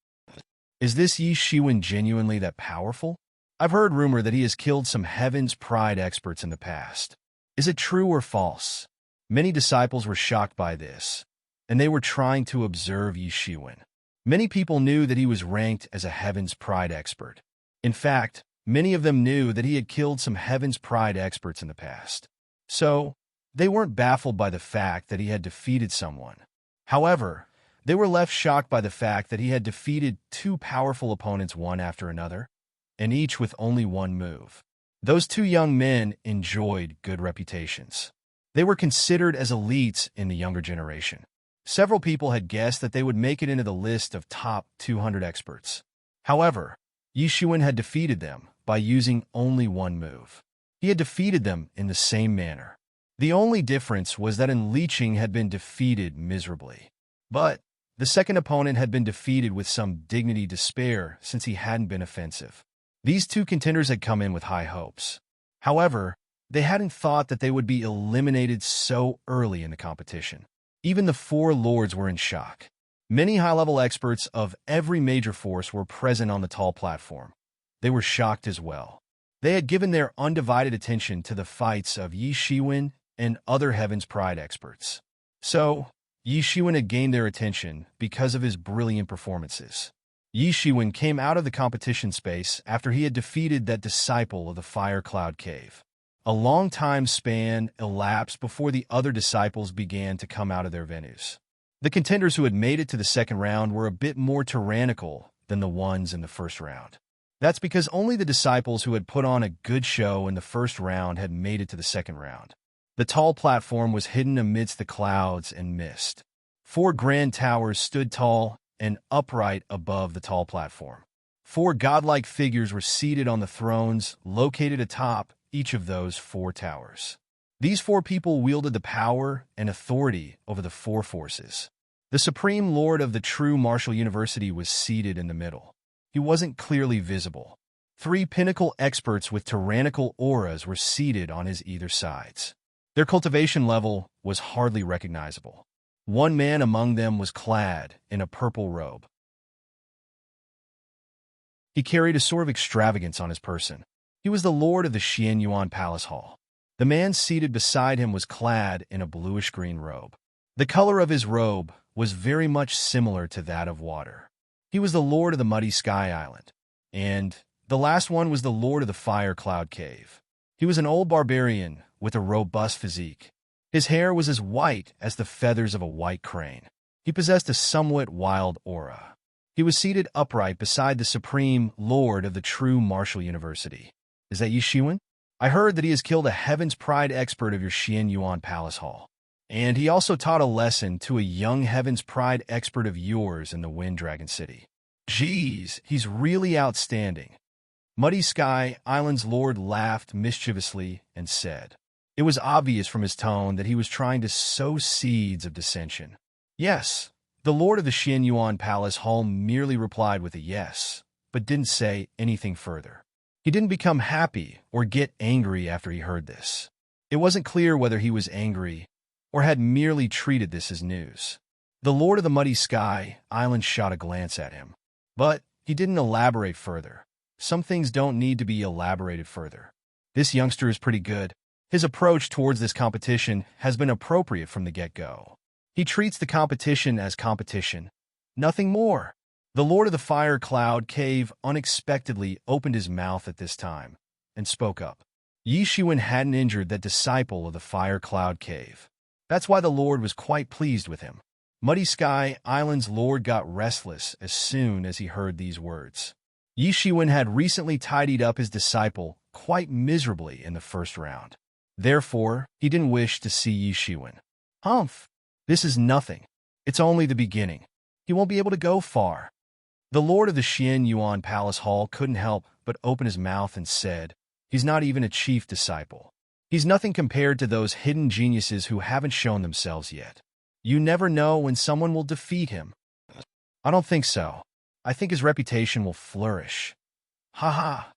Is this Yi Shiwen genuinely that powerful? I've heard rumor that he has killed some Heaven's Pride experts in the past. Is it true or false? Many disciples were shocked by this, and they were trying to observe Yi Shiwen. Many people knew that he was ranked as a Heaven's Pride expert. In fact, many of them knew that he had killed some Heaven's Pride experts in the past. So, they weren't baffled by the fact that he had defeated someone. However, they were left shocked by the fact that he had defeated two powerful opponents one after another, and each with only one move. Those two young men enjoyed good reputations. They were considered as elites in the younger generation. Several people had guessed that they would make it into the list of top 200 experts. However, Yi Shiwen had defeated them by using only one move. He had defeated them in the same manner. The only difference was that in Liqing had been defeated miserably. But the second opponent had been defeated with some dignity to spare since he hadn't been offensive. These two contenders had come in with high hopes. However, they hadn't thought that they would be eliminated so early in the competition. Even the four lords were in shock. Many high-level experts of every major force were present on the tall platform. They were shocked as well. They had given their undivided attention to the fights of Yi Shiwen and other Heaven's Pride experts. So, Yi Shiwen had gained their attention because of his brilliant performances. Yi Shiwen came out of the competition space after he had defeated that disciple of the Fire Cloud Cave. A long time span elapsed before the other disciples began to come out of their venues. The contenders who had made it to the second round were a bit more tyrannical than the ones in the first round. That's because only the disciples who had put on a good show in the first round had made it to the second round. The tall platform was hidden amidst the clouds and mist. 4 grand towers stood tall and upright above the tall platform. 4 godlike figures were seated on the thrones located atop each of those 4 towers. These 4 people wielded the power and authority over the 4 forces. The Supreme Lord of the true martial university was seated in the middle. He wasn't clearly visible. 3 pinnacle experts with tyrannical auras were seated on his either sides. Their cultivation level was hardly recognizable. One man among them was clad in a purple robe. He carried a sort of extravagance on his person. He was the lord of the Xian Yuan Palace Hall. The man seated beside him was clad in a bluish-green robe. The color of his robe was very much similar to that of water. He was the lord of the Muddy Sky Island. And the last one was the lord of the Fire Cloud Cave. He was an old barbarian with a robust physique. His hair was as white as the feathers of a white crane. He possessed a somewhat wild aura. He was seated upright beside the Supreme Lord of the true martial university. Is that Yi Shiwen? I heard that he has killed a Heaven's Pride expert of your Xian Yuan Palace Hall. And he also taught a lesson to a young Heaven's Pride expert of yours in the Wind Dragon City. Geez, he's really outstanding. Muddy Sky Island's lord laughed mischievously and said. It was obvious from his tone that he was trying to sow seeds of dissension. Yes, the lord of the Xian Yuan Palace Hall merely replied with a yes, but didn't say anything further. He didn't become happy or get angry after he heard this. It wasn't clear whether he was angry or had merely treated this as news. The lord of the Muddy Sky Island shot a glance at him, but he didn't elaborate further. Some things don't need to be elaborated further. This youngster is pretty good. His approach towards this competition has been appropriate from the get-go. He treats the competition as competition, nothing more. The Lord of the Fire Cloud Cave unexpectedly opened his mouth at this time and spoke up. Yi Shiwen hadn't injured that disciple of the Fire Cloud Cave. That's why the Lord was quite pleased with him. Muddy Sky Island's Lord got restless as soon as he heard these words. Yi Shiwen had recently tidied up his disciple quite miserably in the first round. Therefore, he didn't wish to see Yi Shiwen. Humph! This is nothing. It's only the beginning. He won't be able to go far. The lord of the Xian Yuan Palace Hall couldn't help but open his mouth and said, he's not even a chief disciple. He's nothing compared to those hidden geniuses who haven't shown themselves yet. You never know when someone will defeat him. I don't think so. I think his reputation will flourish. Ha ha!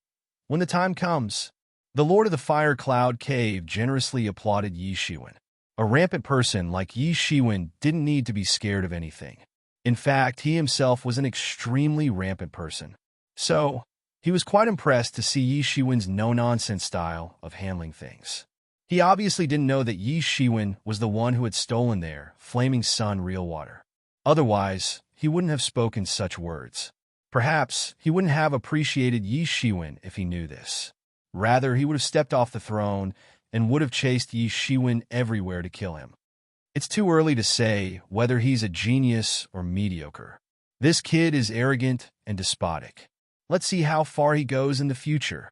When the time comes. The Lord of the Fire Cloud Cave generously applauded Yi Shiwen. A rampant person like Yi Shiwen didn't need to be scared of anything. In fact, he himself was an extremely rampant person. So, he was quite impressed to see Yi Shiwen's no-nonsense style of handling things. He obviously didn't know that Yi Shiwen was the one who had stolen their Flaming Sun real water. Otherwise, he wouldn't have spoken such words. Perhaps he wouldn't have appreciated Yi Shiwen if he knew this. Rather, he would have stepped off the throne and would have chased Yi Shiwen everywhere to kill him. It's too early to say whether he's a genius or mediocre. This kid is arrogant and despotic. Let's see how far he goes in the future.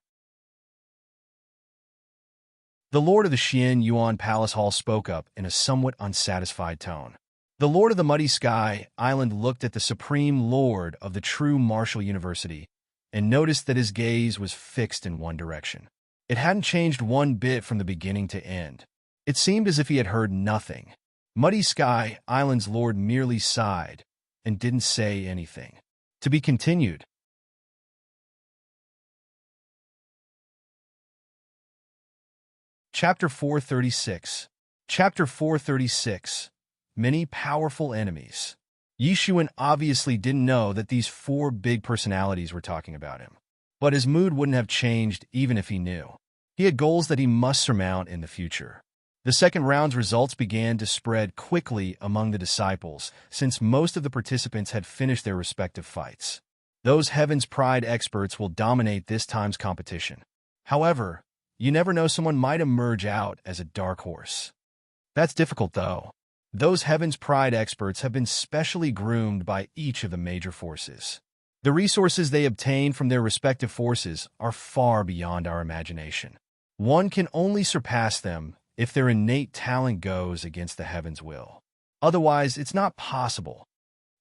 The Lord of the Xian Yuan Palace Hall spoke up in a somewhat unsatisfied tone. The Lord of the Muddy Sky Island looked at the Supreme Lord of the true martial university and noticed that his gaze was fixed in one direction. It hadn't changed one bit from the beginning to end. It seemed as if he had heard nothing. Muddy Sky Island's Lord merely sighed and didn't say anything. To be continued. Chapter 436. Chapter 436. Many powerful enemies. Yi Shiwen obviously didn't know that these 4 big personalities were talking about him. But his mood wouldn't have changed even if he knew. He had goals that he must surmount in the future. The second round's results began to spread quickly among the disciples, since most of the participants had finished their respective fights. Those Heaven's Pride experts will dominate this time's competition. However, you never know, someone might emerge out as a dark horse. That's difficult, though. Those Heaven's Pride experts have been specially groomed by each of the major forces. The resources they obtain from their respective forces are far beyond our imagination. One can only surpass them if their innate talent goes against the Heaven's will. Otherwise, it's not possible.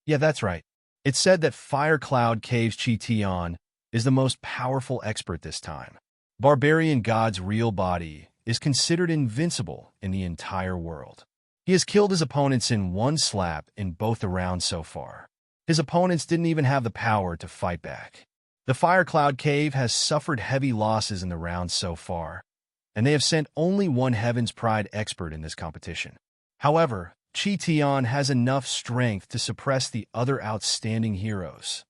Yeah, that's right. It's said that Fire Cloud Cave's Chi-Tion is the most powerful expert this time. Barbarian God's real body is considered invincible in the entire world. He has killed his opponents in one slap in both the rounds so far. His opponents didn't even have the power to fight back. The Fire Cloud Cave has suffered heavy losses in the rounds so far, and they have sent only one Heaven's Pride expert in this competition. However, Chi-Tion has enough strength to suppress the other outstanding heroes.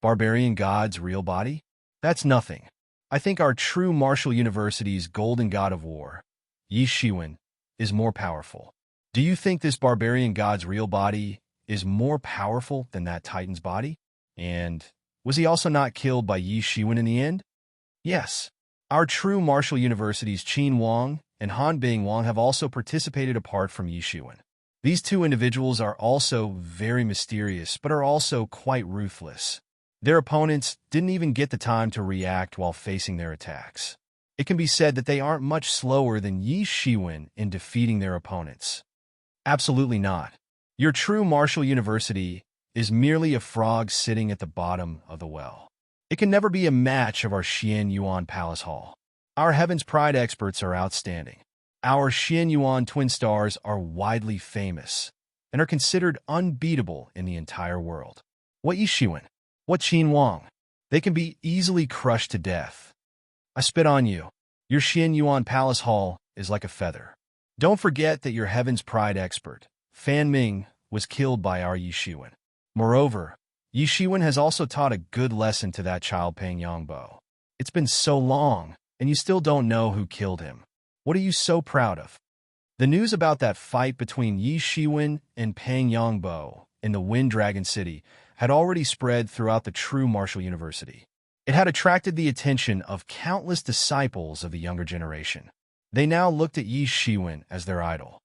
Barbarian God's real body? That's nothing. I think our true martial university's golden god of war, Yi Shiwen, is more powerful. Do you think this barbarian god's real body is more powerful than that Titan's body? And was he also not killed by Yi Shiwen in the end? Yes. Our true martial university's Qin Wang and Han Bing Wang have also participated apart from Yi Shiwen. These two individuals are also very mysterious, but are also quite ruthless. Their opponents didn't even get the time to react while facing their attacks. It can be said that they aren't much slower than Yi Shiwen in defeating their opponents. Absolutely not. Your true martial university is merely a frog sitting at the bottom of the well. It can never be a match of our Xian Yuan Palace Hall. Our Heaven's Pride experts are outstanding. Our Xian Yuan twin stars are widely famous and are considered unbeatable in the entire world. What Yi Shiwen? What Qin Wang? They can be easily crushed to death. I spit on you. Your Xian Yuan Palace Hall is like a feather. Don't forget that your Heaven's Pride expert, Fan Ming, was killed by our Yi Shiwen. Moreover, Yi Shiwen has also taught a good lesson to that child Pang Yongbo. It's been so long, and you still don't know who killed him. What are you so proud of? The news about that fight between Yi Shiwen and Pang Yongbo in the Wind Dragon City had already spread throughout the true martial university. It had attracted the attention of countless disciples of the younger generation. They now looked at Yi Shiwen as their idol.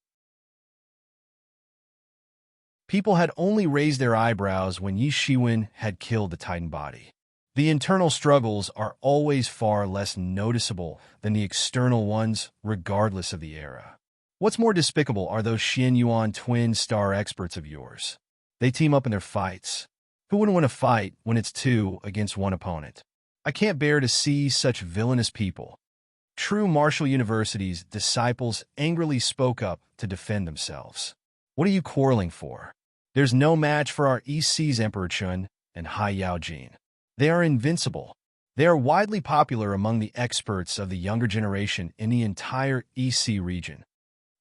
People had only raised their eyebrows when Yi Shiwen had killed the Titan body. The internal struggles are always far less noticeable than the external ones, regardless of the era. What's more despicable are those Xian Yuan twin star experts of yours. They team up in their fights. Who wouldn't win a fight when it's two against one opponent? I can't bear to see such villainous people. True martial university's disciples angrily spoke up to defend themselves. What are you quarreling for? There's no match for our EC's Emperor Chun and Hai Yao Jin. They are invincible. They are widely popular among the experts of the younger generation in the entire EC region.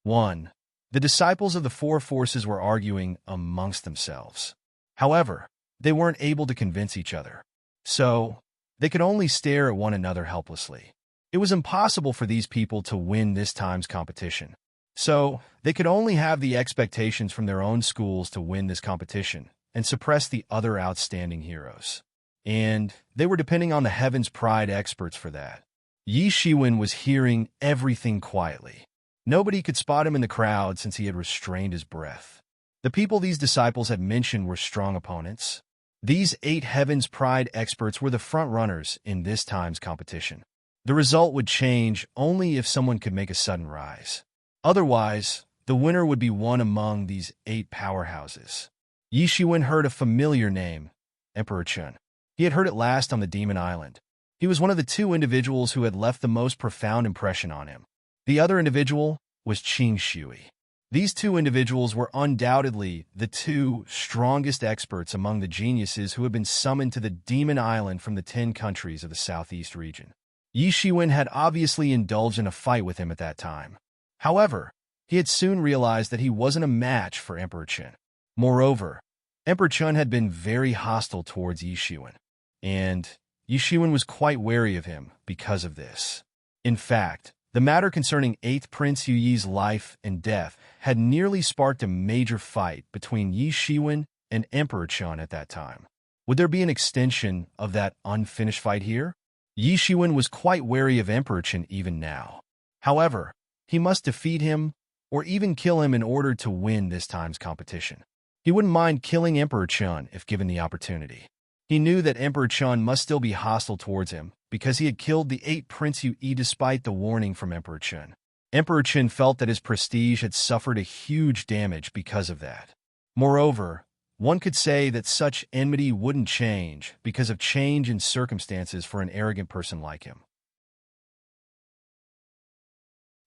1. The disciples of the four forces were arguing amongst themselves. However, they weren't able to convince each other. So, they could only stare at one another helplessly. It was impossible for these people to win this time's competition. So, they could only have the expectations from their own schools to win this competition and suppress the other outstanding heroes. And they were depending on the Heaven's Pride experts for that. Yi Shiwen was hearing everything quietly. Nobody could spot him in the crowd since he had restrained his breath. The people these disciples had mentioned were strong opponents. These 8 Heaven's Pride experts were the front-runners in this time's competition. The result would change only if someone could make a sudden rise. Otherwise, the winner would be one among these 8 powerhouses. Yi Shiwen heard a familiar name, Emperor Chun. He had heard it last on the Demon Island. He was one of the 2 individuals who had left the most profound impression on him. The other individual was Qing Shui. These 2 individuals were undoubtedly the 2 strongest experts among the geniuses who had been summoned to the Demon Island from the 10 countries of the Southeast region. Yi Shiwen had obviously indulged in a fight with him at that time. However, he had soon realized that he wasn't a match for Emperor Chun. Moreover, Emperor Chun had been very hostile towards Yi Shiwen, and Yi Shiwen was quite wary of him because of this. In fact, the matter concerning 8th Prince Yu Yi's life and death had nearly sparked a major fight between Yi Shiwen and Emperor Chun at that time. Would there be an extension of that unfinished fight here? Yi Shiwen was quite wary of Emperor Chen even now. However, he must defeat him or even kill him in order to win this time's competition. He wouldn't mind killing Emperor Chen if given the opportunity. He knew that Emperor Chen must still be hostile towards him because he had killed the 8 Prince Yu despite the warning from Emperor Chen. Emperor Chen felt that his prestige had suffered a huge damage because of that. Moreover, one could say that such enmity wouldn't change because of change in circumstances for an arrogant person like him.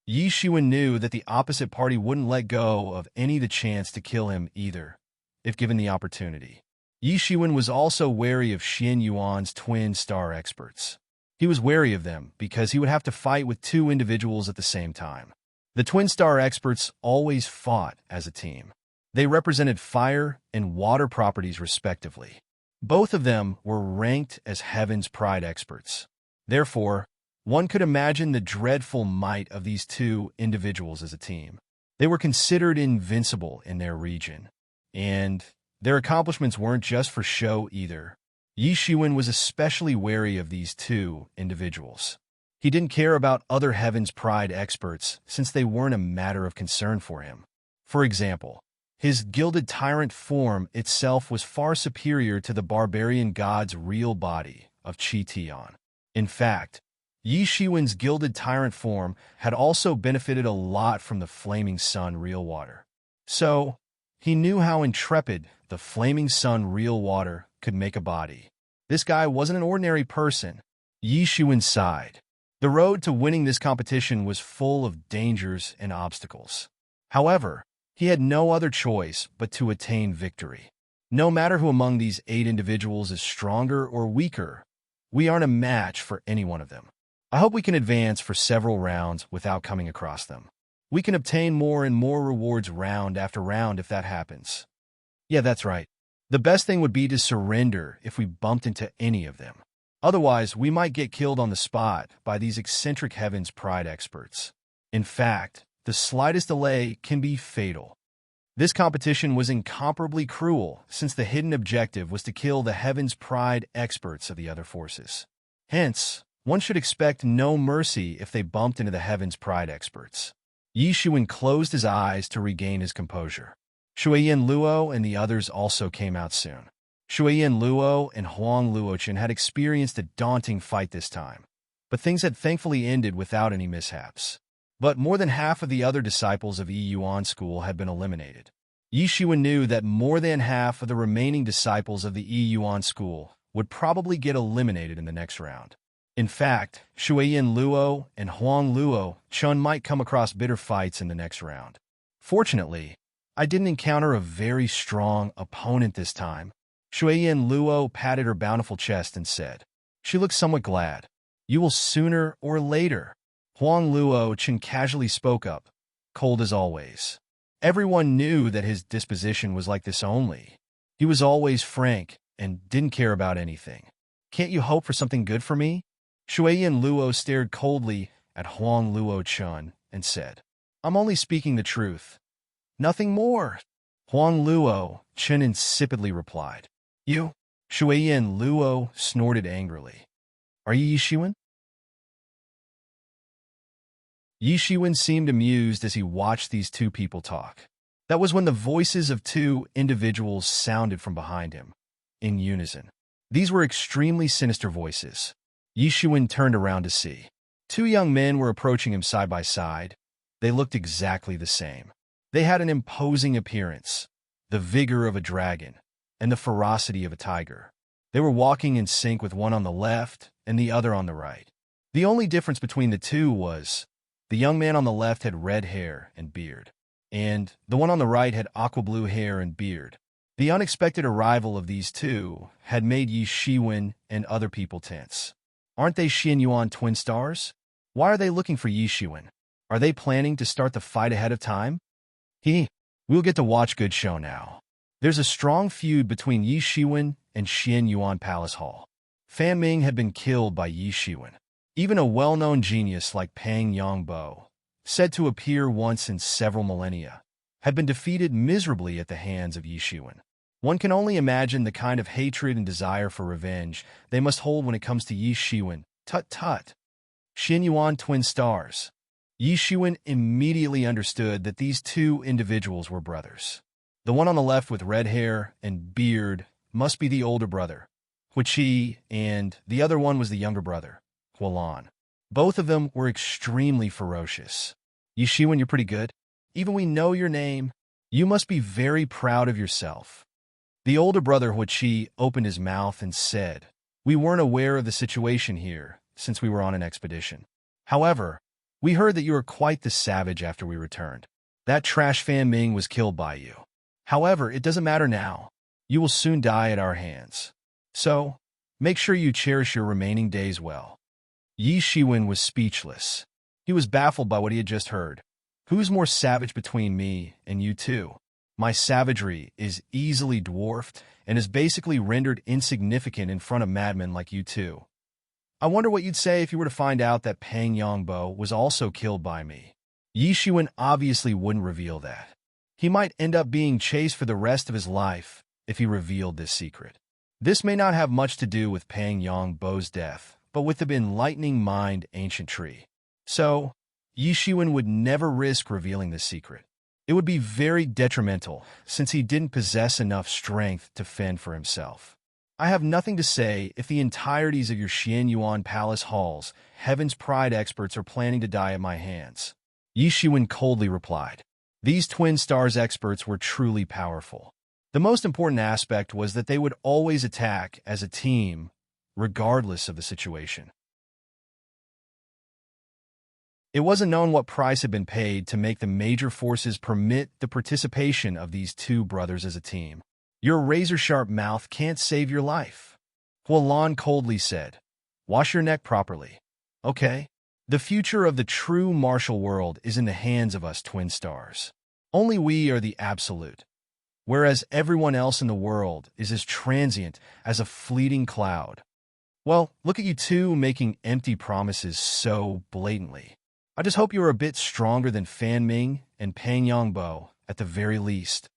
Yi Shiwen knew that the opposite party wouldn't let go of the chance to kill him either, if given the opportunity. Yi Shiwen was also wary of Xian Yuan's twin star experts. He was wary of them because he would have to fight with 2 individuals at the same time. The twin star experts always fought as a team. They represented fire and water properties respectively. Both of them were ranked as Heaven's Pride experts. Therefore, one could imagine the dreadful might of these 2 individuals as a team. They were considered invincible in their region, and their accomplishments weren't just for show either. Yi Shiwen was especially wary of these 2 individuals. He didn't care about other Heaven's Pride experts since they weren't a matter of concern for him. For example, his gilded tyrant form itself was far superior to the barbarian god's real body of Qi Tian. In fact, Yi Shiwen's gilded tyrant form had also benefited a lot from the Flaming Sun real water. So, he knew how intrepid the Flaming Sun real water could make a body. This guy wasn't an ordinary person. Yi Shiwen sighed. The road to winning this competition was full of dangers and obstacles. However, he had no other choice but to attain victory. No matter who among these 8 individuals is stronger or weaker, we aren't a match for any one of them. I hope we can advance for several rounds without coming across them. We can obtain more and more rewards round after round if that happens. Yeah, that's right. The best thing would be to surrender if we bumped into any of them. Otherwise, we might get killed on the spot by these eccentric Heaven's Pride experts. In fact, the slightest delay can be fatal. This competition was incomparably cruel since the hidden objective was to kill the Heaven's Pride experts of the other forces. Hence, one should expect no mercy if they bumped into the Heaven's Pride experts. Yi Shiwen closed his eyes to regain his composure. Shuiyan Luo and the others also came out soon. Shuiyan Luo and Huang Luochen had experienced a daunting fight this time, but things had thankfully ended without any mishaps. But more than half of the other disciples of Yi Yuan school had been eliminated. Yi Shiwen knew that more than half of the remaining disciples of the Yi Yuan school would probably get eliminated in the next round. In fact, Shuiyan Luo and Huang Luo Chun might come across bitter fights in the next round. Fortunately, I didn't encounter a very strong opponent this time. Shuiyan Luo patted her bountiful chest and said. She looked somewhat glad. You will sooner or later. Huang Luo Chen casually spoke up, cold as always. Everyone knew that his disposition was like this only. He was always frank and didn't care about anything. Can't you hope for something good for me? Shuiyan Luo stared coldly at Huang Luo Chun and said, I'm only speaking the truth. Nothing more. Huang Luo Chen insipidly replied. You? Shuiyan Luo snorted angrily. Are you Yi Shiwen? Yi Shiwen seemed amused as he watched these 2 people talk. That was when the voices of 2 individuals sounded from behind him, in unison. These were extremely sinister voices. Yi Shiwen turned around to see. 2 young men were approaching him side by side. They looked exactly the same. They had an imposing appearance, the vigor of a dragon, and the ferocity of a tiger. They were walking in sync with one on the left and the other on the right. The only difference between the 2 was the young man on the left had red hair and beard, and the one on the right had aqua blue hair and beard. The unexpected arrival of these 2 had made Yi Shiwen and other people tense. Aren't they Xian Yuan twin stars? Why are they looking for Yi Shiwen? Are they planning to start the fight ahead of time? We'll get to watch good show now. There's a strong feud between Yi Shiwen and Xian Yuan Palace Hall. Fan Ming had been killed by Yi Shiwen. Even a well-known genius like Pang Yongbo, said to appear once in several millennia, had been defeated miserably at the hands of Yi Shiwen. One can only imagine the kind of hatred and desire for revenge they must hold when it comes to Yi Shiwen Tut tut. Xin Yuan twin stars. Yi Shiwen immediately understood that these two individuals were brothers. The one on the left with red hair and beard must be the older brother, Huiqi, and the other one was the younger brother, Hualan. Both of them were extremely ferocious. Yi Shiwen, you're pretty good. Even we know your name. You must be very proud of yourself. The older brother, Huiqi, opened his mouth and said, "We weren't aware of the situation here, since we were on an expedition. However, we heard that you were quite the savage after we returned. That trash Fan Ming was killed by you. However, it doesn't matter now. You will soon die at our hands. So, make sure you cherish your remaining days well." Yi Shiwen was speechless. He was baffled by what he had just heard. Who's more savage between me and you two? My savagery is easily dwarfed and is basically rendered insignificant in front of madmen like you two. I wonder what you'd say if you were to find out that Pang Yongbo was also killed by me. Yi Shiwen obviously wouldn't reveal that. He might end up being chased for the rest of his life if he revealed this secret. This may not have much to do with Pang Yongbo's death, but with the enlightening mind ancient tree. So, Yi Shiwen would never risk revealing this secret. It would be very detrimental, since he didn't possess enough strength to fend for himself. I have nothing to say if the entireties of your Xian Yuan Palace halls, Heaven's Pride experts, are planning to die at my hands. Yi Shiwen coldly replied. These twin stars experts were truly powerful. The most important aspect was that they would always attack as a team, regardless of the situation. It wasn't known what price had been paid to make the major forces permit the participation of these two brothers as a team. Your razor-sharp mouth can't save your life, Hualan coldly said. Wash your neck properly. Okay? The future of the true martial world is in the hands of us twin stars. Only we are the absolute, whereas everyone else in the world is as transient as a fleeting cloud. Well, look at you two making empty promises so blatantly. I just hope you are a bit stronger than Fan Ming and Pang Yongbo, at the very least.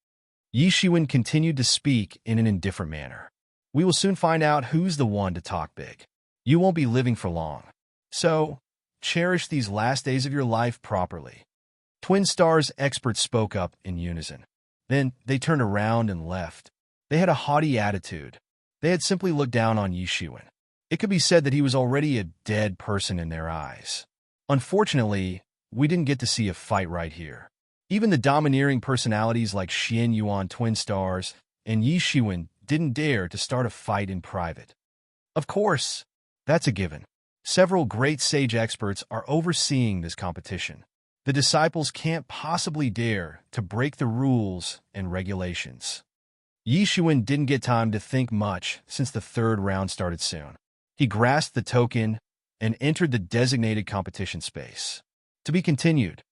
Yi Shiwen continued to speak in an indifferent manner. We will soon find out who's the one to talk big. You won't be living for long. So, cherish these last days of your life properly. Twin Stars experts spoke up in unison. Then they turned around and left. They had a haughty attitude. They had simply looked down on Yi Shiwen. It could be said that he was already a dead person in their eyes. Unfortunately, we didn't get to see a fight right here. Even the domineering personalities like Xian Yuan Twin Stars and Yi Shiwen didn't dare to start a fight in private. Of course, that's a given. Several great sage experts are overseeing this competition. The disciples can't possibly dare to break the rules and regulations. Yi Shiwen didn't get time to think much since the third round started soon. He grasped the token and entered the designated competition space. To be continued.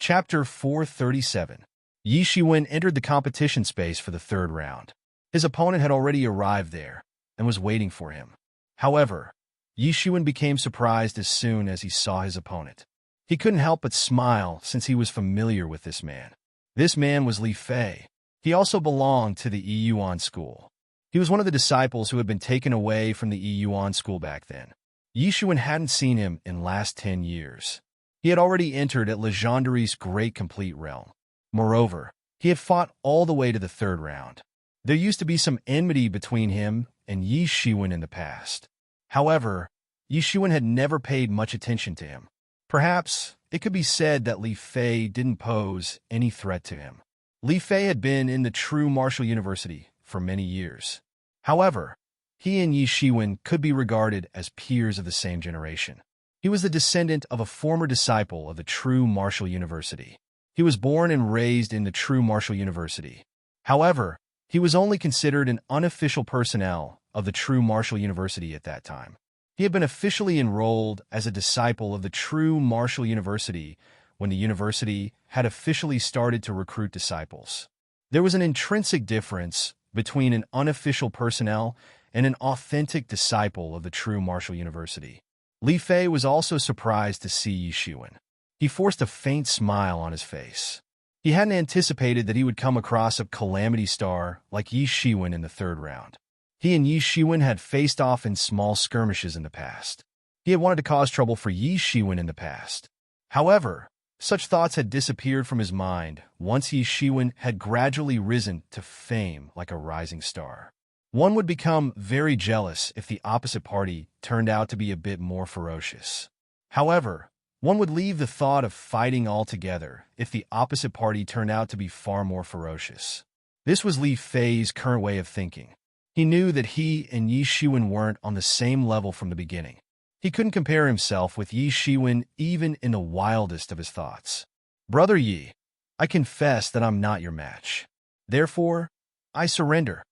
Chapter 437. Yi Shiwen entered the competition space for the third round. His opponent had already arrived there and was waiting for him. However, Yi Shiwen became surprised as soon as he saw his opponent. He couldn't help but smile since he was familiar with this man. This man was Li Fei. He also belonged to the Yuan school. He was one of the disciples who had been taken away from the Yuan school back then. Yi Shiwen hadn't seen him in last 10 years. He had already entered at Legendary's Great Complete Realm. Moreover, he had fought all the way to the third round. There used to be some enmity between him and Yi Shiwen in the past. However, Yi Shiwen had never paid much attention to him. Perhaps it could be said that Li Fei didn't pose any threat to him. Li Fei had been in the True Martial University for many years. However, he and Yi Shiwen could be regarded as peers of the same generation. He was the descendant of a former disciple of the True Martial University. He was born and raised in the True Martial University. However, he was only considered an unofficial personnel of the True Martial University at that time. He had been officially enrolled as a disciple of the True Martial University when the university had officially started to recruit disciples. There was an intrinsic difference between an unofficial personnel and an authentic disciple of the True Martial University. Li Fei was also surprised to see Yi Shiwen. He forced a faint smile on his face. He hadn't anticipated that he would come across a calamity star like Yi Shiwen in the third round. He and Yi Shiwen had faced off in small skirmishes in the past. He had wanted to cause trouble for Yi Shiwen in the past. However, such thoughts had disappeared from his mind once Yi Shiwen had gradually risen to fame like a rising star. One would become very jealous if the opposite party turned out to be a bit more ferocious. However, one would leave the thought of fighting altogether if the opposite party turned out to be far more ferocious. This was Li Fei's current way of thinking. He knew that he and Yi Shiwen weren't on the same level from the beginning. He couldn't compare himself with Yi Shiwen even in the wildest of his thoughts. "Brother Yi, I confess that I'm not your match. Therefore, I surrender."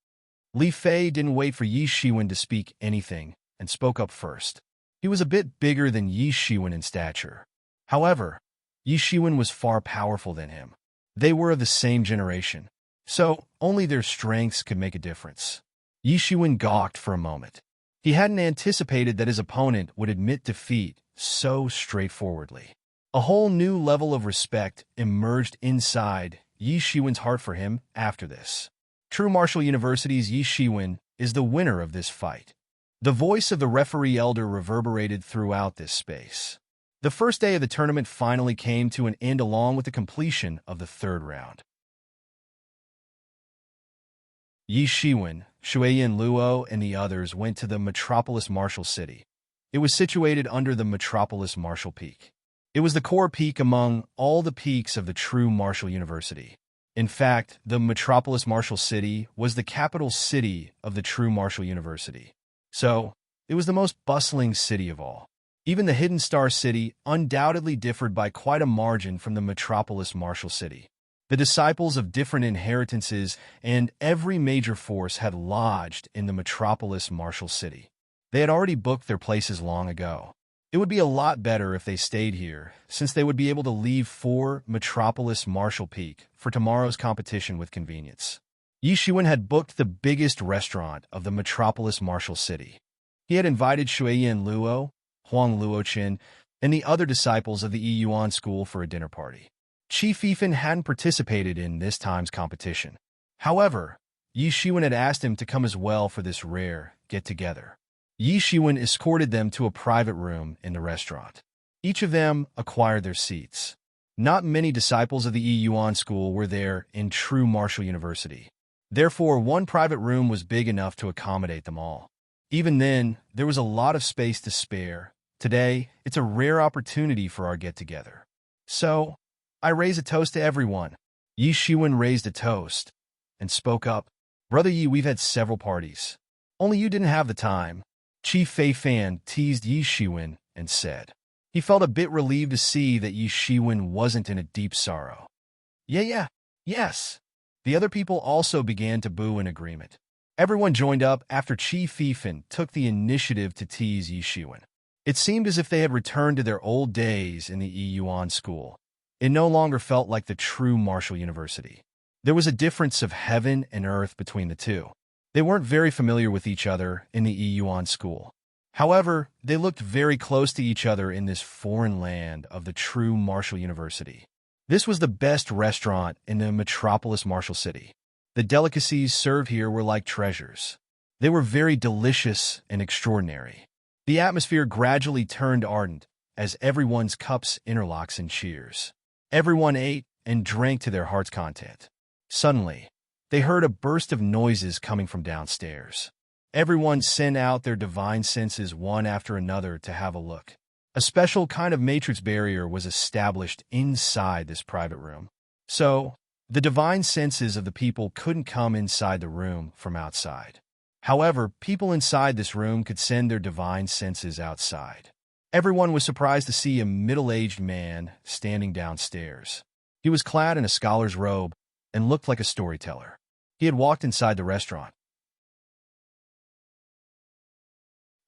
Li Fei didn't wait for Yi Shiwen to speak anything and spoke up first. He was a bit bigger than Yi Shiwen in stature. However, Yi Shiwen was far powerful than him. They were of the same generation, so only their strengths could make a difference. Yi Shiwen gawked for a moment. He hadn't anticipated that his opponent would admit defeat so straightforwardly. A whole new level of respect emerged inside Yi Shiwen's heart for him after this. True Martial University's Yi Shiwen is the winner of this fight. The voice of the referee elder reverberated throughout this space. The first day of the tournament finally came to an end along with the completion of the third round. Yi Shiwen, Shuiyan Luo, and the others went to the Metropolis Martial City. It was situated under the Metropolis Martial Peak. It was the core peak among all the peaks of the true Martial University. In fact, the Metropolis Martial City was the capital city of the true Martial University. So, it was the most bustling city of all. Even the Hidden Star City undoubtedly differed by quite a margin from the Metropolis Martial City. The disciples of different inheritances and every major force had lodged in the Metropolis Martial City. They had already booked their places long ago. It would be a lot better if they stayed here, since they would be able to leave for Metropolis Martial Peak for tomorrow's competition with convenience. Yi Shiwen had booked the biggest restaurant of the Metropolis Martial City. He had invited Shuiyan Luo, Huang Luoqin, and the other disciples of the Yi Yuan school for a dinner party. Qi Fifan hadn't participated in this time's competition. However, Yi Shiwen had asked him to come as well for this rare get-together. Yi Shiwen escorted them to a private room in the restaurant. Each of them acquired their seats. Not many disciples of the Yi Yuan school were there in true Martial University. Therefore, one private room was big enough to accommodate them all. Even then, there was a lot of space to spare. Today, it's a rare opportunity for our get-together. So, I raise a toast to everyone. Yi Shiwen raised a toast and spoke up. "Brother Yi, we've had several parties. Only you didn't have the time." Qi Feifan teased Yi Shiwen and said. He felt a bit relieved to see that Yi Shiwen wasn't in a deep sorrow. Yes. The other people also began to boo in agreement. Everyone joined up after Qi Fifan took the initiative to tease Yi Shiwen. It seemed as if they had returned to their old days in the Yi Yuan school. It no longer felt like the true Martial University. There was a difference of heaven and earth between the two. They weren't very familiar with each other in the Yi Yuan school. However, they looked very close to each other in this foreign land of the true Martial University. This was the best restaurant in the Metropolis Martial City. The delicacies served here were like treasures. They were very delicious and extraordinary. The atmosphere gradually turned ardent as everyone's cups interlocked in cheers. Everyone ate and drank to their heart's content. Suddenly, they heard a burst of noises coming from downstairs. Everyone sent out their divine senses one after another to have a look. A special kind of matrix barrier was established inside this private room. So, the divine senses of the people couldn't come inside the room from outside. However, people inside this room could send their divine senses outside. Everyone was surprised to see a middle-aged man standing downstairs. He was clad in a scholar's robe and looked like a storyteller. He had walked inside the restaurant.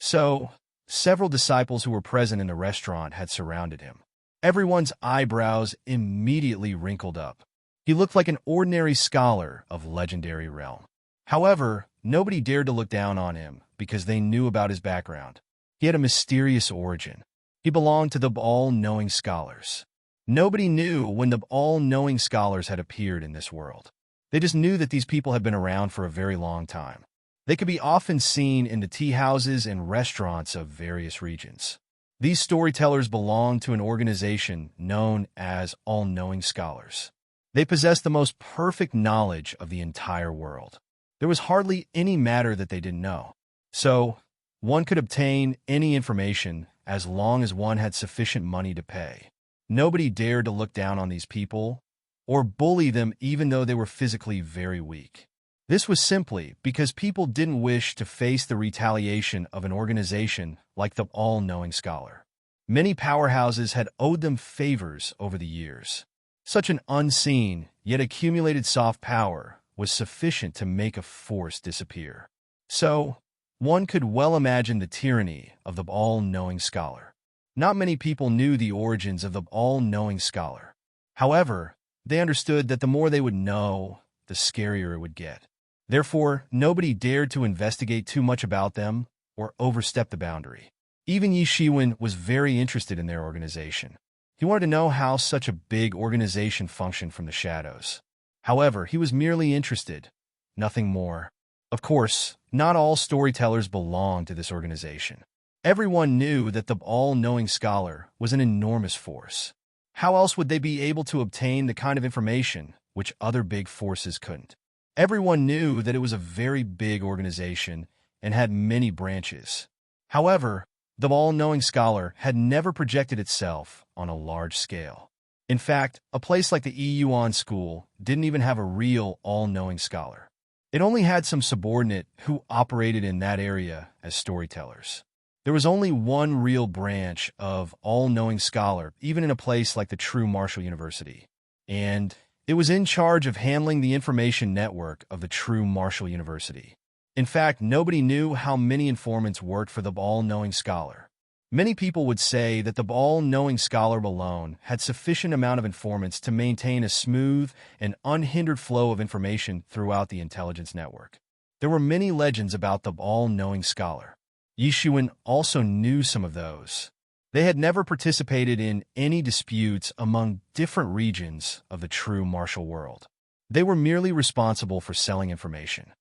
So, several disciples who were present in the restaurant had surrounded him. Everyone's eyebrows immediately wrinkled up. He looked like an ordinary scholar of legendary realm. However, nobody dared to look down on him because they knew about his background. He had a mysterious origin. He belonged to the all-knowing scholars. Nobody knew when the all-knowing scholars had appeared in this world. They just knew that these people had been around for a very long time. They could be often seen in the tea houses and restaurants of various regions. These storytellers belonged to an organization known as all-knowing scholars. They possessed the most perfect knowledge of the entire world. There was hardly any matter that they didn't know. So, one could obtain any information as long as one had sufficient money to pay. Nobody dared to look down on these people or bully them even though they were physically very weak. This was simply because people didn't wish to face the retaliation of an organization like the all-knowing scholar. Many powerhouses had owed them favors over the years. Such an unseen, yet accumulated soft power was sufficient to make a force disappear. So, one could well imagine the tyranny of the all-knowing scholar. Not many people knew the origins of the all-knowing scholar. However, they understood that the more they would know, the scarier it would get. Therefore, nobody dared to investigate too much about them or overstep the boundary. Even Yi Shiwen was very interested in their organization. He wanted to know how such a big organization functioned from the shadows. However, he was merely interested, nothing more. Of course, not all storytellers belonged to this organization. Everyone knew that the all-knowing scholar was an enormous force. How else would they be able to obtain the kind of information which other big forces couldn't? Everyone knew that it was a very big organization and had many branches. However, the all-knowing scholar had never projected itself on a large scale. In fact, a place like the Yuan school didn't even have a real all-knowing scholar. It only had some subordinate who operated in that area as storytellers. There was only one real branch of all-knowing scholar, even in a place like the true Martial University. And it was in charge of handling the information network of the true Martial University. In fact, nobody knew how many informants worked for the all-knowing scholar. Many people would say that the all-knowing scholar alone had sufficient amount of informants to maintain a smooth and unhindered flow of information throughout the intelligence network. There were many legends about the all-knowing scholar. Yi Shiwen also knew some of those. They had never participated in any disputes among different regions of the true martial world. They were merely responsible for selling information.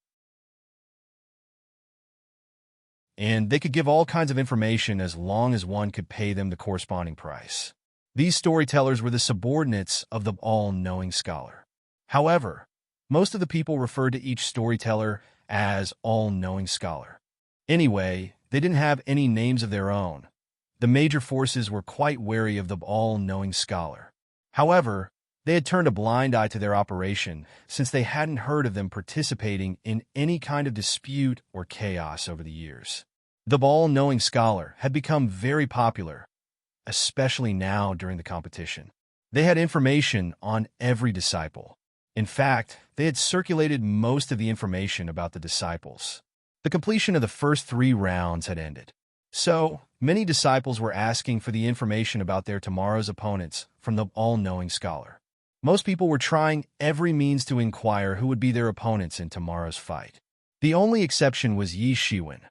And they could give all kinds of information as long as one could pay them the corresponding price. These storytellers were the subordinates of the all-knowing scholar. However, most of the people referred to each storyteller as all-knowing scholar. Anyway, they didn't have any names of their own. The major forces were quite wary of the all-knowing scholar. However, they had turned a blind eye to their operation since they hadn't heard of them participating in any kind of dispute or chaos over the years. The all-knowing scholar had become very popular, especially now during the competition. They had information on every disciple. In fact, they had circulated most of the information about the disciples. The completion of the first 3 rounds had ended. So, many disciples were asking for the information about their tomorrow's opponents from the all-knowing scholar. Most people were trying every means to inquire who would be their opponents in tomorrow's fight. The only exception was Yi Shiwen,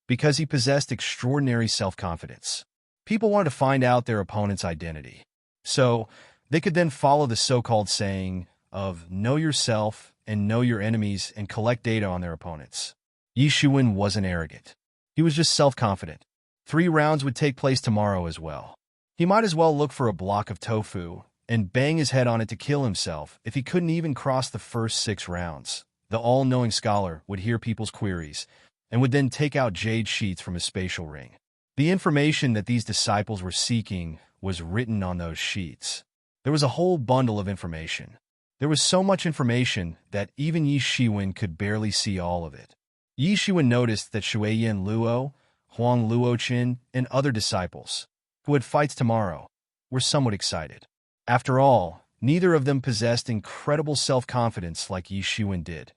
because he possessed extraordinary self-confidence. People wanted to find out their opponent's identity. So, they could then follow the so-called saying of know yourself and know your enemies and collect data on their opponents. Yi Shiwen wasn't arrogant. He was just self-confident. 3 rounds would take place tomorrow as well. He might as well look for a block of tofu and bang his head on it to kill himself if he couldn't even cross the first 6 rounds. The all-knowing scholar would hear people's queries and would then take out jade sheets from his spatial ring. The information that these disciples were seeking was written on those sheets. There was a whole bundle of information. There was so much information that even Yi Shiwen could barely see all of it. Yi Shiwen noticed that Shuiyan Luo, Huang Luoqin, and other disciples, who had fights tomorrow, were somewhat excited. After all, neither of them possessed incredible self-confidence like Yi Shiwen did.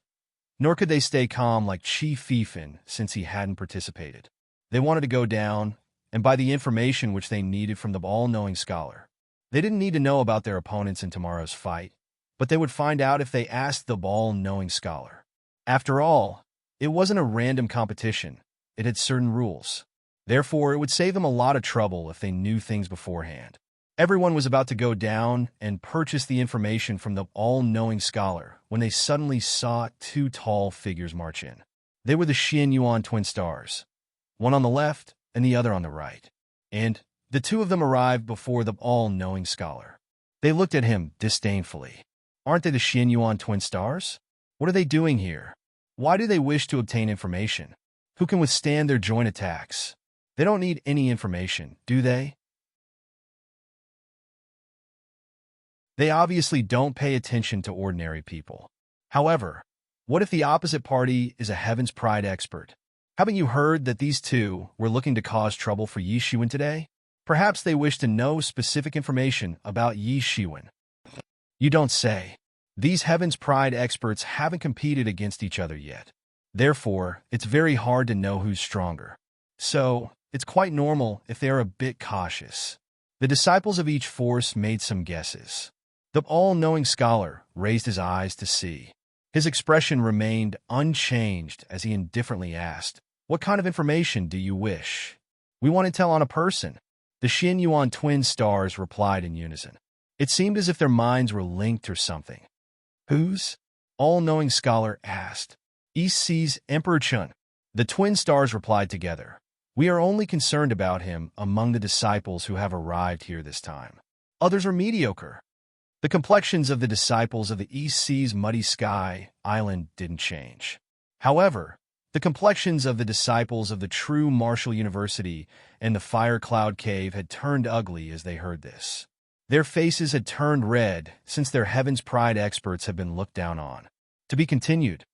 Nor could they stay calm like Qi Fifan since he hadn't participated. They wanted to go down, and buy the information which they needed from the all-knowing scholar. They didn't need to know about their opponents in tomorrow's fight, but they would find out if they asked the all-knowing scholar. After all, it wasn't a random competition. It had certain rules. Therefore, it would save them a lot of trouble if they knew things beforehand. Everyone was about to go down and purchase the information from the all-knowing scholar when they suddenly saw two tall figures march in. They were the Xian Yuan twin stars, one on the left and the other on the right. And the two of them arrived before the all-knowing scholar. They looked at him disdainfully. Aren't they the Xian Yuan twin stars? What are they doing here? Why do they wish to obtain information? Who can withstand their joint attacks? They don't need any information, do they? They obviously don't pay attention to ordinary people. However, what if the opposite party is a Heaven's Pride expert? Haven't you heard that these two were looking to cause trouble for Yi Shiwen today? Perhaps they wish to know specific information about Yi Shiwen. You don't say. These Heaven's Pride experts haven't competed against each other yet. Therefore, it's very hard to know who's stronger. So, it's quite normal if they are a bit cautious. The disciples of each force made some guesses. The all-knowing scholar raised his eyes to see. His expression remained unchanged as he indifferently asked, "What kind of information do you wish?" "We want intel on a person." The Xian Yuan twin stars replied in unison. It seemed as if their minds were linked or something. "Whose?" all-knowing scholar asked. "East Sea's Emperor Chun." The twin stars replied together. "We are only concerned about him among the disciples who have arrived here this time. Others are mediocre." The complexions of the disciples of the East Sea's Muddy Sky Island didn't change. However, the complexions of the disciples of the true Martial University and the Fire Cloud Cave had turned ugly as they heard this. Their faces had turned red since their Heaven's Pride experts had been looked down on. To be continued.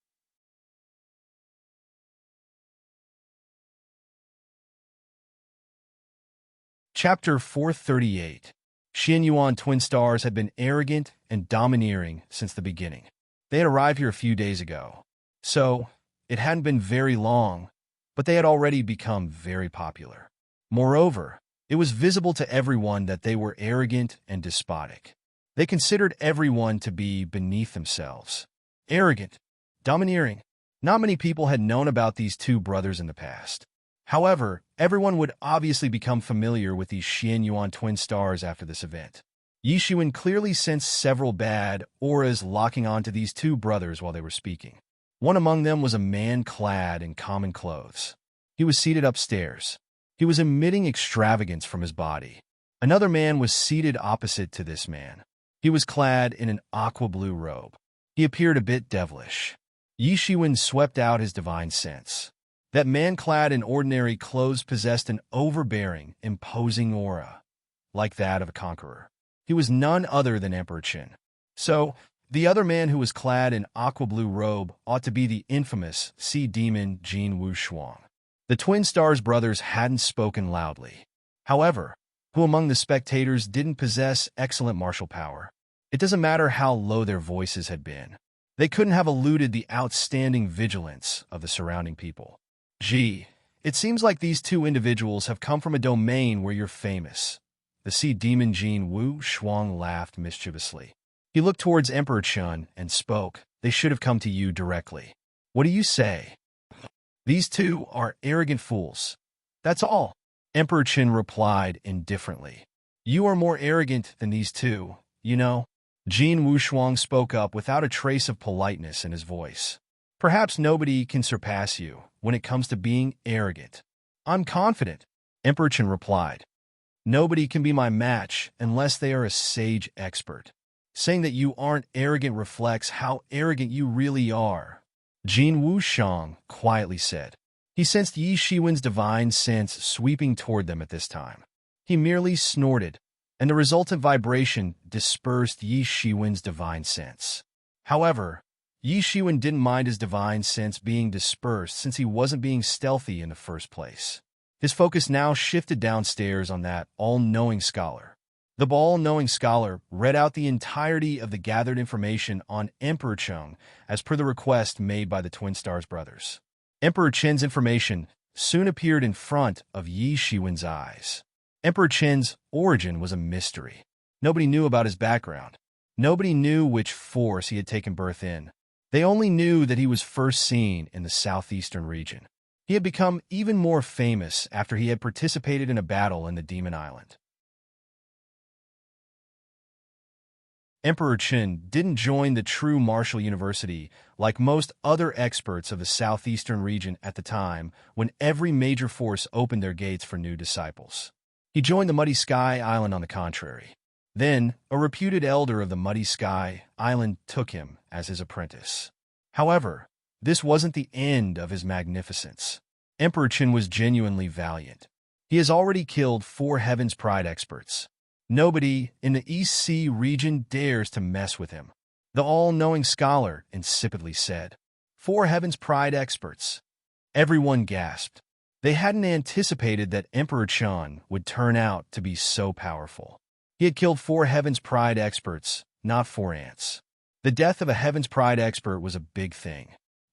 Chapter 438. Xian Yuan twin stars had been arrogant and domineering since the beginning. They had arrived here a few days ago. So, it hadn't been very long, but they had already become very popular. Moreover, it was visible to everyone that they were arrogant and despotic. They considered everyone to be beneath themselves. Arrogant, domineering. Not many people had known about these two brothers in the past. However, everyone would obviously become familiar with these Xian Yuan twin stars after this event. Yi Shiwen clearly sensed several bad auras locking onto these two brothers while they were speaking. One among them was a man clad in common clothes. He was seated upstairs. He was emitting extravagance from his body. Another man was seated opposite to this man. He was clad in an aqua blue robe. He appeared a bit devilish. Yi Shiwen swept out his divine sense. That man clad in ordinary clothes possessed an overbearing, imposing aura, like that of a conqueror. He was none other than Emperor Qin. So, the other man who was clad in aqua blue robe ought to be the infamous sea demon Jin Wu Shuang. The twin stars brothers hadn't spoken loudly. However, who among the spectators didn't possess excellent martial power? It doesn't matter how low their voices had been. They couldn't have eluded the outstanding vigilance of the surrounding people. Gee, it seems like these two individuals have come from a domain where you're famous. The sea demon Jin Wu Shuang laughed mischievously. He looked towards Emperor Chun and spoke. "They should have come to you directly. What do you say?" "These two are arrogant fools. That's all," Emperor Qin replied indifferently. "You are more arrogant than these two, you know." Jin Wu Shuang spoke up without a trace of politeness in his voice. "Perhaps nobody can surpass you when it comes to being arrogant." "I'm confident," Emperor Qin replied. "Nobody can be my match unless they are a sage expert. Saying that you aren't arrogant reflects how arrogant you really are," Jin Wu Shang quietly said. He sensed Yi Shiwen's divine sense sweeping toward them at this time. He merely snorted, and the resultant vibration dispersed Yi Shiwen's divine sense. However, Yi Shiwen didn't mind his divine sense being dispersed since he wasn't being stealthy in the first place. His focus now shifted downstairs on that all-knowing scholar. The all-knowing scholar read out the entirety of the gathered information on Emperor Chung as per the request made by the Twin Stars brothers. Emperor Qin's information soon appeared in front of Yi Shiwen's eyes. Emperor Qin's origin was a mystery. Nobody knew about his background. Nobody knew which force he had taken birth in. They only knew that he was first seen in the southeastern region. He had become even more famous after he had participated in a battle in the Demon Island. Emperor Qin didn't join the true martial university like most other experts of the southeastern region at the time when every major force opened their gates for new disciples. He joined the Muddy Sky Island on the contrary. Then, a reputed elder of the Muddy Sky Island took him as his apprentice. However, this wasn't the end of his magnificence. Emperor Qin was genuinely valiant. He has already killed 4 Heaven's Pride experts. Nobody in the East Sea region dares to mess with him, the all-knowing scholar insipidly said. 4 Heaven's Pride experts. Everyone gasped. They hadn't anticipated that Emperor Qin would turn out to be so powerful. He had killed 4 Heaven's Pride experts, not 4 ants. The death of a Heaven's Pride expert was a big thing,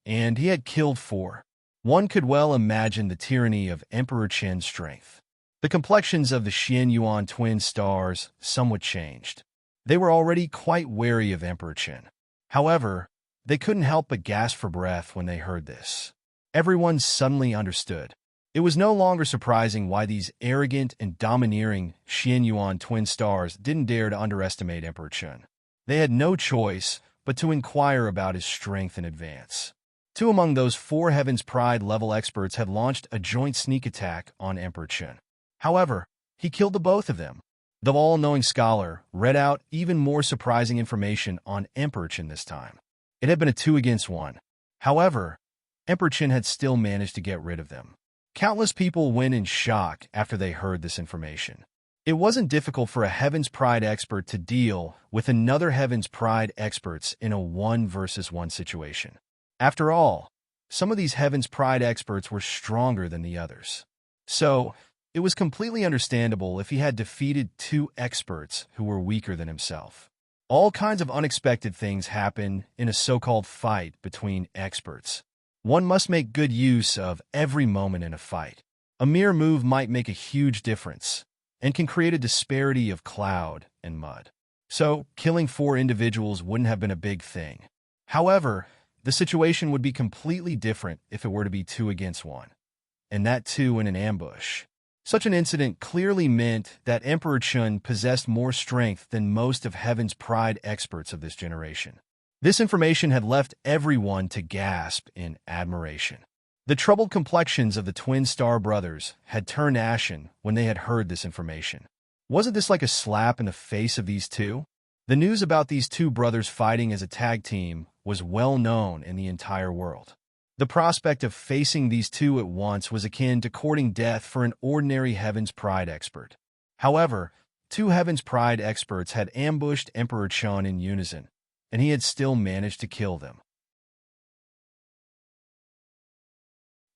and he had killed 4. One could well imagine the tyranny of Emperor Qin's strength. The complexions of the Xianyuan twin stars somewhat changed. They were already quite wary of Emperor Qin. However, they couldn't help but gasp for breath when they heard this. Everyone suddenly understood. It was no longer surprising why these arrogant and domineering Xianyuan twin stars didn't dare to underestimate Emperor Qin. They had no choice but to inquire about his strength in advance. 2 among those 4 Heaven's Pride level experts had launched a joint sneak attack on Emperor Qin. However, he killed the both of them. The all-knowing scholar read out even more surprising information on Emperor Qin this time. It had been a 2 against 1. However, Emperor Qin had still managed to get rid of them. Countless people went in shock after they heard this information. It wasn't difficult for a Heaven's Pride expert to deal with another Heaven's Pride experts in a 1 versus 1 situation. After all, some of these Heaven's Pride experts were stronger than the others. So, it was completely understandable if he had defeated 2 experts who were weaker than himself. All kinds of unexpected things happen in a so-called fight between experts. One must make good use of every moment in a fight. A mere move might make a huge difference and can create a disparity of cloud and mud. So, killing 4 individuals wouldn't have been a big thing. However, the situation would be completely different if it were to be 2 against 1, and that too in an ambush. Such an incident clearly meant that Emperor Qin possessed more strength than most of Heaven's Pride experts of this generation. This information had left everyone to gasp in admiration. The troubled complexions of the twin star brothers had turned ashen when they had heard this information. Wasn't this like a slap in the face of these 2? The news about these 2 brothers fighting as a tag team was well known in the entire world. The prospect of facing these 2 at once was akin to courting death for an ordinary Heaven's Pride expert. However, 2 Heaven's Pride experts had ambushed Emperor Qin in unison, and he had still managed to kill them.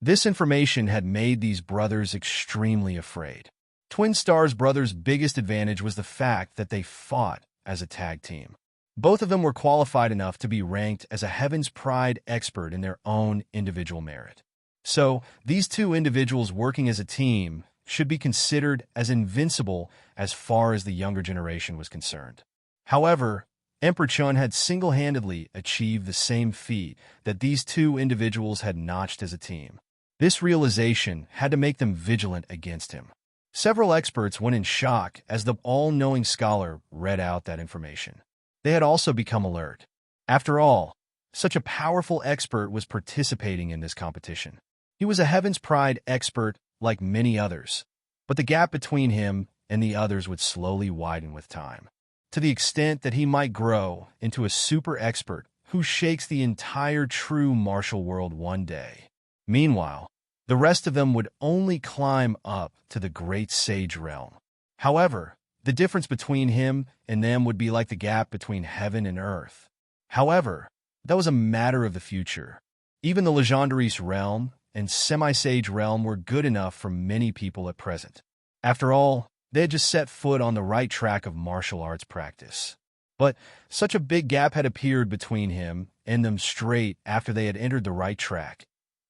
This information had made these brothers extremely afraid. Twin Stars brothers' biggest advantage was the fact that they fought as a tag team. Both of them were qualified enough to be ranked as a Heaven's Pride expert in their own individual merit. So, these 2 individuals working as a team should be considered as invincible as far as the younger generation was concerned. However, Emperor Qin had single-handedly achieved the same feat that these 2 individuals had notched as a team. This realization had to make them vigilant against him. Several experts went in shock as the all-knowing scholar read out that information. They had also become alert. After all, such a powerful expert was participating in this competition. He was a Heaven's Pride expert like many others, but the gap between him and the others would slowly widen with time, to the extent that he might grow into a super expert who shakes the entire true martial world one day. Meanwhile, the rest of them would only climb up to the great sage realm. However, the difference between him and them would be like the gap between heaven and earth. However, that was a matter of the future. Even the Legendaries realm and semi-sage realm were good enough for many people at present. After all, they had just set foot on the right track of martial arts practice. But such a big gap had appeared between him and them straight after they had entered the right track,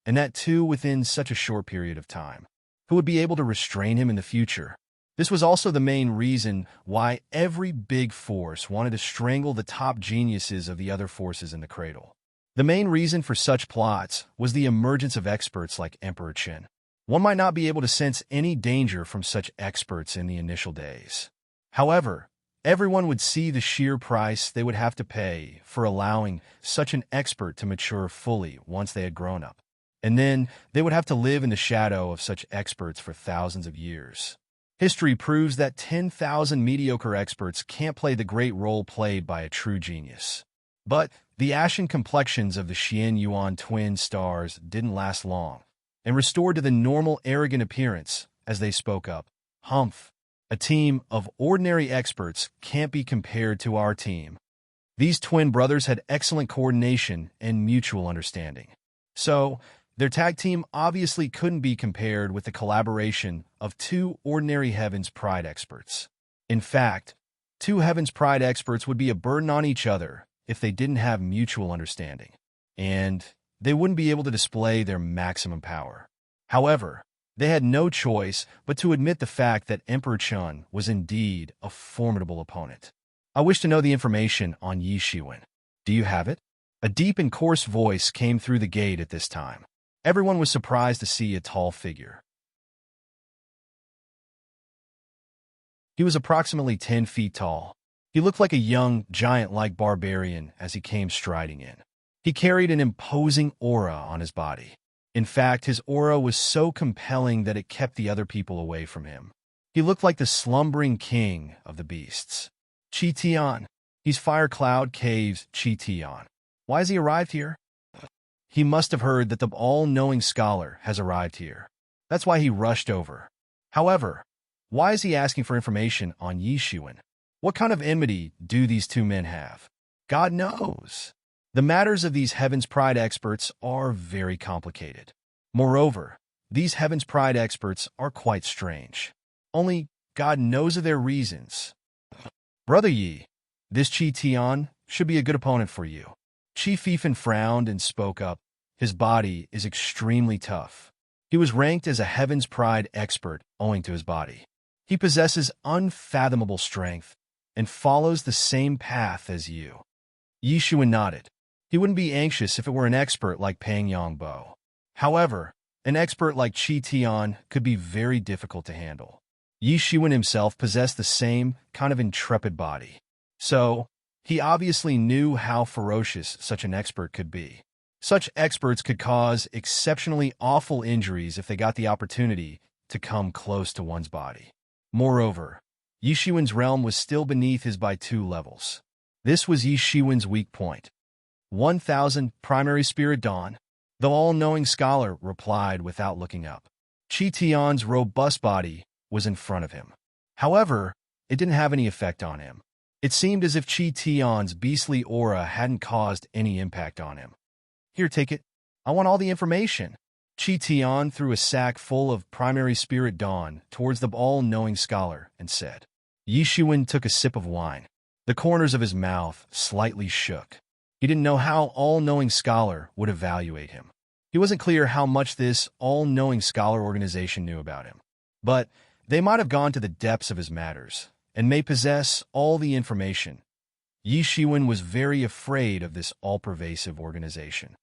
and that too within such a short period of time. Who would be able to restrain him in the future? This was also the main reason why every big force wanted to strangle the top geniuses of the other forces in the cradle. The main reason for such plots was the emergence of experts like Emperor Qin. One might not be able to sense any danger from such experts in the initial days. However, Everyone would see the sheer price they would have to pay for allowing such an expert to mature fully once they had grown up. And then they would have to live in the shadow of such experts for thousands of years. History proves that 10,000 mediocre experts can't play the great role played by a true genius. But the ashen complexions of the Xian Yuan twin stars didn't last long, and restored to the normal arrogant appearance as they spoke up. Humph! A team of ordinary experts can't be compared to our team. These twin brothers had excellent coordination and mutual understanding. So, their tag team obviously couldn't be compared with the collaboration of two ordinary Heaven's Pride experts. In fact, two Heaven's Pride experts would be a burden on each other if they didn't have mutual understanding, and they wouldn't be able to display their maximum power. However, they had no choice but to admit the fact that Emperor Chun was indeed a formidable opponent. I wish to know the information on Yi Shiwen. Do you have it? A deep and coarse voice came through the gate at this time. Everyone was surprised to see a tall figure. He was approximately 10 feet tall. He looked like a young, giant-like barbarian as he came striding in. He carried an imposing aura on his body. In fact, his aura was so compelling that it kept the other people away from him. He looked like the slumbering king of the beasts. Qi Tian. He's Fire Cloud Cave's Qi Tian. Why has he arrived here? He must have heard that the all-knowing scholar has arrived here. That's why he rushed over. However, why is he asking for information on Yi Shiwen? What kind of enmity do these two men have? God knows. The matters of these Heaven's Pride experts are very complicated. Moreover, these Heaven's Pride experts are quite strange. Only God knows of their reasons. Brother Yi, this Qi Tian should be a good opponent for you. Qi Fifan frowned and spoke up. His body is extremely tough. He was ranked as a Heaven's Pride expert owing to his body. He possesses unfathomable strength and follows the same path as you. Yi Shiwen nodded. He wouldn't be anxious if it were an expert like Pang Yongbo. However, an expert like Qi Tian could be very difficult to handle. Yi Shiwen himself possessed the same kind of intrepid body. So, he obviously knew how ferocious such an expert could be. Such experts could cause exceptionally awful injuries if they got the opportunity to come close to one's body. Moreover, Yi Shiwen's realm was still beneath his by 2 levels. This was Yi Shiwen's weak point. 1,000 primary spirit dawn. The all-knowing scholar replied without looking up. Qi Tian's robust body was in front of him. However, it didn't have any effect on him. It seemed as if Qi Tian's beastly aura hadn't caused any impact on him. Here, take it. I want all the information. Qi Tian threw a sack full of primary spirit dawn towards the all-knowing scholar and said. Yi Shiwen took a sip of wine. The corners of his mouth slightly shook. He didn't know how all-knowing scholar would evaluate him. He wasn't clear how much this all-knowing scholar organization knew about him. But they might have gone to the depths of his matters and may possess all the information. Yi Shiwen was very afraid of this all-pervasive organization.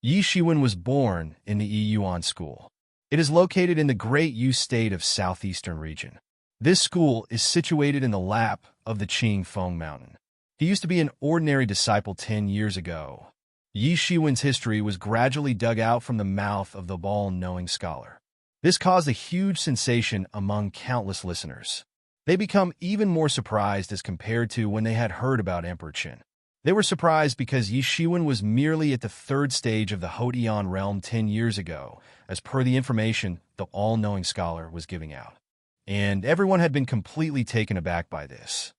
Yi Shiwen was born in the Yiyuan School. It is located in the Great Yu State of Southeastern region. This school is situated in the lap of the Qing Feng Mountain. He used to be an ordinary disciple 10 years ago. Yi Shiwen's history was gradually dug out from the mouth of the all-knowing scholar. This caused a huge sensation among countless listeners. They become even more surprised as compared to when they had heard about Emperor Qin. They were surprised because Yi Shiwen was merely at the 3rd stage of the Hodian realm 10 years ago, as per the information the all-knowing scholar was giving out. And everyone had been completely taken aback by this.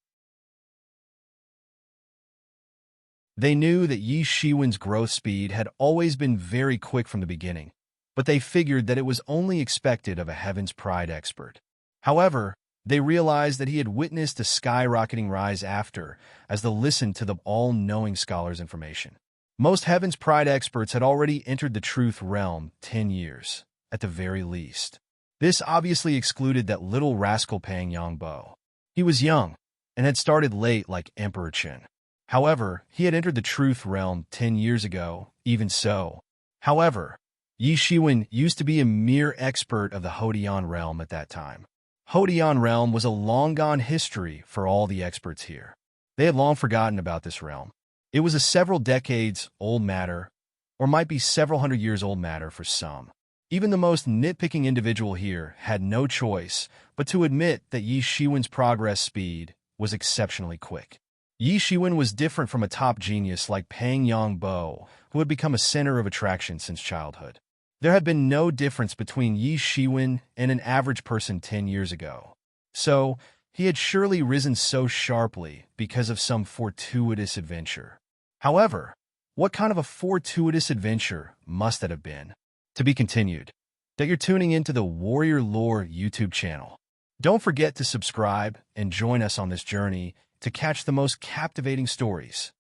They knew that Yi Shiwen's growth speed had always been very quick from the beginning, but they figured that it was only expected of a Heaven's Pride expert. However, they realized that he had witnessed a skyrocketing rise after, as they listened to the all-knowing scholar's information. Most Heaven's Pride experts had already entered the truth realm 10 years, at the very least. This obviously excluded that little rascal Pang Yongbo. He was young, and had started late like Emperor Qin. However, he had entered the truth realm 10 years ago, even so. However, Yi Shiwen used to be a mere expert of the Hodian realm at that time. Hodian realm was a long-gone history for all the experts here. They had long forgotten about this realm. It was a several decades old matter, or might be several hundred years old matter for some. Even the most nitpicking individual here had no choice but to admit that Yi Shiwen's progress speed was exceptionally quick. Yi Shiwen was different from a top genius like Pang Yongbo, who had become a center of attraction since childhood. There had been no difference between Yi Shiwen and an average person 10 years ago. So, he had surely risen so sharply because of some fortuitous adventure. However, what kind of a fortuitous adventure must that have been? To be continued. That you're tuning into the Warrior Lore YouTube channel. Don't forget to subscribe and join us on this journey to catch the most captivating stories.